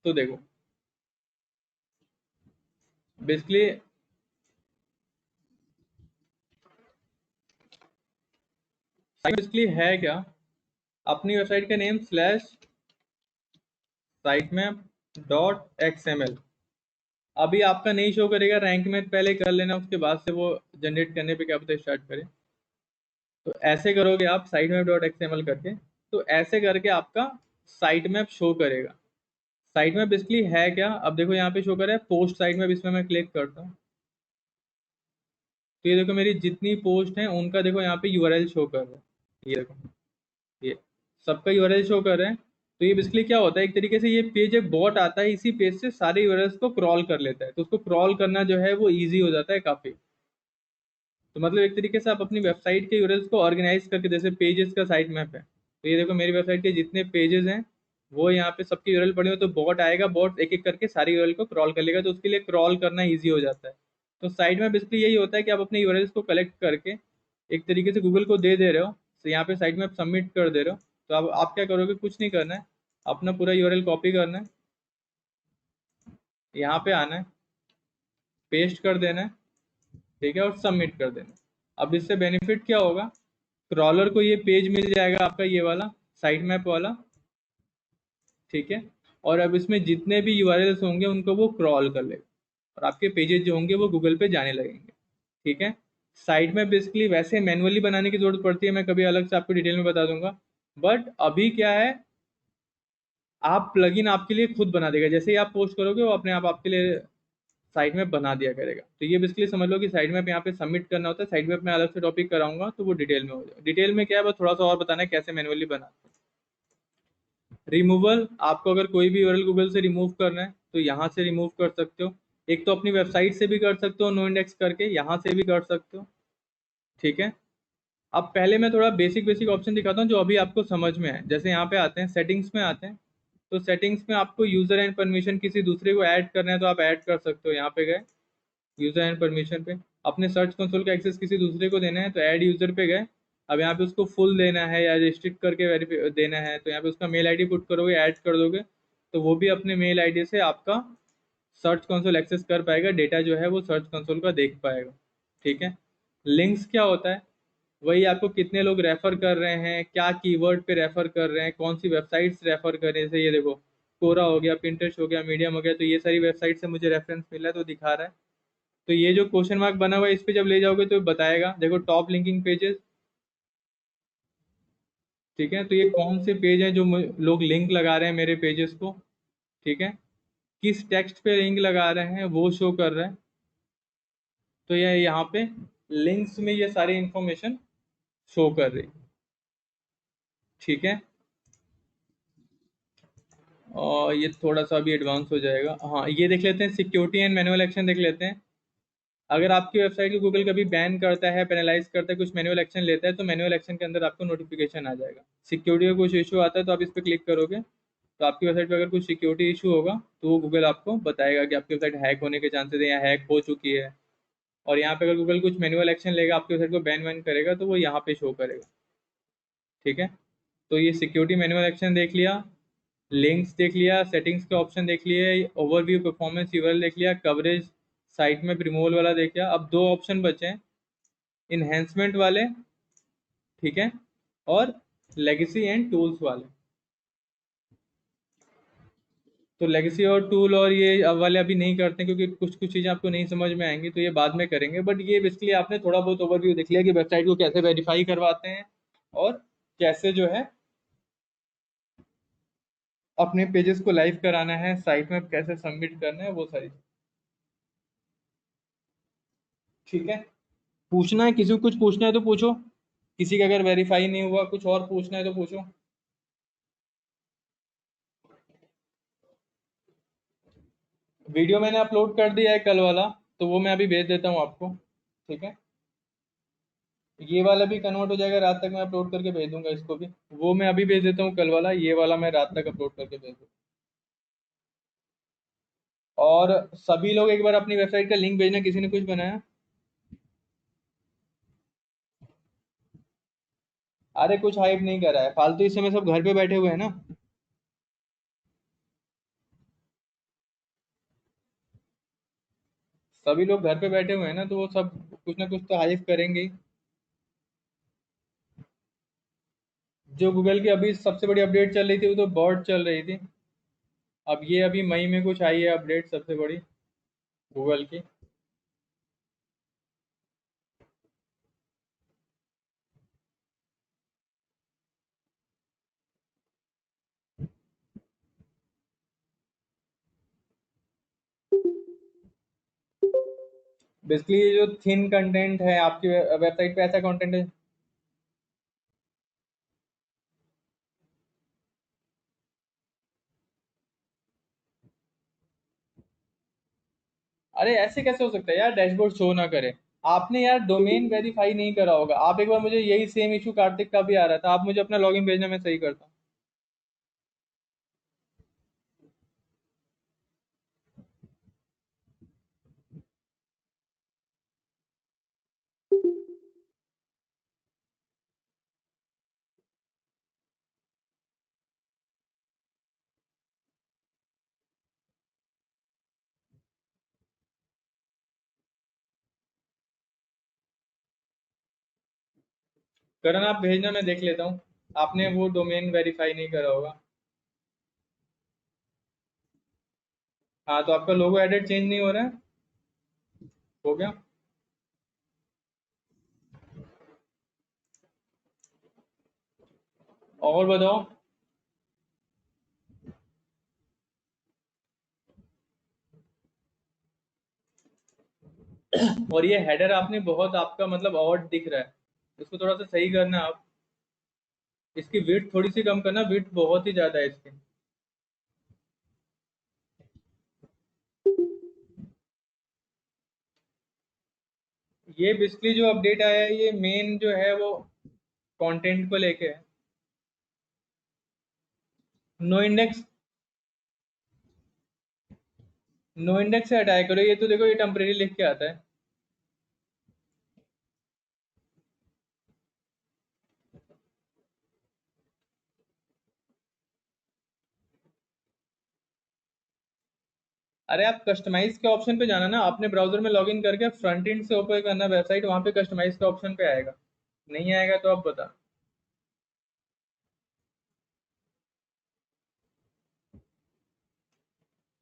तो देखो बेसिकली साइट बेसिकली है क्या, अपनी वेबसाइट का name slash site map dot XML. अभी आपका नहीं शो करेगा, रैंक में पहले कर लेना, उसके बाद से वो जनरेट करने पे क्या पता स्टार्ट करे। तो ऐसे करोगे आप साइट मैप डॉट एक्सएमएल करके, तो ऐसे करके आपका साइट मैप शो करेगा। साइट मैप बेसिकली है क्या, अब देखो यहाँ पे शो कर रहा है पोस्ट साइट मैप, इसमें मैं क्लिक करता हूँ तो ये देखो मेरी जितनी पोस्ट हैं उनका देखो यहाँ पे यूआरएल शो कर रहा है। ये देखो, ये सबका यूआरएल शो कर रहे हैं। तो ये बेसिकली क्या होता है, एक तरीके से ये पेज एक बॉट आता है, इसी पेज से सारे यूआरएल्स को क्रॉल कर लेता है, तो उसको क्रॉल करना जो है वो ईजी हो जाता है काफ़ी। तो मतलब एक तरीके से आप अपनी वेबसाइट के यूआरएल्स को ऑर्गेनाइज करके, जैसे पेजेस का साइट मैप है, तो ये देखो मेरी वेबसाइट के जितने पेजेस हैं वो यहाँ पे सबके यूआरएल पड़े हुए, तो बॉट आएगा, बॉट एक एक करके सारी यूआरएल को क्रॉल कर लेगा, तो उसके लिए क्रॉल करना ईजी हो जाता है। तो साइट में बेसिकली यही होता है कि आप अपने यूआरएल्स को कलेक्ट करके एक तरीके से गूगल को दे रहे हो, तो यहाँ पे साइट मैप सबमिट कर दे रहे हो। तो अब आप क्या करोगे, कुछ नहीं करना है, अपना पूरा यूआरएल कॉपी करना है, यहाँ पे आना है, पेस्ट कर देना है, ठीक है, और सबमिट कर देना। अब इससे बेनिफिट क्या होगा, क्रॉलर को ये पेज मिल जाएगा आपका, ये वाला साइट मैप वाला, ठीक है, और अब इसमें जितने भी यूआरएल्स होंगे उनको वो क्रॉल कर लेगा, और आपके पेजेस जो होंगे वो गूगल पे जाने लगेंगे। ठीक है, साइट मैप बेसिकली वैसे मैनुअली बनाने की जरूरत पड़ती है, मैं कभी अलग से आपको डिटेल में बता दूंगा, बट अभी क्या है, आप प्लगइन आपके लिए खुद बना देगा, जैसे ही आप पोस्ट करोगे वो अपने आप आपके लिए साइट मैप बना दिया करेगा। तो ये बेसिकली समझ लो कि साइट मैप यहाँ पे सबमिट करना होता है। साइट मैप में अलग से टॉपिक कराऊंगा तो वो डिटेल में हो जाएगा। डिटेल में क्या है, बस थोड़ा सा और बताना है कैसे मैनुअली बनाते हैं। रिमूवल, आपको अगर कोई भी यूआरएल गूगल से रिमूव करना है तो यहाँ से रिमूव कर सकते हो। एक तो अपनी वेबसाइट से भी कर सकते हो नो इंडेक्स करके, यहाँ से भी कर सकते हो। ठीक है, अब पहले मैं थोड़ा बेसिक बेसिक ऑप्शन दिखाता हूँ जो अभी आपको समझ में है। जैसे यहाँ पे आते हैं, सेटिंग्स में आते हैं, तो सेटिंग्स में आपको यूजर एंड परमिशन किसी दूसरे को ऐड करना है तो आप ऐड कर सकते हो। यहाँ पे गए यूजर एंड परमिशन पे, अपने सर्च कंसोल का एक्सेस किसी दूसरे को देना है तो ऐड यूजर पे गए। अब यहाँ पे उसको फुल देना है या रिस्ट्रिक्ट करके वेरीफाई देना है, तो यहाँ पे उसका मेल आईडी पुट करोगे, ऐड कर दोगे, तो वो भी अपने मेल आईडी से आपका सर्च कंसोल एक्सेस कर पाएगा, डेटा जो है वो सर्च कंसोल का देख पाएगा। ठीक है, लिंक्स क्या होता है, वही आपको कितने लोग रेफर कर रहे हैं, क्या कीवर्ड पे रेफर कर रहे हैं, कौन सी वेबसाइट्स रेफर कर रहे हैं। जैसे ये देखो कोरा हो गया, पिंटरेस्ट हो गया, मीडियम हो गया, तो ये सारी वेबसाइट से मुझे रेफरेंस मिला है तो दिखा रहा है। तो ये जो क्वेश्चन मार्क बना हुआ है इस पे जब ले जाओगे तो बताएगा, देखो टॉप लिंकिंग पेजेस। ठीक है, तो ये कौन से पेज हैं जो लोग लिंक लगा रहे हैं मेरे पेजेस को। ठीक है, किस टेक्स्ट पे लिंक लगा रहे हैं वो शो कर रहा है। तो ये यहाँ पे लिंक्स में ये सारी इंफॉर्मेशन शो कर रही। ठीक है, और ये थोड़ा सा अभी एडवांस हो जाएगा। हाँ, ये देख लेते हैं, सिक्योरिटी एंड मैनुअल एक्शन देख लेते हैं। अगर आपकी वेबसाइट को गूगल कभी बैन करता है, पेनलाइज करता है, कुछ मैनुअल एक्शन लेता है, तो मैनुअल एक्शन के अंदर आपको नोटिफिकेशन आ जाएगा। सिक्योरिटी का कुछ इशू आता है तो आप इस पर क्लिक करोगे, तो आपकी वेबसाइट पर अगर कुछ सिक्योरिटी इशू होगा तो वो गूगल आपको बताएगा कि आपकी वेबसाइट हैक होने के चांसेस है या हैक हो चुकी है। और यहाँ पे अगर गूगल कुछ मैनुअल एक्शन लेगा, आपकी वेबसाइट को बैन वैन करेगा, तो वो यहाँ पे शो करेगा। ठीक है, तो ये सिक्योरिटी मैनुअल एक्शन देख लिया, लिंक्स देख लिया, सेटिंग्स के ऑप्शन देख लिए, ओवरव्यू, परफॉर्मेंस, यूआरएल देख लिया, कवरेज, साइट में रिमूवल वाला देख लिया। अब दो ऑप्शन बचे हैं, इन्हेंसमेंट वाले, ठीक है, और लेगेसी एंड टूल्स वाले। तो लेगेसी और टूल और ये अब वाले अभी नहीं करते क्योंकि कुछ कुछ चीज़ें आपको नहीं समझ में आएंगी, तो ये बाद में करेंगे। बट ये बेसिकली आपने थोड़ा बहुत ओवरव्यू देख लिया कि वेबसाइट को कैसे वेरीफाई करवाते हैं और कैसे जो है अपने पेजेस को लाइव कराना है, साइट में कैसे सबमिट करना है, वो सारी। ठीक है, पूछना है, किसी को कुछ पूछना है तो पूछो, किसी का अगर वेरीफाई नहीं हुआ कुछ और पूछना है तो पूछो। वीडियो मैंने अपलोड कर दिया है कल वाला, तो वो मैं अभी भेज देता हूँ आपको। ठीक है, ये वाला भी कन्वर्ट हो जाएगा, रात तक मैं अपलोड करके भेज दूंगा इसको भी। वो मैं अभी भेज देता हूँ कल वाला, ये वाला मैं रात तक अपलोड करके भेज दूंगा। और सभी लोग एक बार अपनी वेबसाइट का लिंक भेजना, किसी ने कुछ बनाया? अरे कुछ हाइप नहीं करा है फालतू, इस समय सब घर पे बैठे हुए हैं ना। सभी लोग घर पे बैठे हुए हैं ना, तो वो सब कुछ ना कुछ तो हाइप करेंगे ही। जो गूगल की अभी सबसे बड़ी अपडेट चल रही थी वो तो बर्ड चल रही थी। अब ये अभी मई में कुछ आई है अपडेट सबसे बड़ी गूगल की। बेसिकली ये जो थिन कंटेंट है आपकी वेबसाइट पे, ऐसा कंटेंट है। अरे ऐसे कैसे हो सकता है यार, डैशबोर्ड शो ना करे? आपने यार डोमेन वेरीफाई नहीं करा होगा। आप एक बार, मुझे यही सेम इशू कार्तिक का भी आ रहा था, आप मुझे अपना लॉगिन भेजना, मैं सही करता हूँ। करण आप भेजना, मैं देख लेता हूँ। आपने वो डोमेन वेरीफाई नहीं करा होगा। हाँ, तो आपका लोगो एडिट चेंज नहीं हो रहा है? हो गया। और बताओ। और ये हेडर आपने बहुत, आपका मतलब ऑड दिख रहा है, इसको थोड़ा सा सही करना आप। इसकी विड्थ थोड़ी सी कम करना, विड्थ बहुत ही ज्यादा है इसकी। ये बेसिकली जो अपडेट आया है, ये मेन जो है वो कंटेंट को लेके है। नो इंडेक्स, नो इंडेक्स से हटाया करो, ये तो देखो ये टेम्परेरी लिख के आता है। अरे आप कस्टमाइज के ऑप्शन पे जाना ना, अपने ब्राउजर में लॉगिन करके फ्रंट एंड से ओपन करना वेबसाइट, वहां पे कस्टमाइज के ऑप्शन पे आएगा। नहीं आएगा तो आप बता।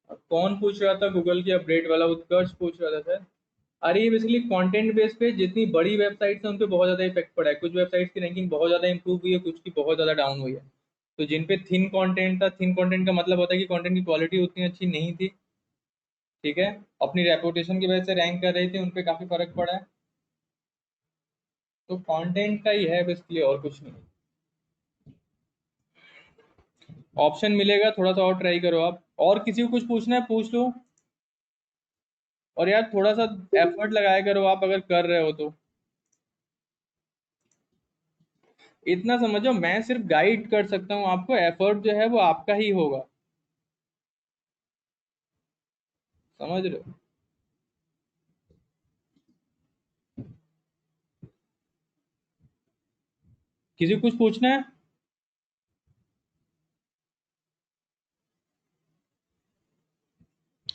अब कौन पूछ रहा था गूगल की अपडेट वाला? उत्कर्ष पूछ रहा था सर। अरे ये बेसिकली कंटेंट बेस पे जितनी बड़ी वेबसाइट्स हैं उन पे बहुत ज्यादा इफेक्ट पड़ा है। कुछ वेबसाइट्स की रैंकिंग बहुत ज्यादा इंप्रूव हुई है, कुछ की बहुत ज्यादा डाउन हुई है। तो जिन पे थिन कंटेंट था, थिन कंटेंट का मतलब होता है कि कंटेंट की क्वालिटी उतनी अच्छी नहीं थी। ठीक है, अपनी रेपुटेशन की वजह से रैंक कर रही थी, उन पे काफी फर्क पड़ा है। तो कंटेंट का ही है बेसिकली, और कुछ नहीं। ऑप्शन मिलेगा, थोड़ा सा और ट्राई करो आप। और किसी को कुछ पूछना है पूछ लो। और यार थोड़ा सा एफर्ट लगाया करो आप, अगर कर रहे हो तो। इतना समझो, मैं सिर्फ गाइड कर सकता हूँ आपको, एफर्ट जो है वो आपका ही होगा। समझ रहे हो? किसी को कुछ पूछना है?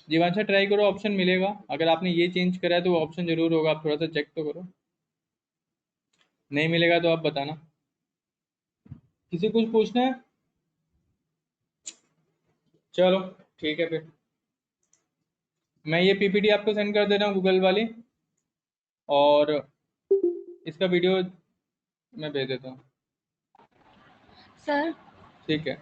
जीवांशा ट्राई करो, ऑप्शन मिलेगा। अगर आपने ये चेंज करा है तो वो ऑप्शन जरूर होगा, आप थोड़ा सा चेक तो करो। नहीं मिलेगा तो आप बताना। किसी को कुछ पूछना है? चलो ठीक है फिर, मैं ये पीपीटी आपको सेंड कर दे रहा हूँ गूगल वाली, और इसका वीडियो मैं भेज देता हूँ। Sir, ठीक है।